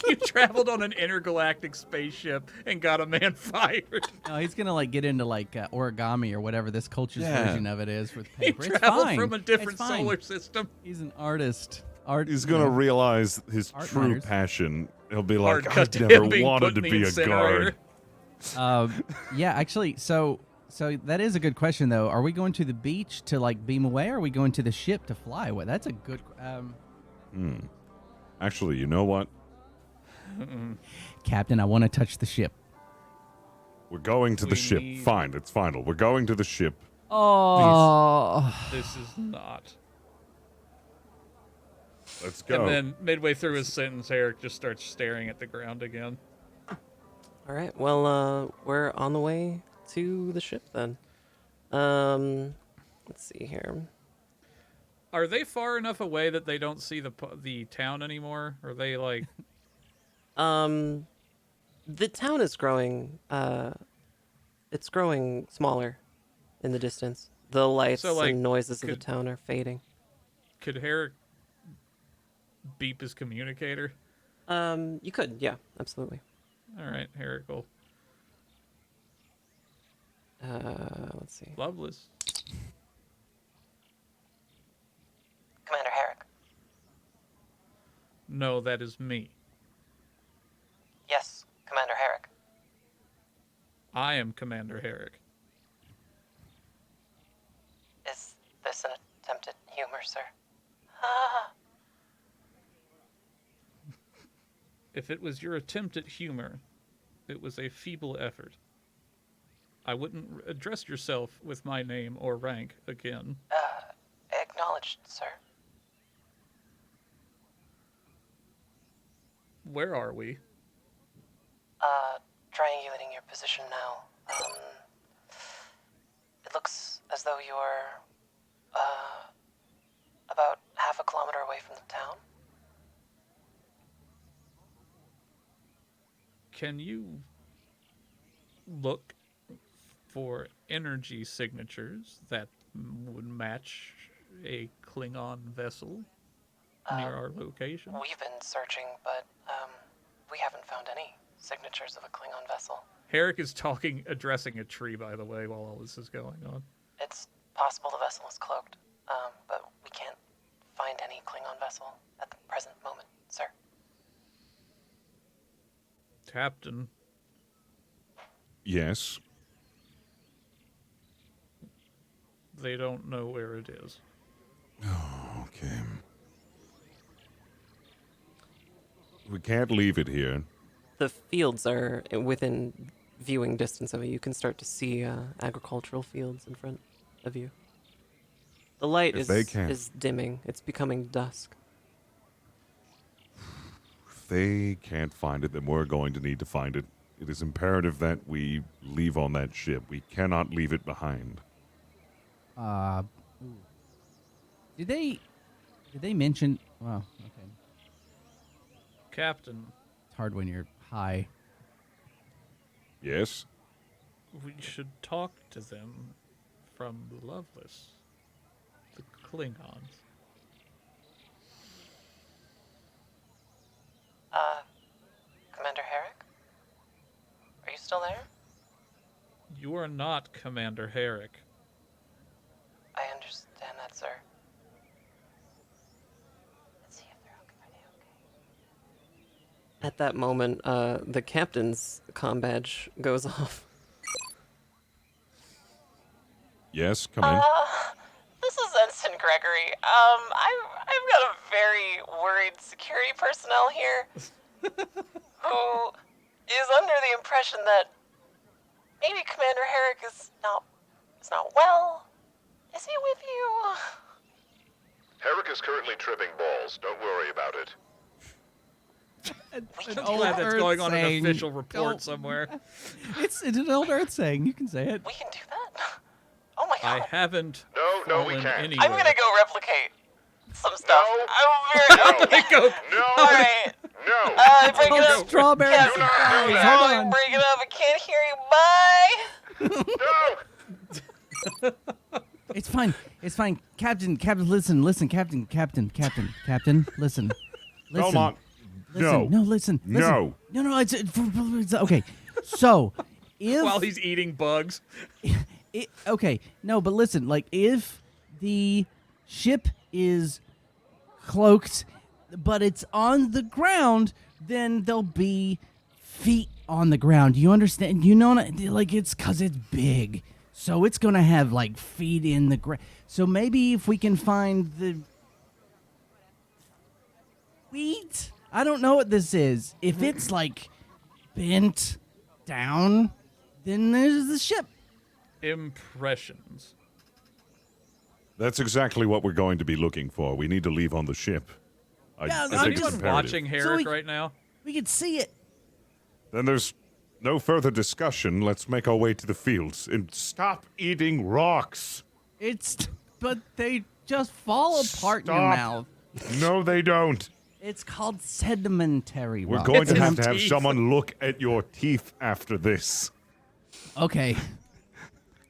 You traveled on an intergalactic spaceship and got a man fired. No, he's gonna get into origami or whatever this culture's Yeah. version of it is with He paper. It's traveled fine. from a different It's fine. solar system. He's an artist. He's going to realize his Art true matters. passion. He'll be Hard like, cut I've to never him being wanted put to in the be a incinerator. guard. Yeah, actually, so that is a good question though. Are we going to the beach to beam away, or are we going to the ship to fly away? That's a good. Actually, you know what? Captain, I want to touch the ship. We're going to the We ship. need- Fine, it's final. We're going to the ship. Oh. This is not. Let's go. And then midway through his sentence, Eric just starts staring at the ground again. All right. Well, we're on the way to the ship then. Let's see here. Are they far enough away that they don't see the town anymore? Are they like? The town is growing. It's growing smaller in the distance. The lights So, like, and noises of the could- town are fading. Could Herrick beep his communicator? You could, yeah, absolutely. All right, Herrick will. Let's see. Lovelace. Commander Herrick. No, that is me. Yes, Commander Herrick. I am Commander Herrick. Is this an attempt at humor, sir? If it was your attempt at humor, it was a feeble effort. I wouldn't address yourself with my name or rank again. Acknowledged, sir. Where are we? Triangulating your position now. It looks as though you're, about half a kilometer away from the town. Can you look for energy signatures that would match a Klingon vessel near our location? We've been searching, but, we haven't found any signatures of a Klingon vessel. Herrick is addressing a tree, by the way, while all this is going on. It's possible the vessel is cloaked, but we can't find any Klingon vessel at the present moment, sir. Captain, Yes. they don't know where it is. Okay. We can't leave it here. The fields are within viewing distance of it. You can start to see agricultural fields in front of you. The light If they can't- is dimming. It's becoming dusk. If they can't find it, then we're going to need to find it. It is imperative that we leave on that ship. We cannot leave it behind. Did they mention? Well, okay. Captain, It's hard when you're high. Yes? we should talk to them from Lovelace, the Klingons. Commander Herrick? Are you still there? You are not Commander Herrick. I understand that, sir. Let's see if they're okay. Are they okay? At that moment, the captain's comm badge goes off. Yes, come in. This is Ensign Gregory. I've got a very worried security personnel here who is under the impression that maybe Commander Herrick is not well. Is he with you? Herrick is currently tripping balls. Don't worry about it. I'm old glad that's Earth going on an saying, official report "Don't." somewhere. It's an old Earth saying. You can say it. We can do that? Oh my I god. haven't. No, we fallen can't. anywhere. I'm gonna go replicate some stuff. No. I'm very Go. No! Alright. No! Break it up. Strawberry Can't- Do not do surprise. that. Hold on. Break it up. I can't hear you. Bye. No! It's fine. It's fine. Captain, listen, Captain, listen. Belmont, Listen. no. Listen. No. No, it's okay. So, if While he's eating bugs. okay, no, but listen, like if the ship is cloaked, but it's on the ground, then there'll be feet on the ground. You understand? You know, like it's because it's big, so it's gonna have like feet in the ground. So maybe if we can find the feet, I don't know what this is. If it's like bent down, then there's the ship. Impressions. That's exactly what we're going to be looking for. We need to leave on the ship. Yeah, I Is think it's anyone imperative. watching Herrick So right now? We can see it. Then there's no further discussion. Let's make our way to the fields and stop eating rocks. But they just fall apart in your Stop. mouth. No, they don't. It's called sedimentary We're rock. going It's to his have teeth. someone look at your teeth after this. Okay. Do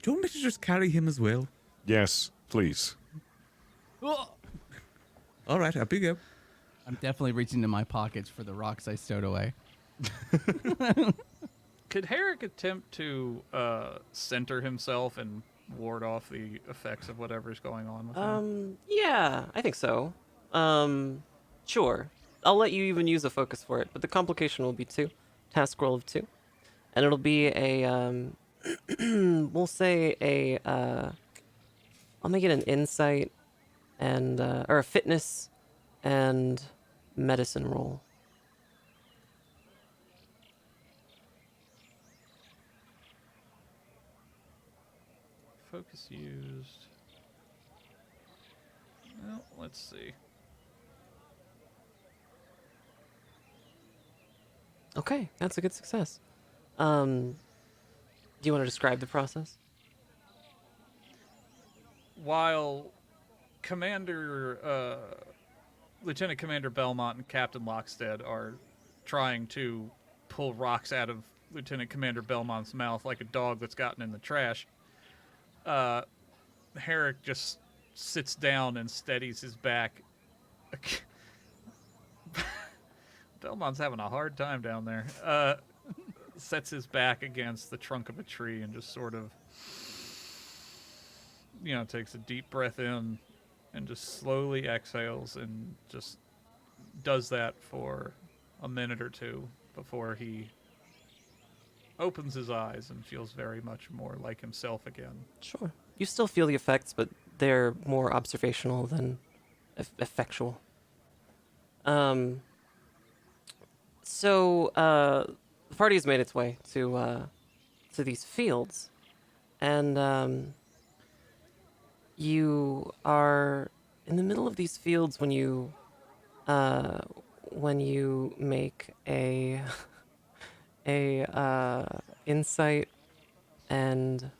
you want me to just carry him as well? Yes, please. All right, up you go. I'm definitely reaching in my pockets for the rocks I stowed away. Could Herrick attempt to center himself and ward off the effects of whatever's going on with him? Yeah, I think so. Sure. I'll let you even use a focus for it, but the complication will be 2. Task roll of 2. And it'll be a, we'll say I'll make it an insight and, or a fitness and medicine roll. Focus used. Well, let's see. Okay, that's a good success. Do you want to describe the process? While Lieutenant Commander Belmont and Captain Lockstead are trying to pull rocks out of Lieutenant Commander Belmont's mouth like a dog that's gotten in the trash, Herrick just sits down and steadies his back. Belmont's having a hard time down there. Sets his back against the trunk of a tree and just sort of, takes a deep breath in and just slowly exhales and just does that for a minute or two before he opens his eyes and feels very much more like himself again. Sure. You still feel the effects, but they're more observational than effectual. So the party has made its way to these fields, and you are in the middle of these fields when you make a insight and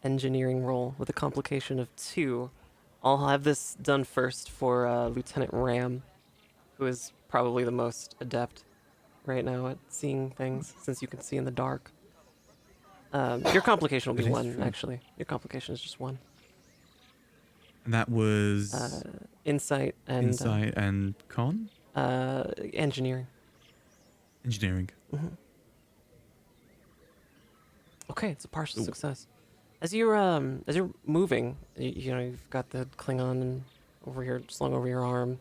engineering roll with a complication of 2. I'll have this done first for Lieutenant Ram, who is probably the most adept right now at seeing things, since you can see in the dark. Your complication will be That is 1, true. actually. Your complication is just 1. And that was Insight and insight and con? engineering. Engineering. Okay, it's a partial Ooh. success. As you're moving, you've got the Klingon and over here slung over your arm,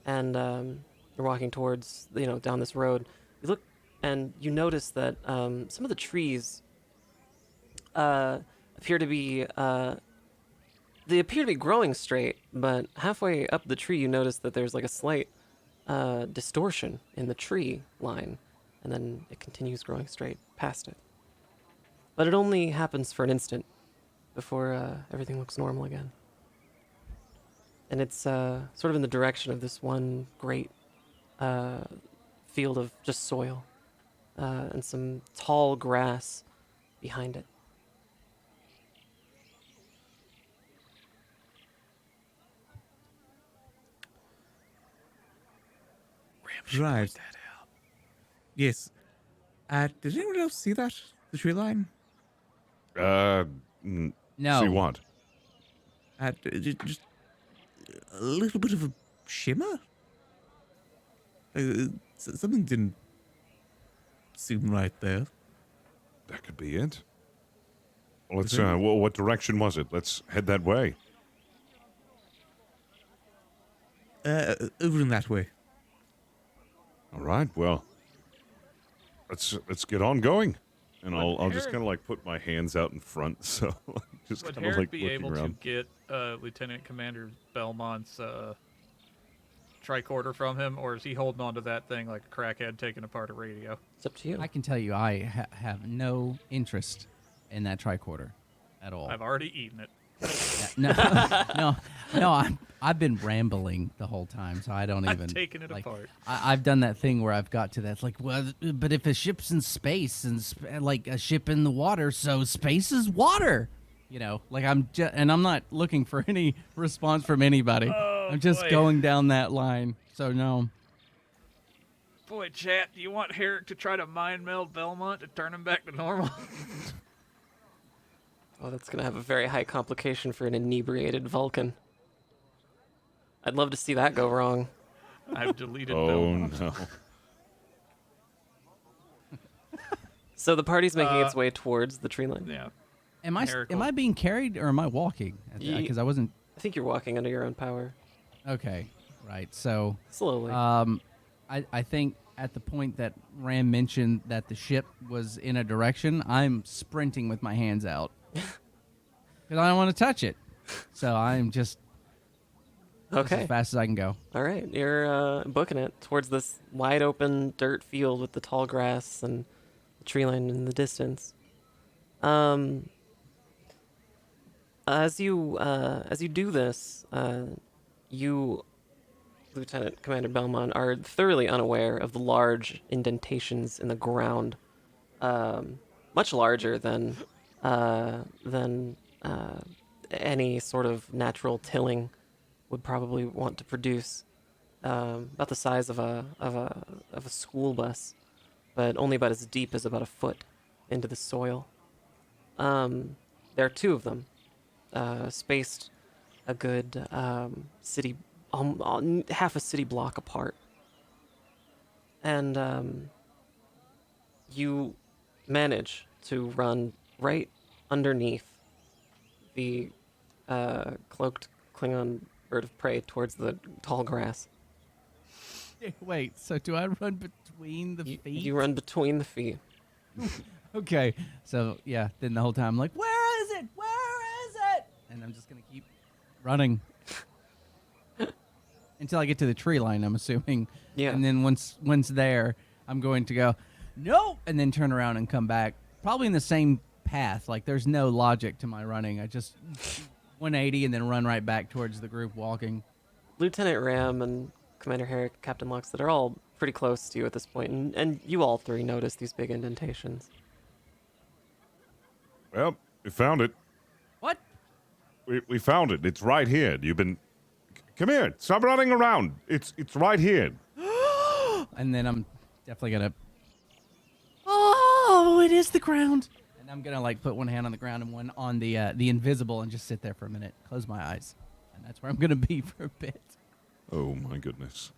and you're walking towards down this road. You look and you notice that some of the trees appear to be growing straight, but halfway up the tree you notice that there's like a slight distortion in the tree line, and then it continues growing straight past it. But it only happens for an instant before everything looks normal again. And it's sort of in the direction of this one great field of just soil and some tall grass behind it. Right. Yes. Did anyone else see that? The tree line? No. No. See what? Just a little bit of a shimmer? Something didn't seem right there. That could be it. Let's. What direction was it? Let's head that way. Over in that way. All right. Well, let's get on going, and I'll just Herrick- kind of like put my hands out in front, so just Would kind of Herrick like be looking able around. to get Lieutenant Commander Belmont's tricorder from him, or is he holding on to that thing like a crackhead taking apart a radio? It's up to you. I can tell you, I have no interest in that tricorder at all. I've already eaten it. No, no. I've been rambling the whole time, so I don't even. I'm taking it like, apart. I've done that thing where I've got to that. It's like, well, but if a ship's in space and like a ship in the water, so space is water. You know, like and I'm not looking for any response from anybody. Oh, I'm just boy. going down that line. So no. Boy, chat, do you want Herrick to try to mind meld Belmont to turn him back to normal? Oh, that's gonna have a very high complication for an inebriated Vulcan. I'd love to see that go wrong. I've deleted Oh Belmont. no. So the party's making its way towards the tree line. Yeah. Am I being carried or am I walking? Because I wasn't. I think you're walking under your own power. Okay, right. So Slowly. I think at the point that Ram mentioned that the ship was in a direction, I'm sprinting with my hands out because I don't want to touch it. So I'm just Okay. as fast as I can go. All right. You're booking it towards this wide open dirt field with the tall grass and the tree line in the distance. As you do this, you, Lieutenant Commander Belmont, are thoroughly unaware of the large indentations in the ground, much larger than any sort of natural tilling would probably want to produce. About the size of a school bus, but only about as deep as about a foot into the soil. There are two of them, spaced a good city, half a city block apart. And you manage to run right underneath the cloaked Klingon bird of prey towards the tall grass. Wait, so do I run between the feet? You run between the feet. Okay, so yeah, then the whole time I'm like, where is it? Where is it? And I'm just gonna keep running until I get to the tree line, I'm assuming. Yeah. And then once there, I'm going to go, nope, and then turn around and come back, probably in the same path. Like there's no logic to my running. I just 180 and then run right back towards the group walking. Lieutenant Ram and Commander Herrick, Captain Lux, that are all pretty close to you at this point, and you all three notice these big indentations. Well, we found it. What? We found it. It's right here. Come here. Stop running around. It's right here. And then I'm definitely gonna. Oh, it is the ground. And I'm gonna like put one hand on the ground and one on the invisible and just sit there for a minute, close my eyes, and that's where I'm gonna be for a bit. Oh my goodness.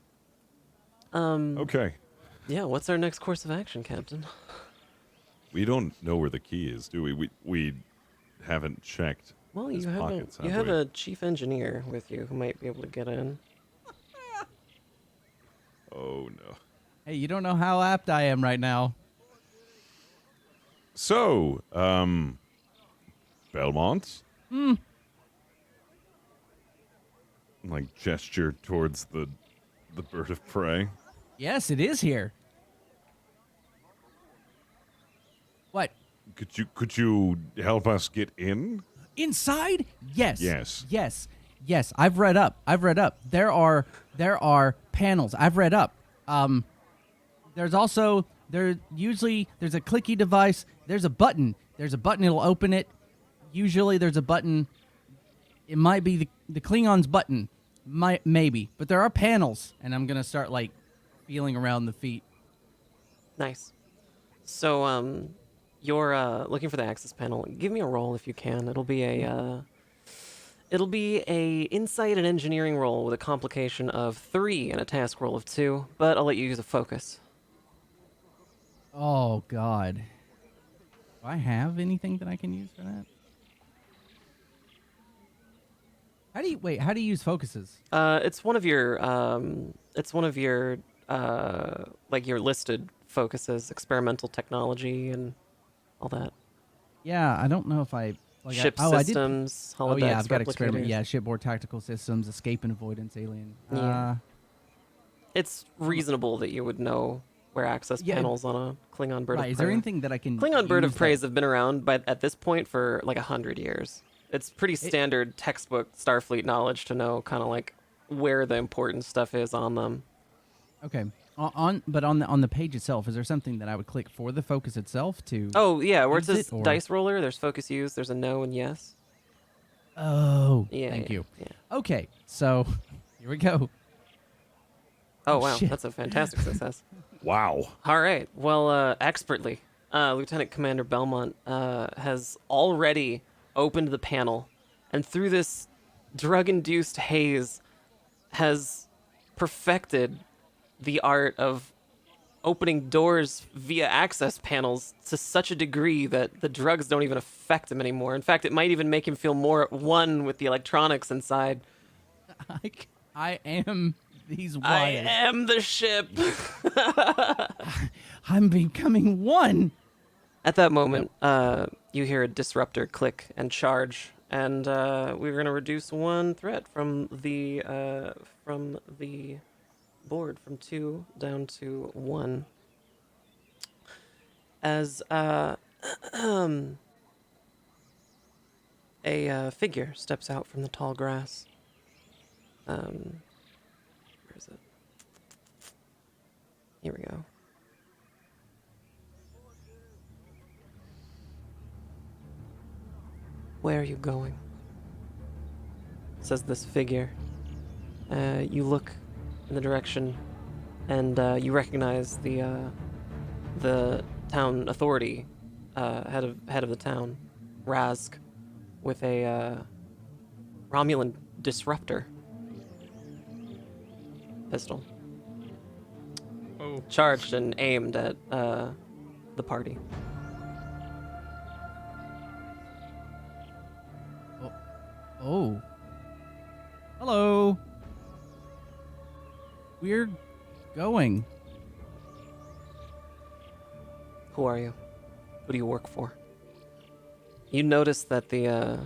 Um. Okay. Yeah. What's our next course of action, Captain? We don't know where the key is, do we? We haven't checked. Well, his you have pockets, you have have we? a chief engineer with you who might be able to get in. Oh no. Hey, you don't know how apt I am right now. So, Belmont? Like gesture towards the bird of prey. Yes, it is here. What? Could you help us get in? Inside? Yes. Yes. Yes. Yes. I've read up. There are panels. I've read up. There's also there's a clicky device. There's a button. It'll open it. Usually there's a button. It might be the Klingon's button. Maybe. But there are panels, and I'm gonna start like feeling around the feet. Nice. So, you're looking for the access panel. Give me a roll if you can. It'll be a insight and engineering roll with a complication of 3 and a task roll of 2. But I'll let you use a focus. Oh God. Do I have anything that I can use for that? How do you use focuses? It's one of your like your listed focuses, experimental technology and all that. Yeah, I don't know if I Ship systems, Oh holodecks, yeah, I've got experiment. replicators. Yeah, shipboard tactical systems, escape and avoidance, alien. Yeah. It's reasonable that you would know where access Yeah. panels on a Klingon bird Right. of Is prey. there anything that I can? Klingon bird of use preys that- have been around at this point for like 100 years. It's pretty standard textbook Starfleet knowledge to know kind of like where the important stuff is on them. Okay. But on the page itself, is there something that I would click for the focus itself to? Oh yeah, where it use says or- dice roller, there's focus use, there's a no and yes. Oh, Yeah, thank yeah, you. yeah. Okay, so here we go. Oh, Oh, wow, shit. that's a fantastic success. Wow. All right, well, expertly, Lieutenant Commander Belmont has already opened the panel, and through this drug-induced haze, has perfected the art of opening doors via access panels to such a degree that the drugs don't even affect him anymore. In fact, it might even make him feel more at one with the electronics inside. I am these I wires. am the ship. I'm becoming one. At that moment, you hear a disruptor click and charge, and we're gonna reduce one threat from the board from 2 down to 1. As a figure steps out from the tall grass. Where is it? Here we go. Where are you going? Says this figure. You look in the direction, and you recognize the town authority, head of the town, Rask, with a Romulan disruptor pistol, Oh, charged and aimed at the party. Oh. Hello. We're going. Who are you? Who do you work for? You notice that the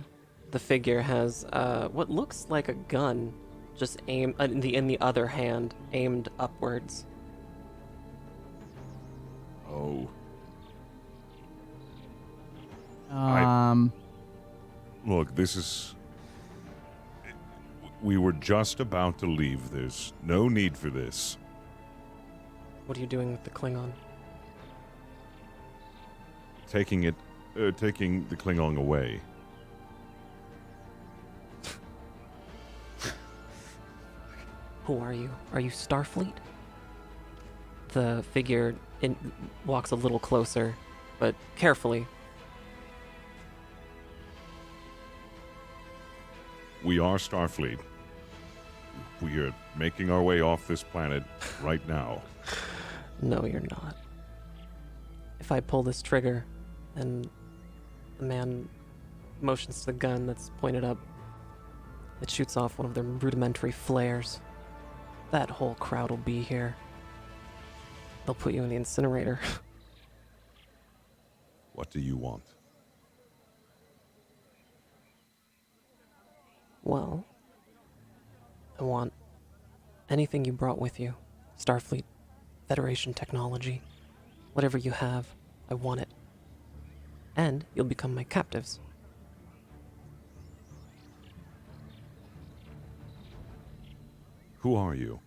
figure has what looks like a gun, just aimed in the other hand, aimed upwards. Oh. Look, this is... We were just about to leave. There's no need for this. What are you doing with the Klingon? Taking the Klingon away. Who are you? Are you Starfleet? The figure walks a little closer, but carefully. We are Starfleet. We are making our way off this planet right now. No, you're not. If I pull this trigger, and the man motions to the gun that's pointed up, it shoots off one of their rudimentary flares. That whole crowd will be here. They'll put you in the incinerator. What do you want? Well, I want anything you brought with you. Starfleet, Federation technology. Whatever you have, I want it. And you'll become my captives. Who are you?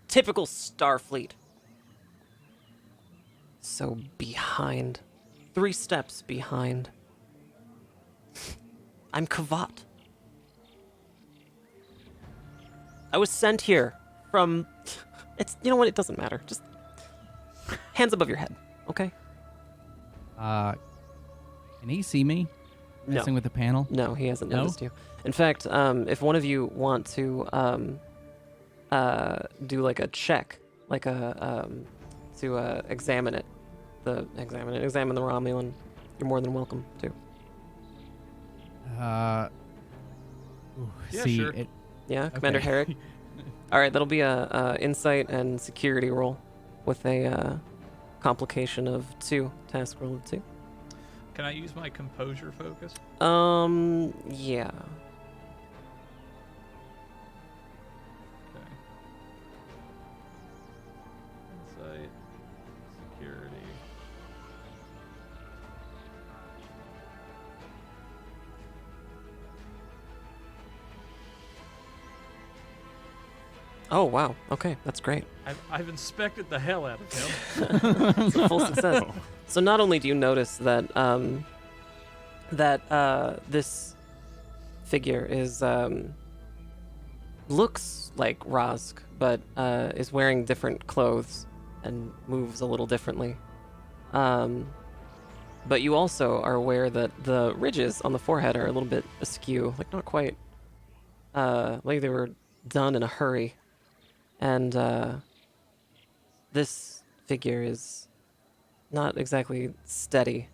Typical Starfleet. So behind. 3 steps behind. I'm Kavat. I was sent here from... You know what? It doesn't matter. Just hands above your head, okay? Can he see me? No. Messing with the panel? No, he hasn't No? noticed you. In fact, if one of you want to do like a check, like to examine it, examine the Romulan, you're more than welcome to. Yeah, see, sure. Yeah, Commander Okay. Herrick. All right, that'll be a insight and security roll with a complication of 2, task roll of 2. Can I use my composure focus? Yeah. Okay. Insight, security. Oh, wow. Okay, that's great. I've inspected the hell out of him. It's a full success. So not only do you notice that this figure is looks like Rosk, but is wearing different clothes and moves a little differently. But you also are aware that the ridges on the forehead are a little bit askew, like not quite, like they were done in a hurry. And this figure is not exactly steady.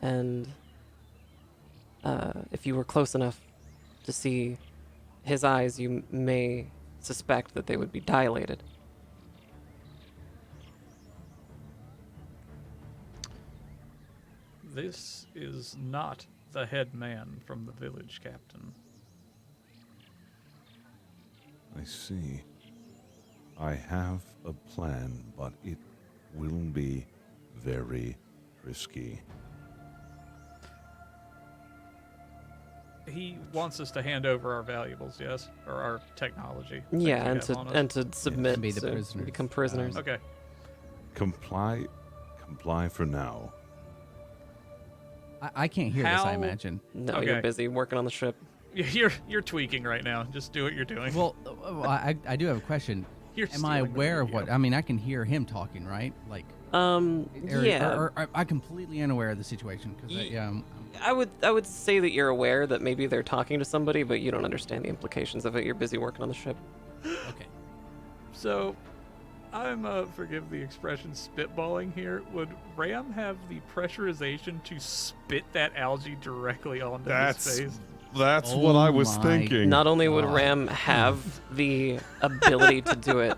And if you were close enough to see his eyes, you may suspect that they would be dilated. This is not the head man from the village, Captain. I see. I have a plan, but it will be very risky. He wants us to hand over our valuables, yes? Or our technology. things Yeah, we and have to on us. and to submit be the to prisoners. become prisoners. Okay. Comply for now. I can't hear this, I How- imagine. No, Okay. you're busy working on the ship. You're tweaking right now. Just do what you're doing. Well, I do have a question. You're Am I stealing the aware of video. what? I mean, I can hear him talking, right? Like, Yeah. Or am I completely unaware of the situation? Because I would say that you're aware that maybe they're talking to somebody, but you don't understand the implications of it. You're busy working on the ship. okay. So, I'm, forgive the expression, spitballing here. Would Ram have the pressurization to spit that algae directly onto his face? That's Oh what I was my thinking. Not only would God. Ram have the ability to do it,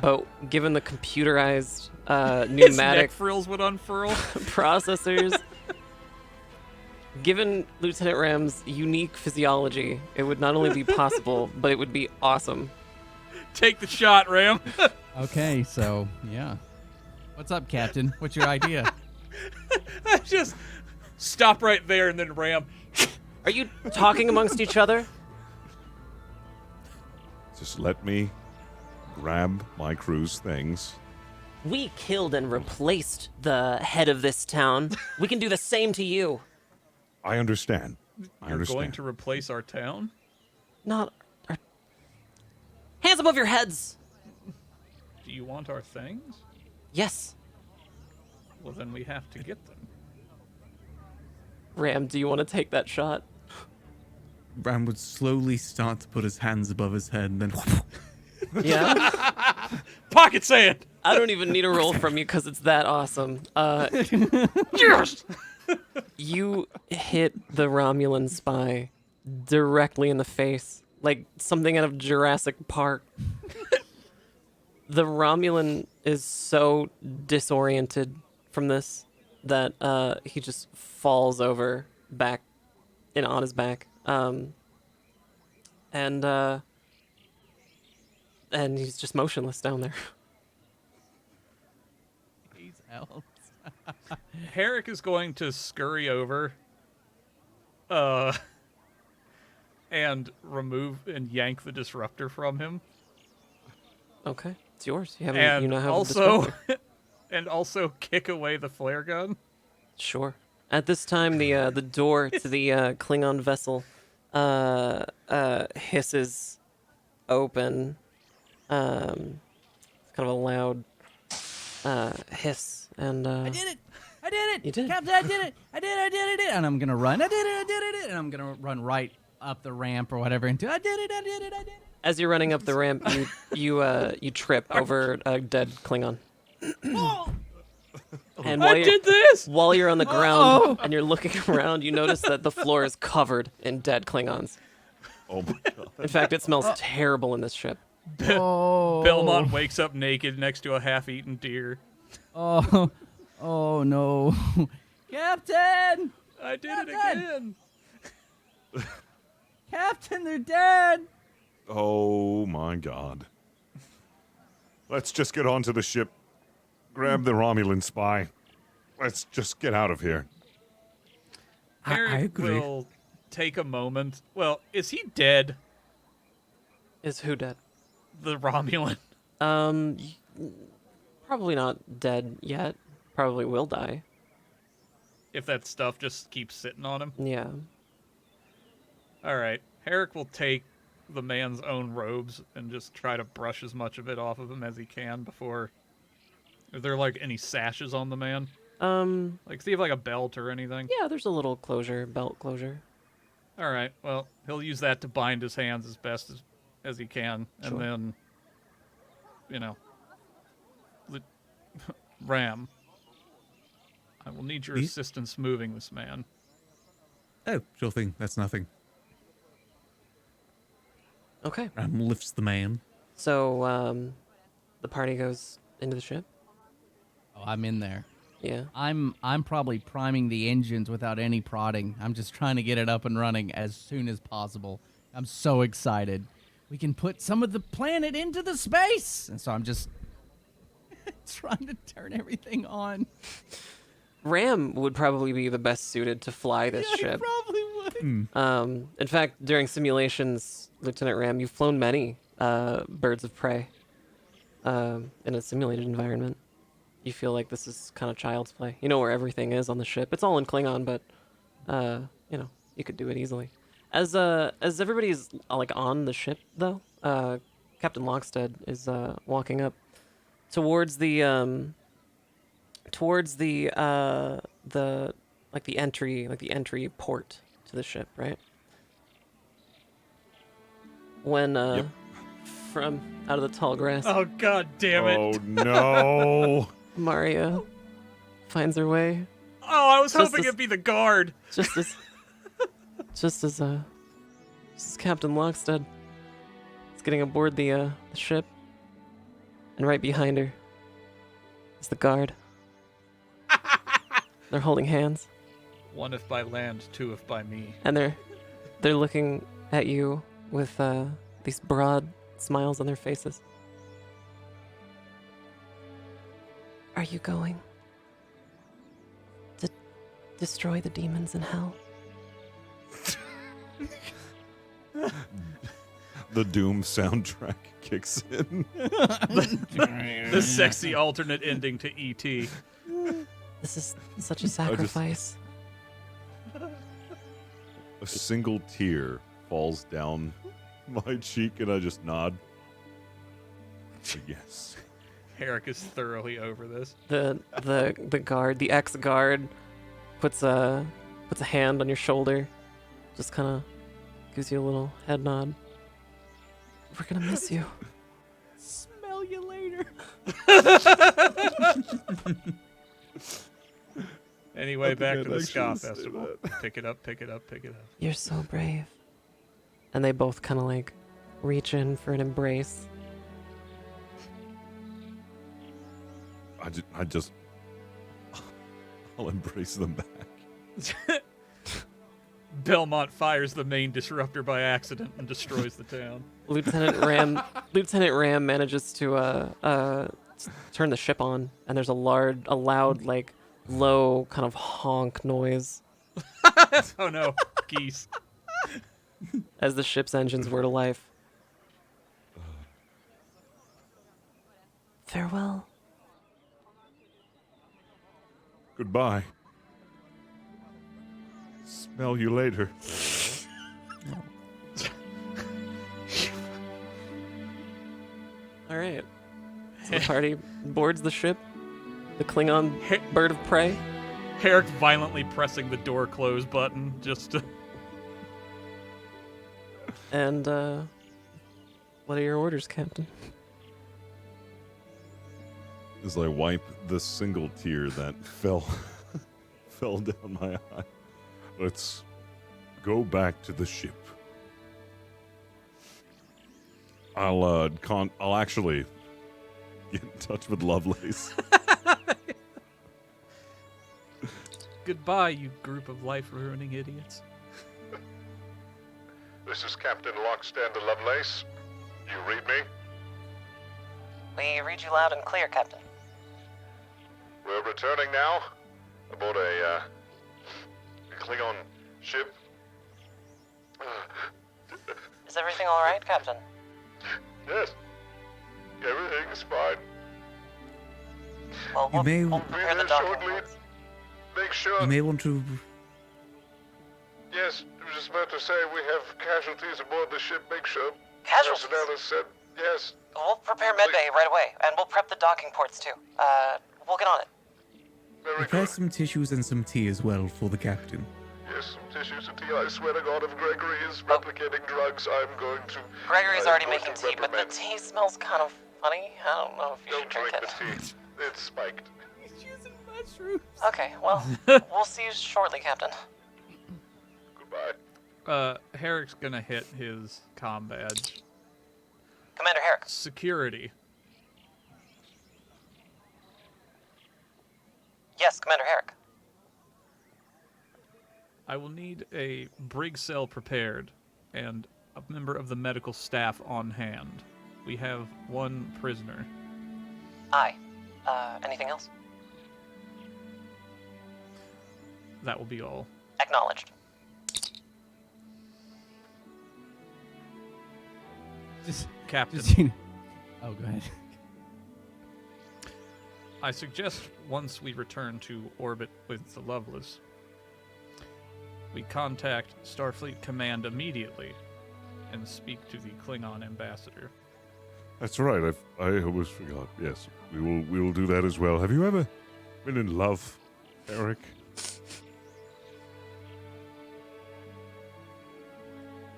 but given the computerized His neck pneumatic frills would unfurl. processors, given Lieutenant Ram's unique physiology, it would not only be possible, but it would be awesome. Take the shot, Ram. Okay, so yeah. What's up, Captain? What's your idea? Just stop right there and then Ram. Are you talking amongst each other? Just let me grab my crew's things. We killed and replaced the head of this town. We can do the same to you. I understand. I You're understand. going to replace our town? Not. Hands above your heads! Do you want our things? Yes. Well, then we have to get them. Ram, do you want to take that shot? Ram would slowly start to put his hands above his head and then Yeah? Pocket sand! I don't even need a roll from you because it's that awesome. Yes! You hit the Romulan spy directly in the face, like something out of Jurassic Park. The Romulan is so disoriented from this that he just falls over back on his back. And he's just motionless down there. He's out. Herrick is going to scurry over and remove and yank the disruptor from him. Okay, it's yours. You And now have a also disruptor. and also kick away the flare gun. Sure. At this time, the door to the Klingon vessel hisses open. It's kind of a loud hiss, and I did it! I did it! You did. Captain, I did it! I did it! And I'm gonna run. I did it! And I'm gonna run right up the ramp or whatever into I did it! as you're running up the ramp, you trip over a dead Klingon. And I did this! while you're on the ground and you're looking around, you notice that the floor is covered in dead Klingons. Oh my god. In fact, it smells terrible in this ship. Oh. Belmont wakes up naked next to a half-eaten deer. Oh. Oh no. Captain! I did it Captain! again. Captain, they're dead! Oh my god. Let's just get onto the ship. Grab the Romulan spy. Let's just get out of here. I Herrick agree. will take a moment. Well, is he dead? Is who dead? the Romulan? Probably not dead yet. Probably will die. If that stuff just keeps sitting on him? Yeah. All right. Herrick will take the man's own robes and just try to brush as much of it off of him as he can before... Are there, like, any sashes on the man? Like, does he have, like, a belt or anything? Yeah, there's a little closure, belt closure. All right. Well, he'll use that to bind his hands as best as he can. Sure. And then, you know... Ram, I will need your assistance moving this man. Oh, sure thing. That's nothing. Okay. Ram lifts the man. So, the party goes into the ship? Oh, I'm in there. Yeah. I'm probably priming the engines without any prodding. I'm just trying to get it up and running as soon as possible. I'm so excited. We can put some of the planet into the space. And so I'm just trying to turn everything on. Ram would probably be the best suited to fly this ship. Probably would. In fact, during simulations, Lieutenant Ram, you've flown many birds of prey in a simulated environment. You feel like this is kind of child's play. You know where everything is on the ship. It's all in Klingon, but you know, you could do it easily. As everybody's like on the ship though, Captain Lockstead is walking up towards the entry port to the ship, right? When Yep. from out of the tall grass, Oh, god damn it. Oh no! Maria finds her way Oh, I was Just hoping as- it'd be the guard. just as Captain Lockstead is getting aboard the ship, and right behind her is the guard. They're holding hands, One if by land, two if by me. and they're looking at you with these broad smiles on their faces. Are you going to destroy the demons in hell? The Doom soundtrack kicks in. The sexy alternate ending to E.T. This is such a sacrifice. A single tear falls down my cheek, and I just nod. Yes. Herrick is thoroughly over this. The guard, the ex-guard, puts a hand on your shoulder, just kind of gives you a little head nod. We're gonna miss you. Smell you later. Anyway, I back think to the I'd Ska actually say Festival. that. Pick it up, pick it up, pick it up. You're so brave. And they both kind of like reach in for an embrace. I just I'll embrace them back. Belmont fires the main disruptor by accident and destroys the town. Lieutenant Ram manages to turn the ship on, and there's a loud like low kind of honk noise Oh no, geese. as the ship's engines whir to life. Farewell. Goodbye. Smell you later. All right. So the party boards the ship. The Klingon bird of prey. Herrick violently pressing the door close button just to... And what are your orders, Captain? As I wipe the single tear that fell down my eye. Let's go back to the ship. I'll actually get in touch with Lovelace. Goodbye, you group of life-ruining idiots. This is Captain Lockstead Lovelace. You read me? We read you loud and clear, Captain. We're returning now aboard a Klingon ship. Is everything all right, Captain? Yes, Everything's fine. Well, You may- we'll Be prepare the there docking shortly. ports. Make sure. You may want to. Yes, I was just about to say we have casualties aboard the ship. Make sure. Casualties? Personnel has said yes. We'll prepare medbay right away, and we'll prep the docking ports too. We'll get on it. Very Prepare good. some tissues and some tea as well for the captain. Yes, some tissues and tea. I swear to God, if Gregory is replicating drugs, I'm going to. Gregory's I'm already going making to tea, but the reprimand. tea smells kind of funny. I don't know if you Don't should drink drink it. the tea. It's spiked. Okay, well, we'll see you shortly, Captain. Goodbye. Herrick's gonna hit his comm badge. Commander Herrick. Security. Yes, Commander Herrick. I will need a brig cell prepared and a member of the medical staff on hand. We have one prisoner. Aye. Anything else? That will be all. Acknowledged. Captain, Oh, go ahead. I suggest once we return to orbit with the Lovelace, we contact Starfleet Command immediately and speak to the Klingon ambassador. That's right. I almost forgot. Yes, we will do that as well. Have you ever been in love, Eric?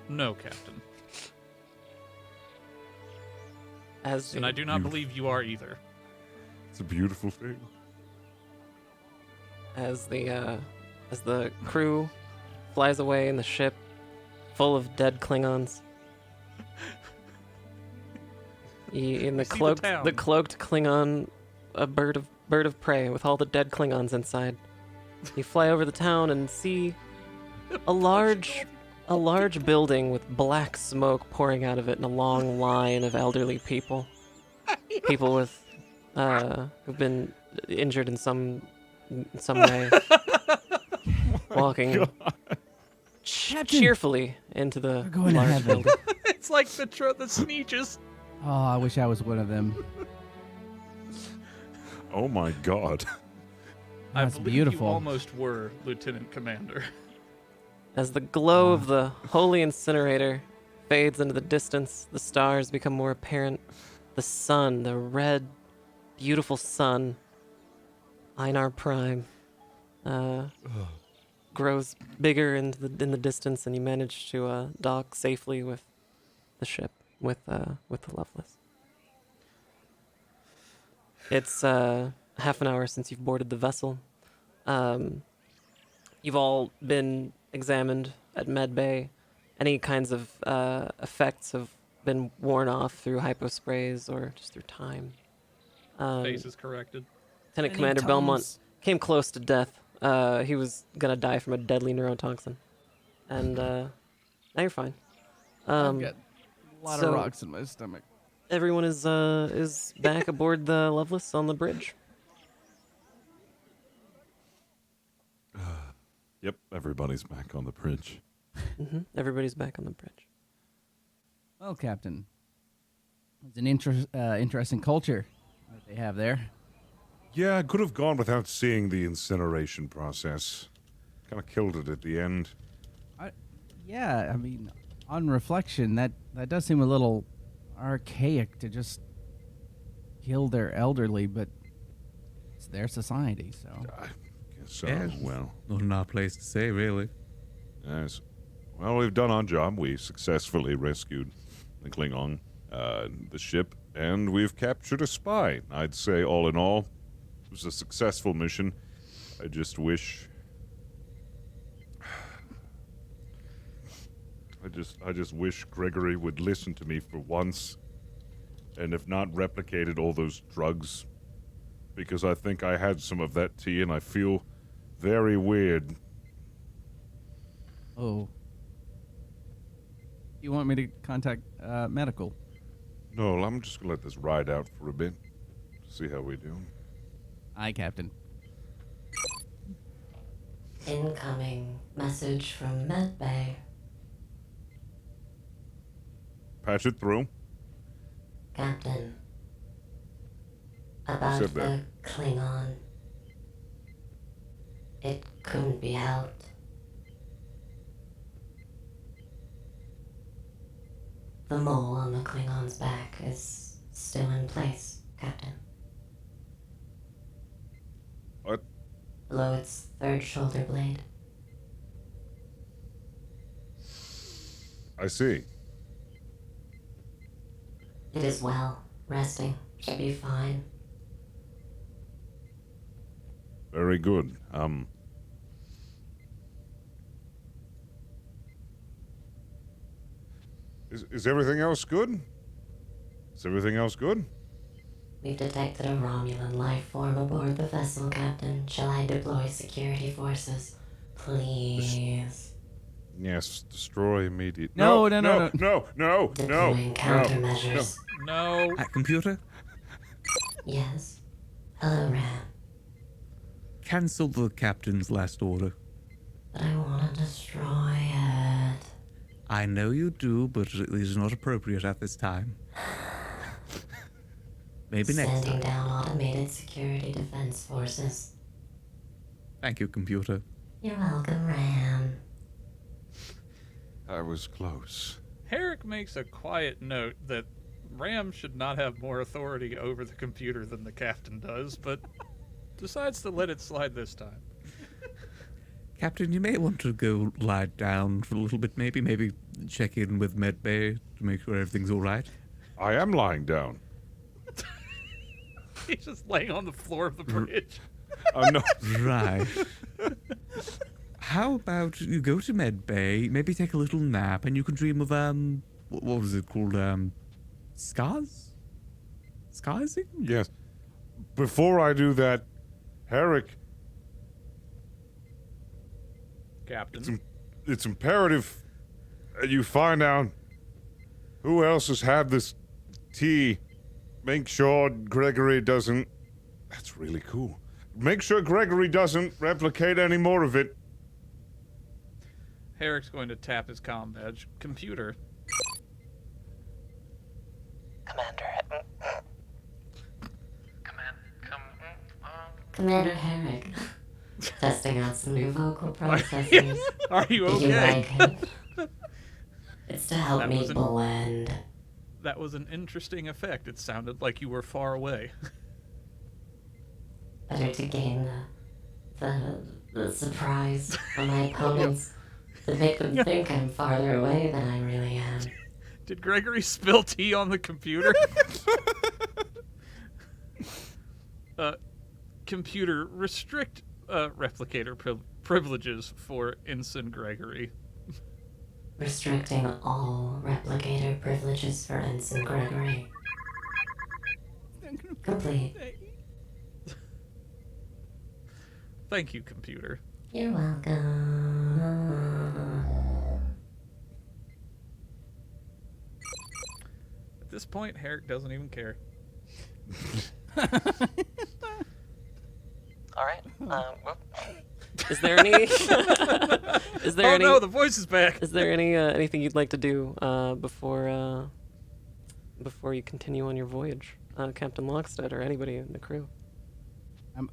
No, Captain. As And I do not believe you are either. It's a beautiful thing. as the crew flies away in the ship full of dead Klingons. In the see the cloaked town. the cloaked Klingon, a bird of prey with all the dead Klingons inside. You fly over the town and see a large building with black smoke pouring out of it and a long line of elderly people. People with who've been injured in some way. Walking cheerfully into the We're going to large heaven. building. It's like the Sneeches. Oh, I wish I was one of them. Oh my God. That's I believe beautiful. you almost were Lieutenant Commander. As the glow of the holy incinerator fades into the distance, the stars become more apparent. The sun, the red, beautiful sun, Einar Prime, grows bigger in the distance, and you manage to dock safely with the ship, with the Lovelace. It's half an hour since you've boarded the vessel. You've all been examined at medbay. Any kinds of effects have been worn off through hyposprays or just through time. Face is corrected. Lieutenant Commander Belmont came close to death. He was gonna die from a deadly neurotoxin, and now you're fine. I've got a lot so- of rocks in my stomach. Everyone is back aboard the Lovelace on the bridge. Yep, everybody's back on the bridge. Everybody's back on the bridge. Well, Captain, it's an interesting culture that they have there. Yeah, I could have gone without seeing the incineration process. Kind of killed it at the end. Yeah, I mean, on reflection, that does seem a little archaic to just kill their elderly, but it's their society, so. I guess so. Yeah. Well, Not in our place to say, really. yes. Well, we've done our job. We successfully rescued the Klingon, the ship, and we've captured a spy. I'd say, all in all, it was a successful mission. I just wish... I just wish Gregory would listen to me for once, and if not, replicated all those drugs, because I think I had some of that tea, and I feel very weird. Oh. You want me to contact medical? No, I'm just gonna let this ride out for a bit, see how we do. Aye, Captain. Incoming message from Medbay. Patch it through. Captain, About said that. the Klingon. It couldn't be helped. The mole on the Klingon's back is still in place, Captain. What? Below its third shoulder blade. I see. It is well, resting. Should be fine. Very good. Is everything else good? Is everything else good? We've detected a Romulan life form aboard the vessel, Captain. Shall I deploy security forces? Please. Yes, destroy immediately. No. Deploying countermeasures. No. Computer, Yes. Hello, Ram. cancel the captain's last order. But I want to destroy it. I know you do, but it is not appropriate at this time. Maybe next Sending time. down automated security defense forces. Thank you, computer. You're welcome, Ram. I was close. Herrick makes a quiet note that Ram should not have more authority over the computer than the captain does, but decides to let it slide this time. Captain, you may want to go lie down for a little bit, maybe. Maybe check in with Medbay to make sure everything's all right. I am lying down. He's just laying on the floor of the bridge. I'm not. Right. How about you go to Medbay, maybe take a little nap, and you can dream of, what was it called, Skas? Skasing? Yes. Before I do that, Herrick, Captain. it's imperative that you find out who else has had this tea. Make sure Gregory doesn't. That's really cool. Make sure Gregory doesn't replicate any more of it. Herrick's going to tap his comm badge. Computer. Commander. Commander Herrick. Testing out some new vocal processors. Are you Did you okay? like it? It's to help That me was an- blend. That was an interesting effect. It sounded like you were far away. Better to gain the surprise from my opponents. To make them think I'm farther away than I really am. Did Gregory spill tea on the computer? Computer, restrict replicator privileges for Ensign Gregory. Restricting all replicator privileges for Ensign Gregory. Complete. Thank you, computer. You're welcome. At this point, Herrick doesn't even care. All right. Is there any? Is there any? no, the voice is back. Is there any anything you'd like to do before you continue on your voyage, Captain Lockstead or anybody in the crew?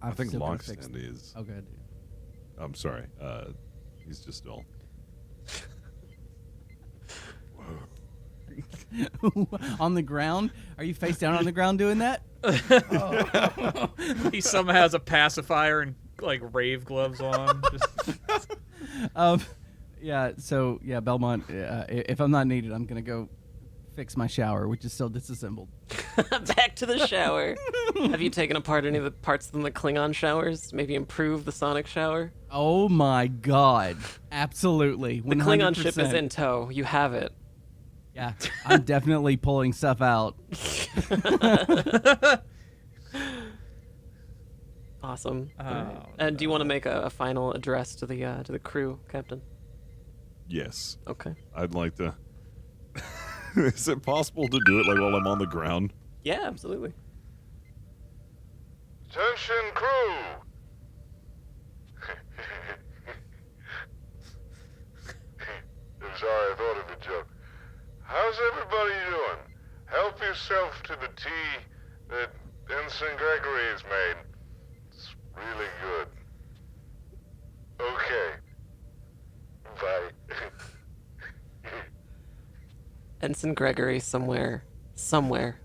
I think still gonna fix Lockstead is. Oh, good. I'm sorry. He's just still. On the ground? Are you face down on the ground doing that? He somehow has a pacifier and like rave gloves on. Yeah. So yeah, Belmont. If I'm not needed, I'm gonna go fix my shower, which is still disassembled. Back to the shower. Have you taken apart any of the parts from the Klingon showers? Maybe improve the sonic shower? Oh my God! Absolutely. The Klingon 100%. ship is in tow. You have it. Yeah, I'm definitely pulling stuff out. Awesome. Oh, And do you want to make a final address to the crew, Captain? Yes. Okay. I'd like to. Is it possible to do it like while I'm on the ground? Yeah, absolutely. Attention, crew! I'm sorry, I thought of a joke. How's everybody doing? Help yourself to the tea that Ensign Gregory is made. It's really good. Okay. Bye. Ensign Gregory, somewhere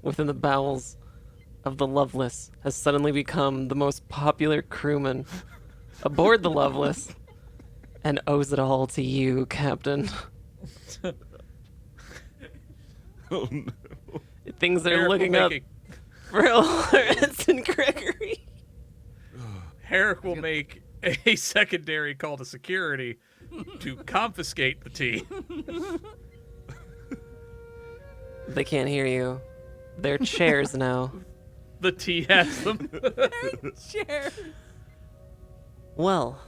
within the bowels of the Lovelace, has suddenly become the most popular crewman aboard the Lovelace and owes it all to you, Captain. Oh, no. Things are Herrick will looking make up for Ensign Gregory. Herrick will make a secondary call to security to confiscate the tea. They can't hear you. They're chairs now. The tea has them. Sure. Well,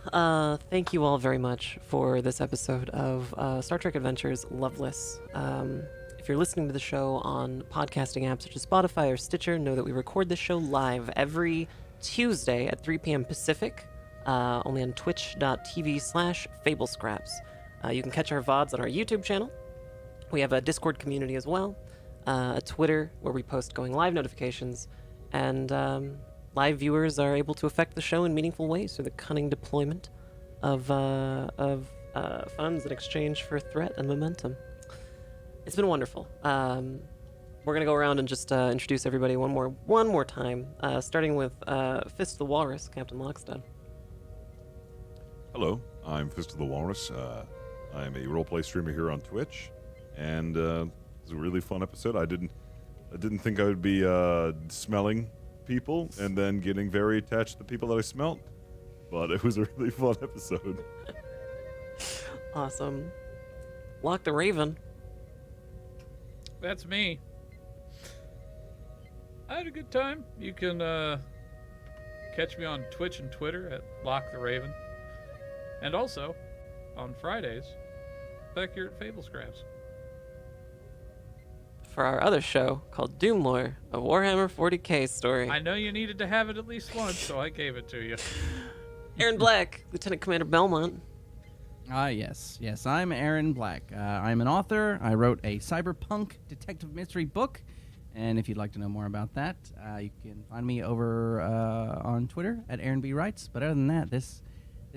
thank you all very much for this episode of Star Trek Adventures Lovelace. If you're listening to the show on podcasting apps such as Spotify or Stitcher, know that we record this show live every Tuesday at 3 p.m. Pacific, only on twitch.tv/fablescraps. You can catch our VODs on our YouTube channel. We have a Discord community as well, a Twitter where we post going live notifications, and live viewers are able to affect the show in meaningful ways through the cunning deployment of funds in exchange for threat and momentum. It's been wonderful. We're gonna go around and just introduce everybody one more time, starting with Fist of the Walrus, Captain Lockstead. Hello, I'm Fist of the Walrus. I'm a roleplay streamer here on Twitch, and it's a really fun episode. I didn't think I would be smelling people and then getting very attached to the people that I smelt, but it was a really fun episode. Awesome. Lock the Raven. That's me. I had a good time. You can catch me on Twitch and Twitter at Lock the Raven. And also, on Fridays, back here at Fable Scraps. For our other show called Doomlore, a Warhammer 40k story. I know you needed to have it at least once, so I gave it to you. Aaron Black, Lieutenant Commander Belmont. Yes, I'm Aaron Black. I'm an author. I wrote a cyberpunk detective mystery book, and if you'd like to know more about that, you can find me over on Twitter at Aaron B. Writes. But other than that, this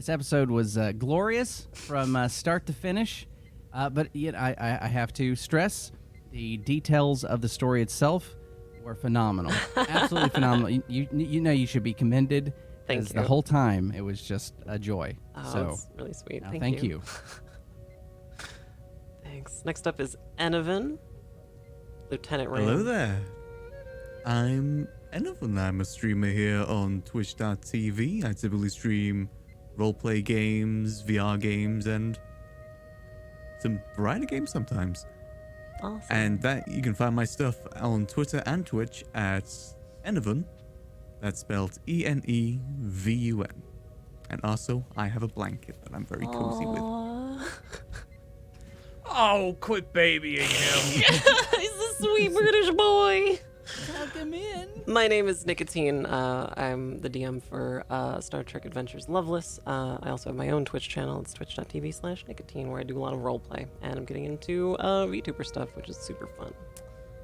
episode was glorious from start to finish. But yet I have to stress the details of the story itself were phenomenal, absolutely phenomenal. You know you should be commended. Thank you. The whole time it was just a joy. Oh, so that's really sweet. thank you. Thanks. Next up is Enovan, Lieutenant Ram. Hello there. I'm Enovan. I'm a streamer here on twitch.tv. I typically stream roleplay games, VR games, and some variety games sometimes. Awesome. And that you can find my stuff on Twitter and Twitch at Enovan. That's spelled Enevun. And also, I have a blanket that I'm very cozy with. Aww. Oh, quit babying him. He's a sweet British boy. Tuck him in. My name is Nicotine. I'm the DM for Star Trek Adventures Lovelace. I also have my own Twitch channel. It's twitch.tv/Nicotine, where I do a lot of roleplay. And I'm getting into VTuber stuff, which is super fun.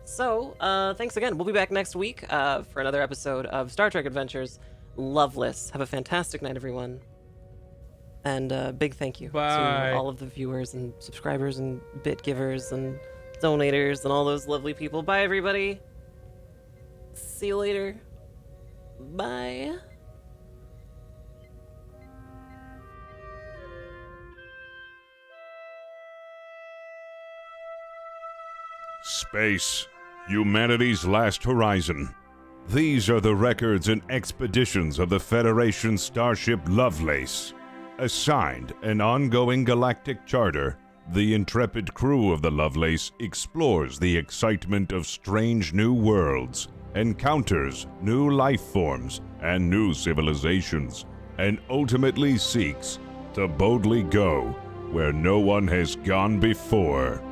So, thanks again. We'll be back next week for another episode of Star Trek Adventures Lovelace. Have a fantastic night, everyone. And big thank you Bye. to all of the viewers and subscribers and bit givers and donators and all those lovely people. Bye, everybody. See you later. Bye. Space, humanity's last horizon. These are the records and expeditions of the Federation starship Lovelace. Assigned an ongoing galactic charter, the intrepid crew of the Lovelace explores the excitement of strange new worlds, encounters new life forms and new civilizations, and ultimately seeks to boldly go where no one has gone before.